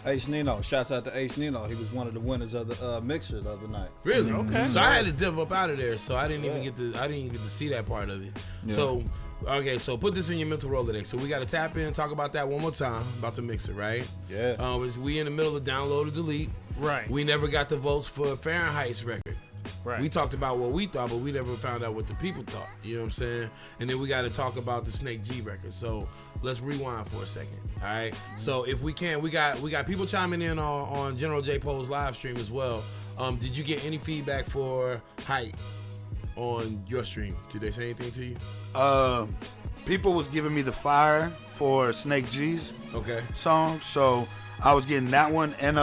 Ace Nino. Shouts out to Ace Nino. He was one of the winners of the mixer the other night. Really? Okay. So I had to dip up out of there, so I didn't even get to see that part of it. Yeah. So okay, so put this in your mental Rolodex. So we got to tap in, talk about that one more time about the mixer, right? Yeah. We in the middle of download or delete. Right. We never got the votes for Fahrenheit's record. Right. We talked about what we thought, but we never found out what the people thought. You know what I'm saying? And then we got to talk about the Snake G record. So let's rewind for a second. All right. So if we can, we got people chiming in on General J Poe's live stream as well. Did you get any feedback for Height on your stream? Did they say anything to you? People was giving me the fire for Snake G's song, so I was getting that one. And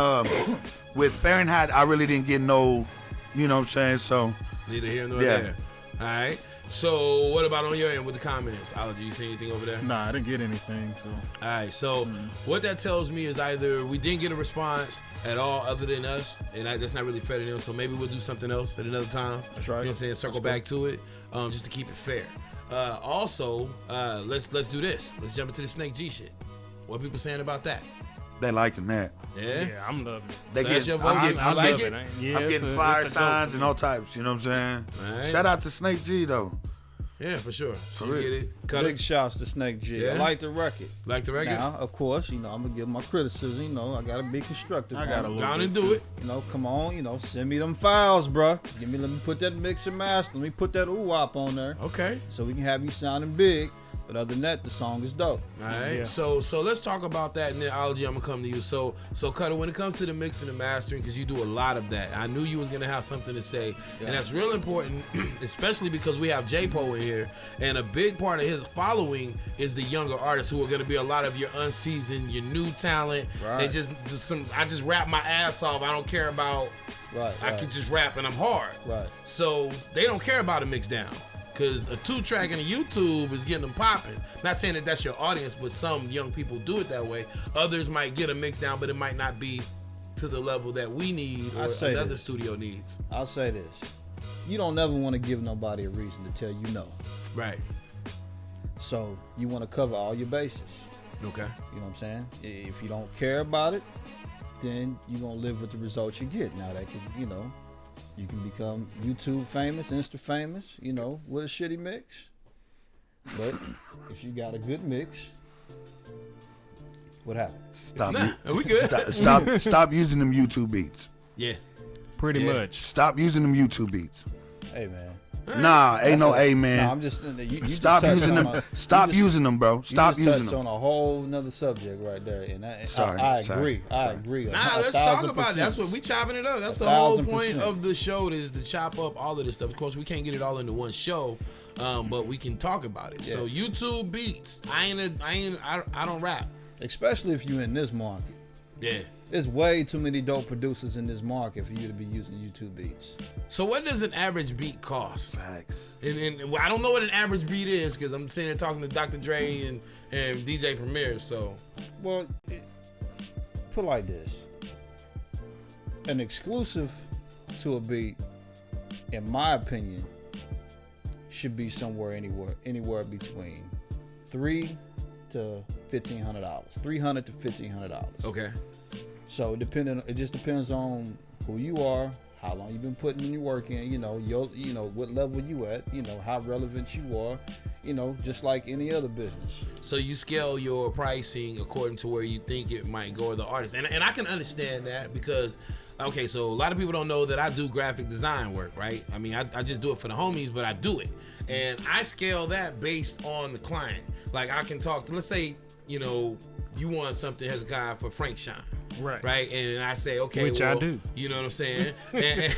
with Fahrenheit, I really didn't get no, you know what I'm saying? So neither here nor there. All right. So what about on your end with the comments? Ology, you see anything over there? Nah, I didn't get anything. So all right. So what that tells me is either we didn't get a response at all other than us, and that's not really fair to them. So maybe we'll do something else at another time. That's right. You know what I'm saying? Circle back to it, just to keep it fair. Also, let's do this. Let's jump into the Snake G shit. What people saying about that? they liking that. Yeah, I'm loving it. They So get, that's your vote? I'm like getting, it? Yeah, I'm getting fire signs and all types. You know what I'm saying? All right. Shout out to Snake G though. Yeah, for sure. For You real. get it? Cut Big it. shouts to Snake G. Yeah? I like the record. Like the record? Now, of course, I'm gonna give my criticism. I gotta be constructive. I got a little Down and bit do too. it. Come on, send me them files, bruh. Let me put that mixer master. Let me put that oo-wop on there. Okay. So we can have you sounding big. But other than that, the song is dope. All right. Yeah. So let's talk about that, and then Ology, I'm gonna come to you. So Cutter, when it comes to the mixing and mastering, because you do a lot of that, I knew you was gonna have something to say, and that's real important, especially because we have J-Po in here, and a big part of his following is the younger artists who are gonna be a lot of your unseasoned, your new talent. Right. They I just rap my ass off. I don't care about. Right. I can just rap and I'm hard. Right. So they don't care about a mix down. Because a 2-track in a YouTube is getting them popping. Not saying that that's your audience, but some young people do it that way. Others might get a mix down, but it might not be to the level that we need or another studio needs. I'll say this. You don't never want to give nobody a reason to tell you no. Right. So you want to cover all your bases. Okay. You know what I'm saying? If you don't care about it, then you're going to live with the results you get. Now that could, you can become YouTube famous, Insta famous, with a shitty mix. But if you got a good mix, what happened? Stop. We good. Stop using them YouTube beats. Yeah. Pretty much. Stop using them YouTube beats. Hey, man. Nah, ain't no A, man. No, I'm just you stop just using them. Stop using them, bro. Stop you using just them. touched on a whole nother subject right there, and I Sorry. agree. Nah, let's talk about it. That's what we chopping it up. That's the whole point 1,000%. of the show is to chop up all of this stuff. Of course, we can't get it all into one show, but we can talk about it. Yeah. So YouTube beats. I don't rap. Especially if you're in this market. Yeah. There's way too many dope producers in this market for you to be using YouTube beats. So what does an average beat cost? Facts. And I don't know what an average beat is because I'm sitting there talking to Dr. Dre and DJ Premier. So, well, put like this: an exclusive to a beat, in my opinion, should be anywhere between $300 to $1,500. $300 to $1,500. Okay. So it just depends on who you are, how long you've been putting in your work in, what level you at, how relevant you are, just like any other business. So you scale your pricing according to where you think it might go, or the artist. And I can understand that because, okay, so a lot of people don't know that I do graphic design work, right? I mean, I just do it for the homies, but I do it. And I scale that based on the client. Like I can talk to, let's say, you want something, Hezekiah, for Frank Shine. Right. And I say, okay. Which I do. You know what I'm saying? And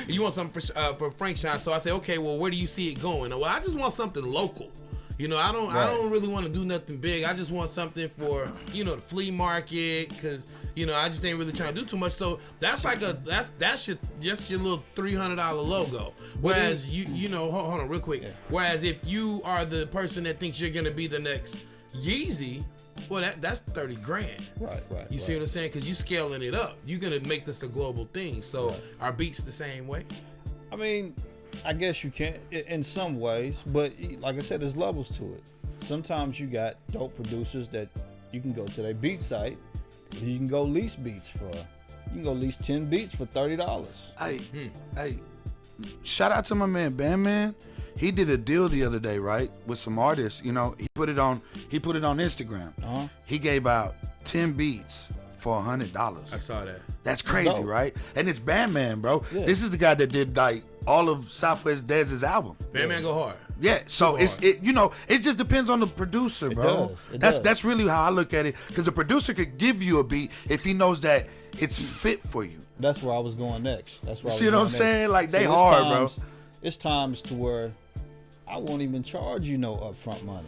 you want something for Frank Shine. So I say, okay, well, where do you see it going? Well, I just want something local. I don't really want to do nothing big. I just want something for, the flea market, because, I just ain't really trying to do too much. So that's like that's your little $300 logo. Whereas hold on real quick. Yeah. Whereas if you are the person that thinks you're going to be the next Yeezy, Well, that's 30 grand. Right. You see what I'm saying? Because you scaling it up. You're gonna make this a global thing. So our beats the same way. I mean, I guess you can in some ways, but like I said, there's levels to it. Sometimes you got dope producers that you can go to their beat site. You can go lease beats for. You can go lease 10 beats for $30. Hey, shout out to my man Bandman. He did a deal the other day, right, with some artists. You know, he put it on Instagram. He gave out 10 beats for $100. I saw that. That's crazy, Dope. right? And it's Bandman, bro. Yeah. This is the guy that did like all of Southwest Dez's album. Bandman go hard. Yeah, so Go it just depends on the producer, bro. It does. That's really how I look at it. Because a producer could give you a beat if he knows that it's fit for you. That's where I was going next. See what I'm saying? Like, they hard, bro. It's times to where I won't even charge you no upfront money.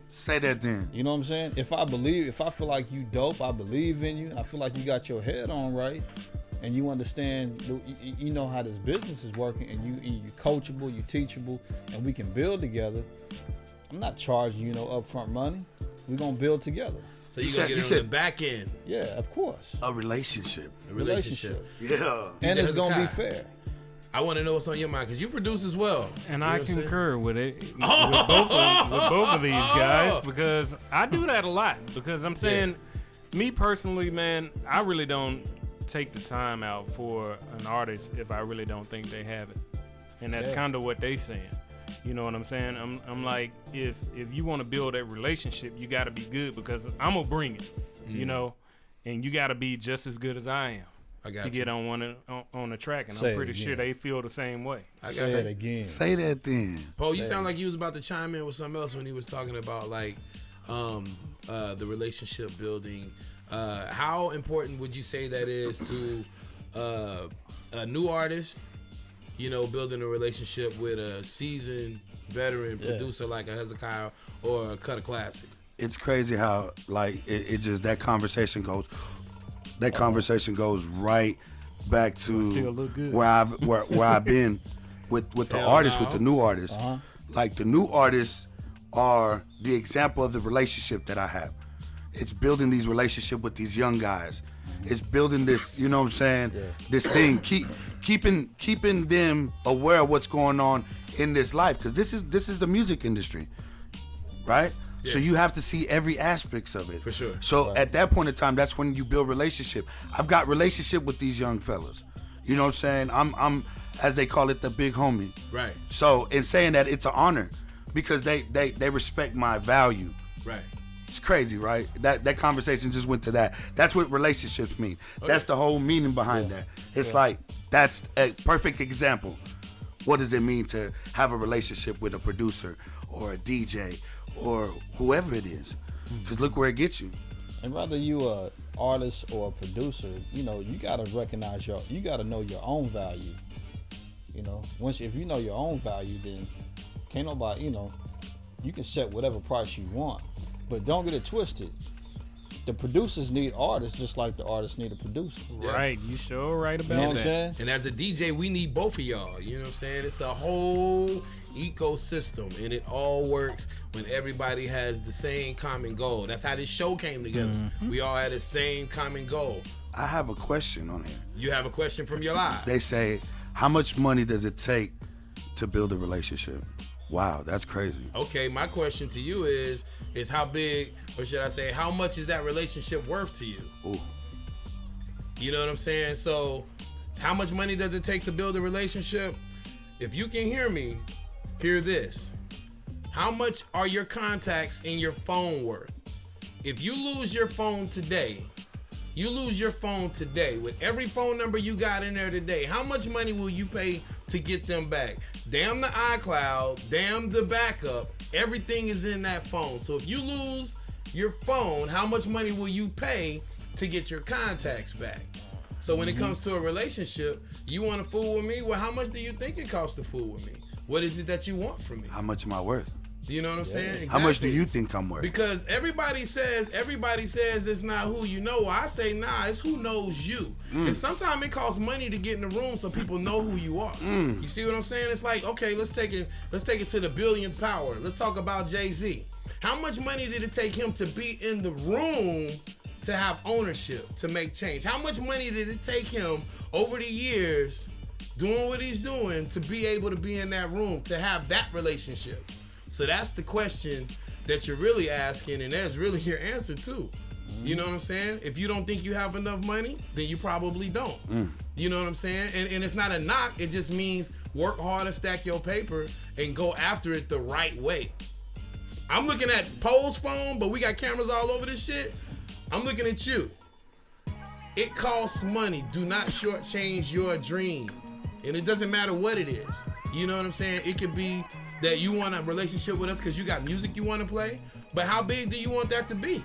Say that then. You know what I'm saying? If I feel like you dope, I believe in you, and I feel like you got your head on right, and you understand, you know how this business is working, and you coachable, you teachable, and we can build together. I'm not charging you no upfront money. We're gonna build together. So you gonna get it on the back end. Yeah, of course. A relationship. Yeah. And it's gonna be fair. I want to know what's on your mind because you produce as well. And You know I what I'm saying? concur with it with both of these guys because I do that a lot. Because I'm saying, me personally, man, I really don't take the time out for an artist if I really don't think they have it, and that's kind of what they saying. You know what I'm saying? I'm like, if you want to build a relationship, you got to be good because I'm gonna bring it. You know, and you got to be just as good as I am. To get on the track, and I'm pretty sure they feel the same way. Say it again. Say that then. Paul, you sound like you was about to chime in with something else when he was talking about like the relationship building. How important would you say that is to a new artist? You know, building a relationship with a seasoned veteran producer like a Hezekiah or a Cut a Classic. It's crazy how like it just that conversation goes. That conversation goes right back to where I've been with the artists, with the new artists. Like the new artists are the example of the relationship that I have. It's building these relationships with these young guys. It's building this, you know what I'm saying? This thing, keeping them aware of what's going on in this life, because this is the music industry, right? Yeah. So you have to see every aspects of it. For sure. So at that point in time, that's when you build relationship. I've got relationship with these young fellas. You know what I'm saying? I'm as they call it, the big homie. Right. So in saying that, it's an honor because they respect my value. Right. It's crazy, right? That conversation just went to that. That's what relationships mean. Okay. That's the whole meaning behind that. It's like, that's a perfect example. What does it mean to have a relationship with a producer or a DJ or whoever it is? Because look where it gets you. And whether you a artist or a producer, you know, you gotta recognize you gotta know your own value. You know, if you know your own value, then can't nobody, you know, you can set whatever price you want, but don't get it twisted. The producers need artists just like the artists need a producer. Right, you sure right about that. You know what I'm saying? And as a DJ, we need both of y'all. You know what I'm saying? It's the whole ecosystem, and it all works when everybody has the same common goal. That's how this show came together. Mm-hmm. We all had the same common goal. I have a question on here. You have a question from your live. They say, how much money does it take to build a relationship? Wow, that's crazy. Okay, my question to you is how big, or should I say, how much is that relationship worth to you? Ooh. You know what I'm saying? So, how much money does it take to build a relationship? If you can hear me, hear this. How much are your contacts in your phone worth? If you lose your phone today, with every phone number you got in there today, how much money will you pay to get them back? Damn the iCloud, damn the backup, everything is in that phone. So if you lose your phone, how much money will you pay to get your contacts back? So when it comes to a relationship, you want to fool with me? Well, how much do you think it costs to fool with me? What is it that you want from me? How much am I worth? You know what I'm saying? Exactly. How much do you think I'm worth? Because everybody says it's not who you know. Well, I say nah, it's who knows you. And sometimes it costs money to get in the room so people know who you are. You see what I'm saying? It's like, okay, let's take it to the billionth power. Let's talk about Jay-Z. How much money did it take him to be in the room to have ownership, to make change? How much money did it take him over the years doing what he's doing to be able to be in that room, to have that relationship? So that's the question that you're really asking, and that's really your answer too. You know what I'm saying? If you don't think you have enough money, then you probably don't. You know what I'm saying? And it's not a knock. It just means work hard and stack your paper and go after it the right way. I'm looking at Pole's phone, but we got cameras all over this shit. I'm looking at you. It costs money. Do not shortchange your dream. And it doesn't matter what it is. You know what I'm saying? It could be that you want a relationship with us because you got music you want to play. But how big do you want that to be?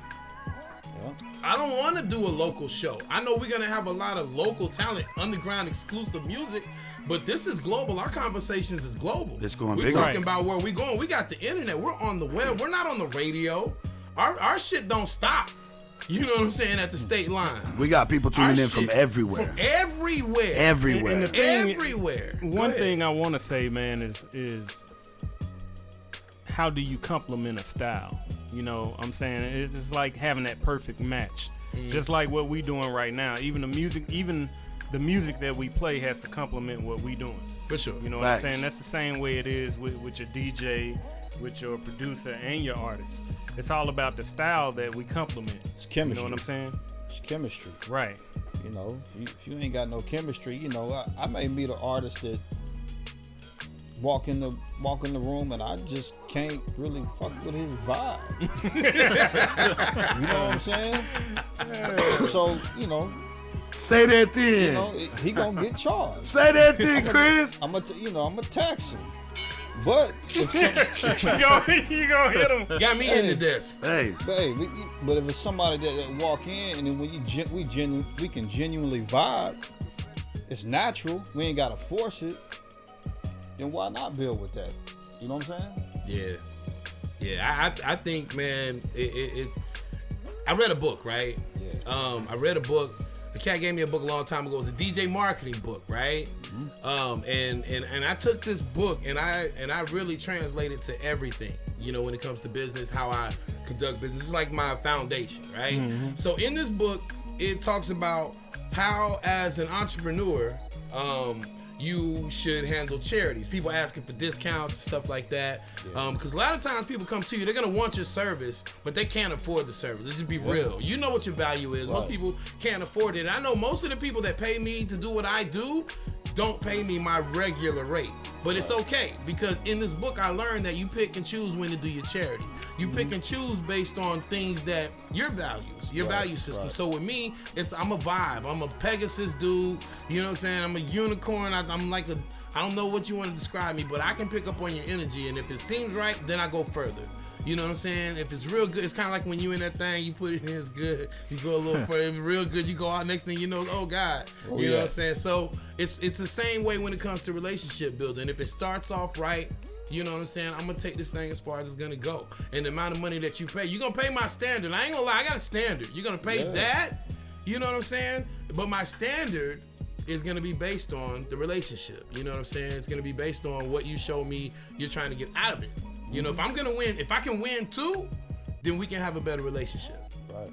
I don't want to do a local show. I know we're going to have a lot of local talent, underground exclusive music, but this is global. Our conversations is global. It's going We're bigger. talking about where we're going. We got the internet. We're on the web. We're not on the radio. Our shit don't stop. You know what I'm saying? At the state line. We got people tuning in from everywhere. From everywhere. Everywhere. And the thing, everywhere. One thing I want to say, man, is how do you complement a style? You know, I'm saying it's just like having that perfect match. Just like what we doing right now. Even the music that we play has to complement what we doing. For sure. You know what I'm saying? That's the same way it is with your DJ, with your producer, and your artist. It's all about the style that we complement. It's chemistry. You know what I'm saying? It's chemistry. Right. You know, if you ain't got no chemistry, you know, I may meet an artist that walk in the room and I just can't really fuck with his vibe. You know what I'm saying? So, you know. Say that then. You know, he gonna get charged. Say that then, Chris. I'm gonna tax him. But if you gonna hit him. Got me into this. Hey. But if it's somebody that walk in and then when we can genuinely vibe, it's natural. We ain't gotta force it. Then why not build with that? You know what I'm saying? Yeah. I think, man, I read a book, right? Yeah. I read a book. The cat gave me a book a long time ago. It was a DJ marketing book, right? And I took this book and I really translated to everything, you know, when it comes to business, how I conduct business. It's like my foundation, right? So in this book, it talks about how, as an entrepreneur, you should handle charities. People asking for discounts and stuff like that. Because a lot of times people come to you, they're going to want your service, but they can't afford the service. Let's just be real. You know what your value is. Right. Most people can't afford it. I know most of the people that pay me to do what I do don't pay me my regular rate. But it's okay, because in this book I learned that you pick and choose when to do your charity. You pick and choose based on things that your values, your value system. So with me, I'm a vibe. I'm a Pegasus dude. You know what I'm saying? I'm a unicorn. I'm like I don't know what you want to describe me, but I can pick up on your energy, and if it seems right, then I go further. You know what I'm saying? If it's real good, it's kind of like when you in that thing, you put it in, it's good. You go a little further. If it's real good, you go out. Next thing you know, oh God. You know what I'm saying? So it's the same way when it comes to relationship building. If it starts off right, you know what I'm saying? I'm going to take this thing as far as it's going to go. And the amount of money that you pay, you're going to pay my standard. I ain't going to lie. I got a standard. You're going to pay that. You know what I'm saying? But my standard is going to be based on the relationship. You know what I'm saying? It's going to be based on what you show me you're trying to get out of it. You know, if I'm going to win, if I can win too, then we can have a better relationship. Right.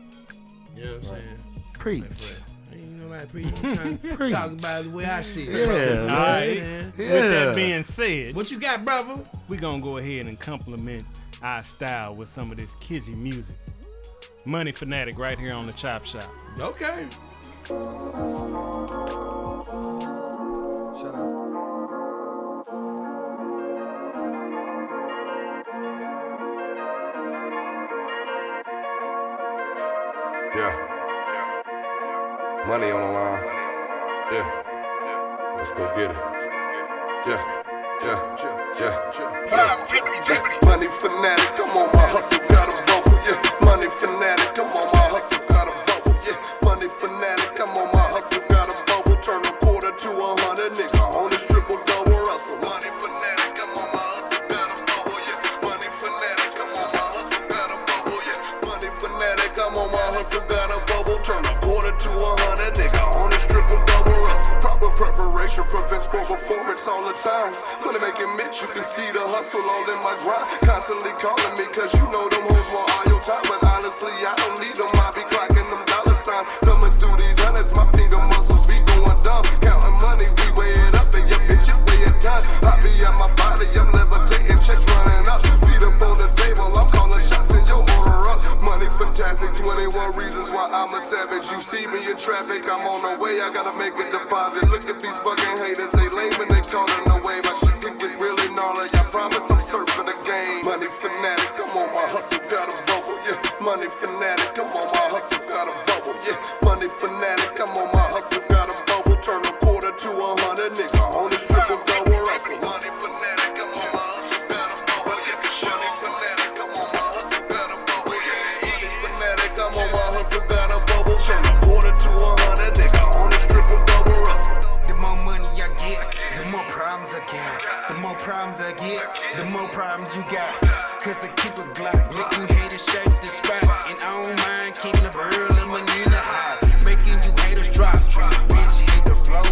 You know what I'm saying? Preach. Ain't nobody preach. I'm trying to talk about it the way I see it. Yeah. All right. With that being said, what you got, brother? We gonna go ahead and compliment our style with some of this kizzy music. Money Fanatic right here on the Chop Shop. Okay. Shut up. Yeah. Money on the line. Yeah. Let's go get it. Yeah. Money fanatic, I'm on my hustle, got a bubble. Yeah. Money fanatic, I'm on my hustle, got a bubble. Yeah. Money fanatic, I'm on my hustle, got a bubble. Turn a quarter to 100, nigga. On this triple double Russell. Money fanatic, I'm on my hustle, got a bubble. Yeah. Money fanatic. preparation prevents poor performance all the time. When I make it mitch, you can see the hustle all in my grind. Constantly calling me, cause you know them hoes want all your time. But honestly, I don't need them, I be clocking them dollar signs. Coming through these hundreds, my finger muscles be going dumb. Counting money, we weigh it up, and your bitch, you weigh it down. I be at my body, I'm levitating, checks running up. Feet up on the table, I'm calling shots in your motor up. Money fantastic, 21 reasons why I'm a savage. You see me in traffic, I'm on the way, I gotta make a deposit. Look at these fucking haters, they lame and they calling the way. My shit can get really gnarly, I promise I'm surfing the game. Money fanatic, I'm on my hustle, got a bubble, yeah. Money fanatic, I'm on my hustle, got a bubble, yeah. Money fanatic, I'm on my hustle, got a bubble. Turn a quarter to 100, nigga, on this triple double wrestle. Money fanatic, I'm on my hustle, got a bubble, yeah. Money fanatic, I'm on my hustle, got a bubble, yeah. Money fanatic, I'm on my hustle, got a bubble. Turn a quarter to 100, nigga, on this triple double wrestle. The more money I get, the more problems I get. The more problems I get, the more problems you got. Cause I keep a Glock, make you haters shake the spot. And I don't mind keeping the real and money in the high. Making you haters drop, bitch hit the flow.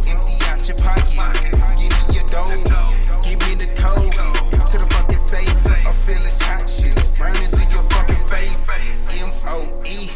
Empty out your pockets, give me your dough. Give me the code, to the fucking safe. I feel this hot shit, burning through your fucking face. M.O.E.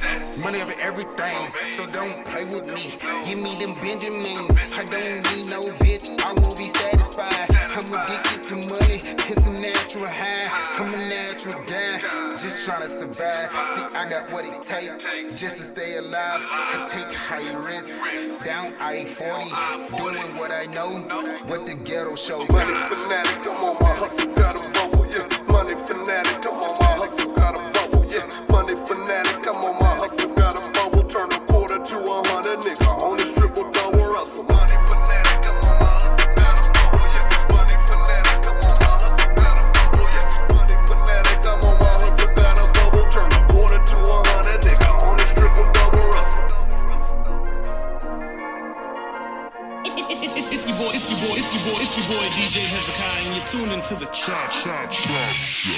Money over everything, so don't play with me. Give me them Benjamins, I don't need no bitch, I won't be satisfied. I'm addicted to money, it's a natural high. I'm a natural guy, just trying to survive. See, I got what it takes just to stay alive. I take high risk, down I-40, doing what I know, what the ghetto show. Money fanatic, I'm on my hustle, got a bubble, yeah. Money fanatic, I'm on my hustle, got a bubble, yeah. Money fanatic, I'm on my hustle, got a bubble. Turn a quarter to 100, nigga, on this triple double wrestle. Money fanatic, I'm on my hustle, got a bubble, yeah. Money fanatic, I'm on my hustle, got a bubble, yeah. Money fanatic, I'm on my hustle, got a bubble. Turn a quarter to 100, nigga, on this triple double wrestle. It's your boy DJ Hezekiah, and you're tuned into the Chop Show.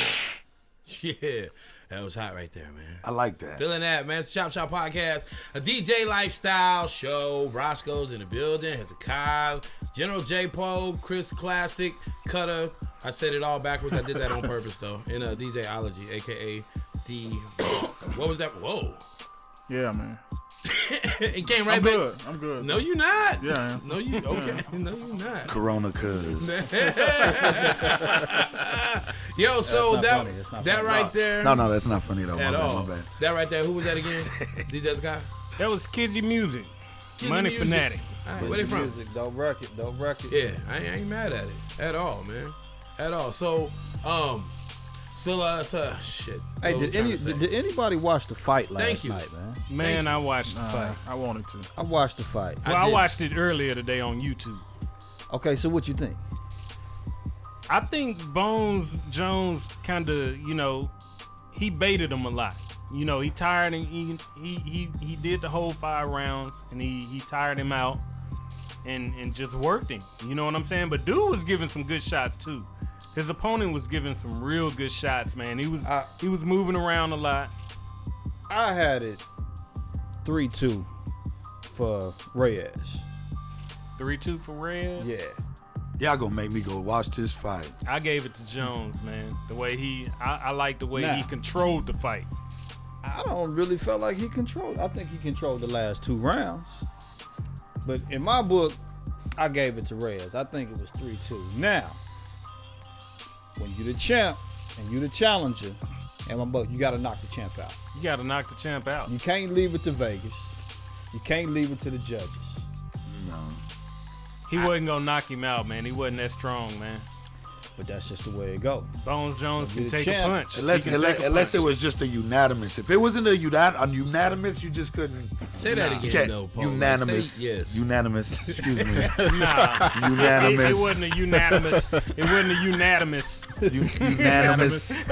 Yeah, that was hot right there, man. I like that. Feeling that, man. It's the Chop Shop Podcast, a DJ lifestyle show. Roscoe's in the building. Hezekiah, General J. Poe, Chris Classic, Cutter. I said it all backwards. I did that on purpose, though. In DJology, a.k.a. D. What was that? Whoa. Yeah, man. It came right I'm back. good. I'm good. No, you're not. Yeah, I am. No, you okay? No, you're not. Corona cuz. Yo, so that right No. there. No, that's not funny though. At all. My bad. That right there. Who was that again? DJ Scott. That was Kizzy Music. Kizzy Money Music. Fanatic. All right, where they from? Music, don't wreck it. Yeah, I ain't mad at it at all, man. At all. So, shit. Hey, What did was I trying to say? anybody watch the fight last Thank you. night, man? Man, I watched the fight. I wanted to. I watched the fight. Well, I watched it earlier today on YouTube. Okay, so what you think? I think Bones Jones kind of, he baited him a lot. He tired and he did the whole 5 rounds and he tired him out and just worked him. You know what I'm saying? But dude was giving some good shots too. His opponent was giving some real good shots, man. He was moving around a lot. I had it 3-2 for Reyes. 3-2 for Reyes? Yeah. Y'all gonna make me go watch this fight. I gave it to Jones, man. The way I like the way Nah. he controlled the fight. I don't really feel like he controlled. I think he controlled the last 2 rounds. But in my book, I gave it to Reyes. I think it was 3-2. Now, when you the champ and you the challenger, and my book, you gotta knock the champ out. You gotta knock the champ out. You can't leave it to Vegas. You can't leave it to the judges. No. He wasn't gonna knock him out, man. He wasn't that strong, man. But that's just the way it goes. Bones Jones can take a punch. Unless it was just a unanimous. If it wasn't a unanimous, you just couldn't. Say that again, though, Paul. Unanimous. Say yes. Unanimous. Excuse me. Nah. Unanimous. It wasn't a unanimous. It wasn't a unanimous. Unanimous.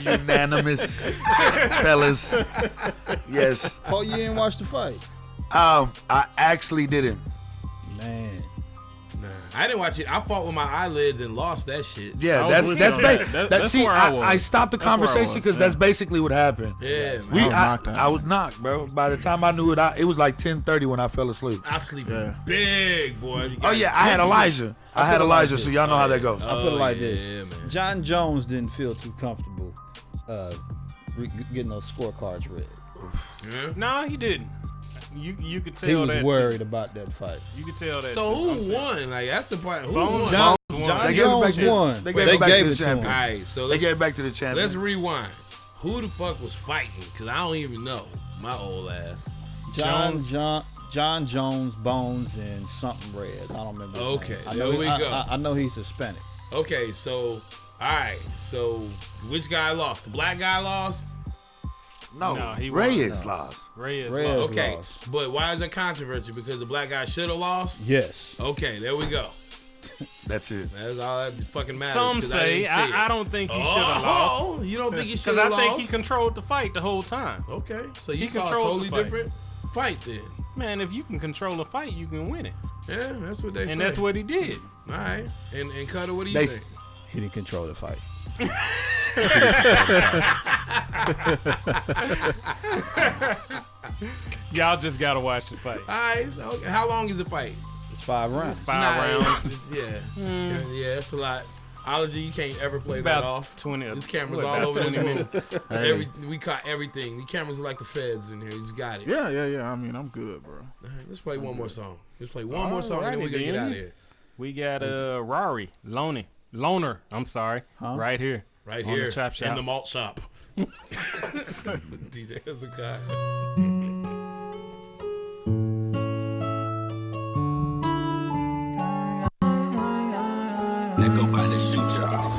Unanimous. Fellas. Yes. Paul, you didn't watch the fight? I actually didn't. Man. Nah. I didn't watch it. I fought with my eyelids and lost that shit. Yeah, that's see, I stopped the conversation because that's basically what happened. Yeah, I was knocked, bro. By the time I knew it, it was like 10:30 when I fell asleep. I sleep big, boy. Oh yeah, I had Elijah. I had Elijah, so y'all know how that goes. I'll put it like this: John Jones didn't feel too comfortable getting those scorecards read. Yeah. No, he didn't. You could tell he was that worried about that fight. You could tell that. So who won? Like that's the part. Who Bones won? John They gave it back Jones to won. They gave it back to the him. champion. All right, so They gave it back to the champion. Let's rewind. Who the fuck was fighting? Because I don't even know. My old ass. John Jones, Bones, and something Red. I don't remember. Okay, there we go. I know he's Hispanic. Okay, so all right, so which guy lost? The black guy lost. No, he Reyes lost. Reyes lost. Okay, but why is that controversy? Because the black guy should have lost. Yes. Okay, there we go. That's it. That's all that fucking matters. Some say I don't think he should have lost. You don't think he should have Because lost? I think he controlled the fight the whole time. Okay, so you He saw a controlled totally the fight. different fight then. Man, if you can control a fight, you can win it. Yeah, that's what they say. And that's what he did. All right, and Cutter, what do you think? He didn't control the fight. Y'all just gotta watch the fight. All right, so how long is the fight? It's 5 rounds. 5 rounds. Yeah, yeah, that's a lot. Ology, you can't ever play About that off. 20. This camera's what, all about over this 20 room. minutes. We caught everything. The cameras are like the feds in here. You just got it. Yeah. I mean, I'm good, bro. All right, let's play one more song. Let's play one more song, and then we're gonna get out of here. We got Rari, Loner. I'm sorry, right here, Right on here the chop shop. in the malt shop. DJ has a guy. Let go by the shoot y'all.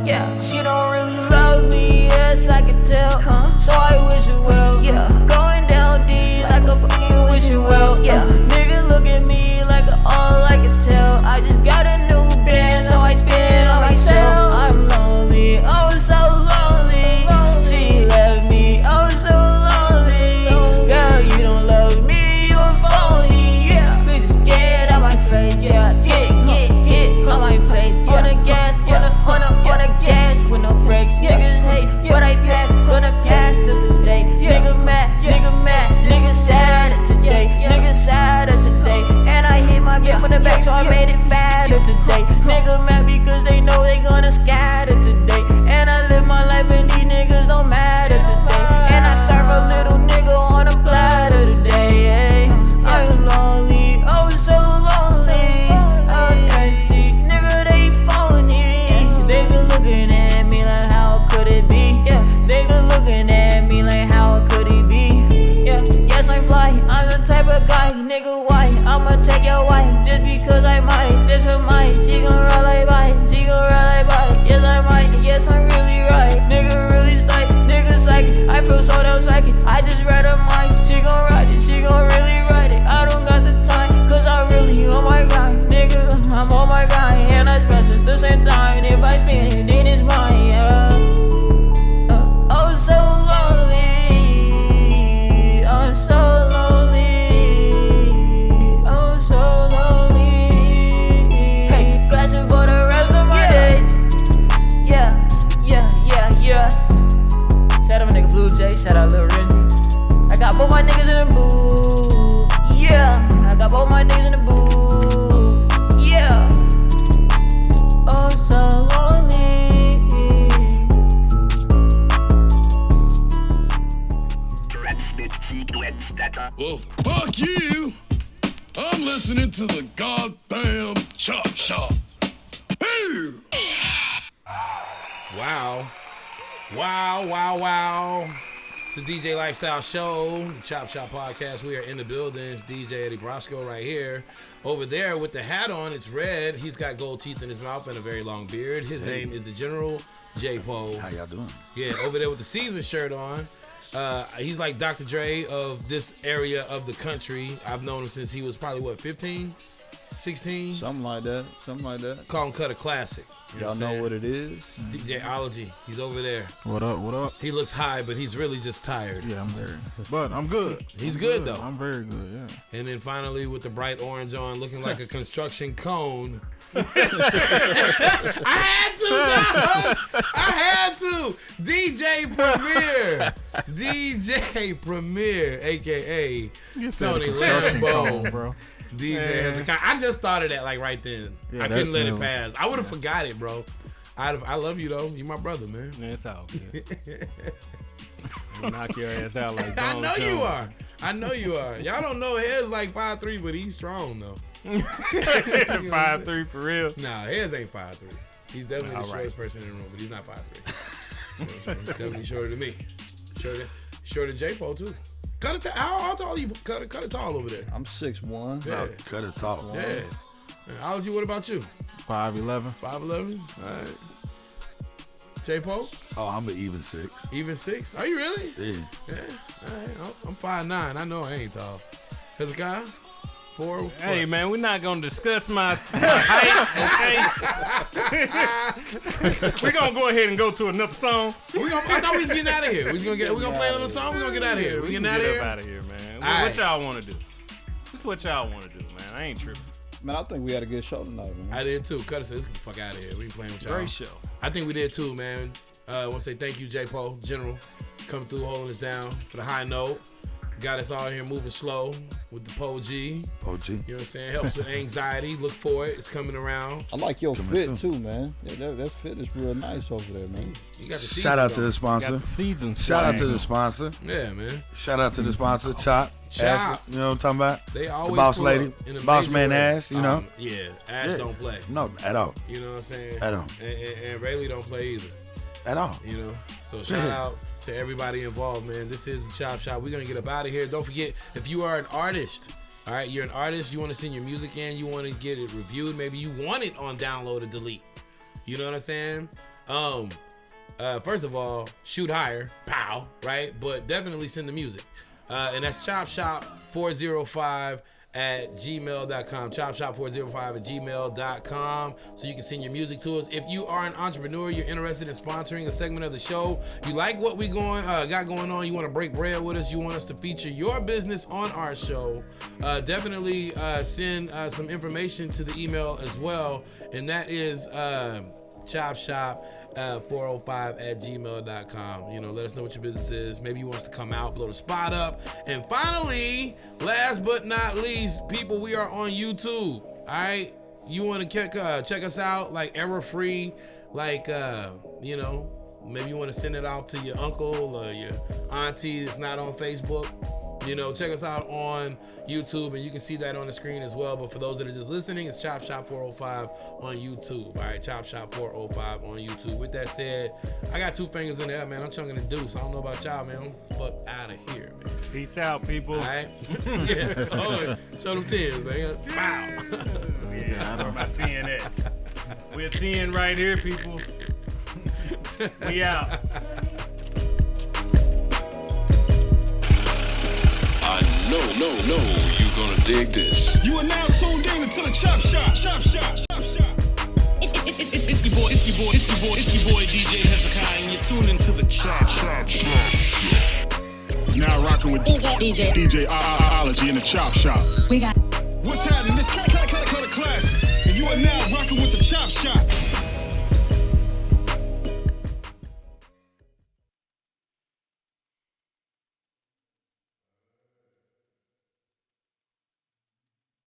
Yeah, she don't really love me, yes, I can tell. So I wish you well. Yeah, going down deep like a fucking wish you well. Yeah, nigga look at me like all I can tell. I just got a new band, so I spin on myself. I'm lonely, oh so lonely. She left me, oh so lonely. Girl, you don't love me, you a phony. Yeah, bitches get out my face. Yeah, get on my face. On the gas, on the gas with no brakes. Niggas hate, but I pass. Gonna pass them today. Nigga mad, nigga sadder today. Nigga sadder today. And I hit my bitch from the back, so I made it fatter today. Nigga mad because they know they gonna scatter today. And I live my life and these niggas don't matter today. And I serve a little nigga on a platter today. I'm lonely, oh so lonely. Nigga, they phony. They been looking at me like how could it be? They been looking at me like how could it be? Yes I'm fly, I'm the type of guy, nigga why? I'ma take your wife just because I might, just a might. She gon' ride like bike, she gon' ride like bike. Yes I might, yes I'm really right. Nigga really psych, nigga psychic. I feel so damn psychic, I just read her mind. She gon' ride it, she gon' really ride it. I don't got the time, cause I'm really on my grind. Nigga, I'm on my grind, and I spend at the same time. If I spend it, then it's mine, yeah. Oh, so lonely. I'm so lonely. Oh, so lonely. Hey, crashing for the rest of my days. Yeah. Shout out my nigga Blue Jay, shout out Lil Renzi. I got both my niggas in the booth. Yeah, I got both my niggas in the booth. Yeah. Oh, so lonely. Well, fuck you. I'm listening to the goddamn Chop Shop. Hey! Wow. It's the DJ Lifestyle Show, the Chop Shop Podcast. We are in the building. It's DJ Eddie Roscoe right here. Over there with the hat on, it's red. He's got gold teeth in his mouth and a very long beard. His name is the General J. Poe. How y'all doing? Yeah, over there with the Season shirt on. He's like Dr. Dre of this area of the country. I've known him since he was probably, 15? 16. Something like that. Call him Cutter Classic. Y'all know what it is? DJ Ology. He's over there. What up? He looks high, but he's really just tired. Yeah, I'm very. But I'm good. He's good though. I'm very good. Yeah. And then finally, with the bright orange on, looking like a construction cone. I had to. DJ Premier, aka Tony Lambo, bro. DJ Hezekiah. I just started that like right then. I couldn't let it pass. I would have forgot it, bro. I love you though. You my brother, man. Yeah, it's all good. I'll knock your ass out like I know you are. I know you are. Y'all don't know Hez like 5'3", but he's strong though. 5'3" for real? Nah, Hez ain't 5'3". He's definitely the shortest person in the room, but he's not 5'3". He's definitely shorter than me. Shorter than J-Po too. Cut it. How tall are you? Cut it tall over there. I'm 6'1". Yeah. Cut it tall. Yeah. Ology, what about you? 5'11". 5'11". All right. J-Po? Oh, I'm an even 6. Even 6? Are you really? Yeah. All right. I'm 5'9". I know I ain't tall. Hezekiah? 4. Hey man, we're not gonna discuss my height, okay? We're gonna go ahead and go to another song. I thought we was getting out of here. We gonna play another song. We gonna get out of here. We getting out of here. Get up out of here, man. What y'all want to do? What y'all want to do, man? I ain't tripping. Man, I think we had a good show tonight, man. I did too. Cutter said, let's get the fuck out of here. We ain't playing with y'all. Great show. I think we did too, man. I want to say thank you, J-Po, General, coming through, holding us down for the high note. Got us all here moving slow with the POG. You know what I'm saying? Helps with anxiety. Look for it. It's coming around. I like your fit too, man. Yeah, that fit is real nice over there, man. You got the Shout out to the sponsor. Got the season. Shout out to the sponsor. Yeah, man. Shout out to the sponsor, Chop. Ash, you know what I'm talking about? They always the boss pull lady, up in a boss major man way. Ash, you know? Yeah, Ash don't play. No, at all. You know what I'm saying? At all. And Rayleigh don't play either. At all. You know? So shout out to everybody involved, man. This is the Chop Shop. We're going to get up out of here. Don't forget, if you are an artist, all right, you're an artist, you want to send your music in, you want to get it reviewed, maybe you want it on download or delete. You know what I'm saying? First of all, shoot higher, pow, right? But definitely send the music. And that's chopshop405 at gmail.com. Chopshop405 at gmail.com. So you can send your music to us. If you are an entrepreneur, you're interested in sponsoring a segment of the show, you like what we got going on, you want to break bread with us, you want us to feature your business on our show, definitely send some information to the email as well. And that is chopshop405 at gmail.com. You know, let us know what your business is. Maybe you want us to come out, blow the spot up. And finally, last but not least, people, we are on YouTube. All right, you want to check us out, like error free, like you know, maybe you want to send it out to your uncle or your auntie that's not on Facebook. You know, check us out on YouTube, and you can see that on the screen as well. But for those that are just listening, it's Chop Shop 405 on YouTube. All right, Chop Shop 405 on YouTube. With that said, I got 2 fingers in the air, man. I'm chunking the deuce. I don't know about y'all, man. I'm fuck out of here, man. Peace out, people. All right? Yeah. Oh, show them 10s, man. Wow. Yeah, where my 10 at? We're 10 right here, people. We out. No, you gonna dig this. You are now tuned in to the Chop Shop. Chop Shop. It's your boy DJ Hezekiah, and you're tuned into the Chop Shop. Now rocking with DJ Ology in the Chop Shop. We got what's happening? This cut classic, and you are now rocking with the Chop Shop.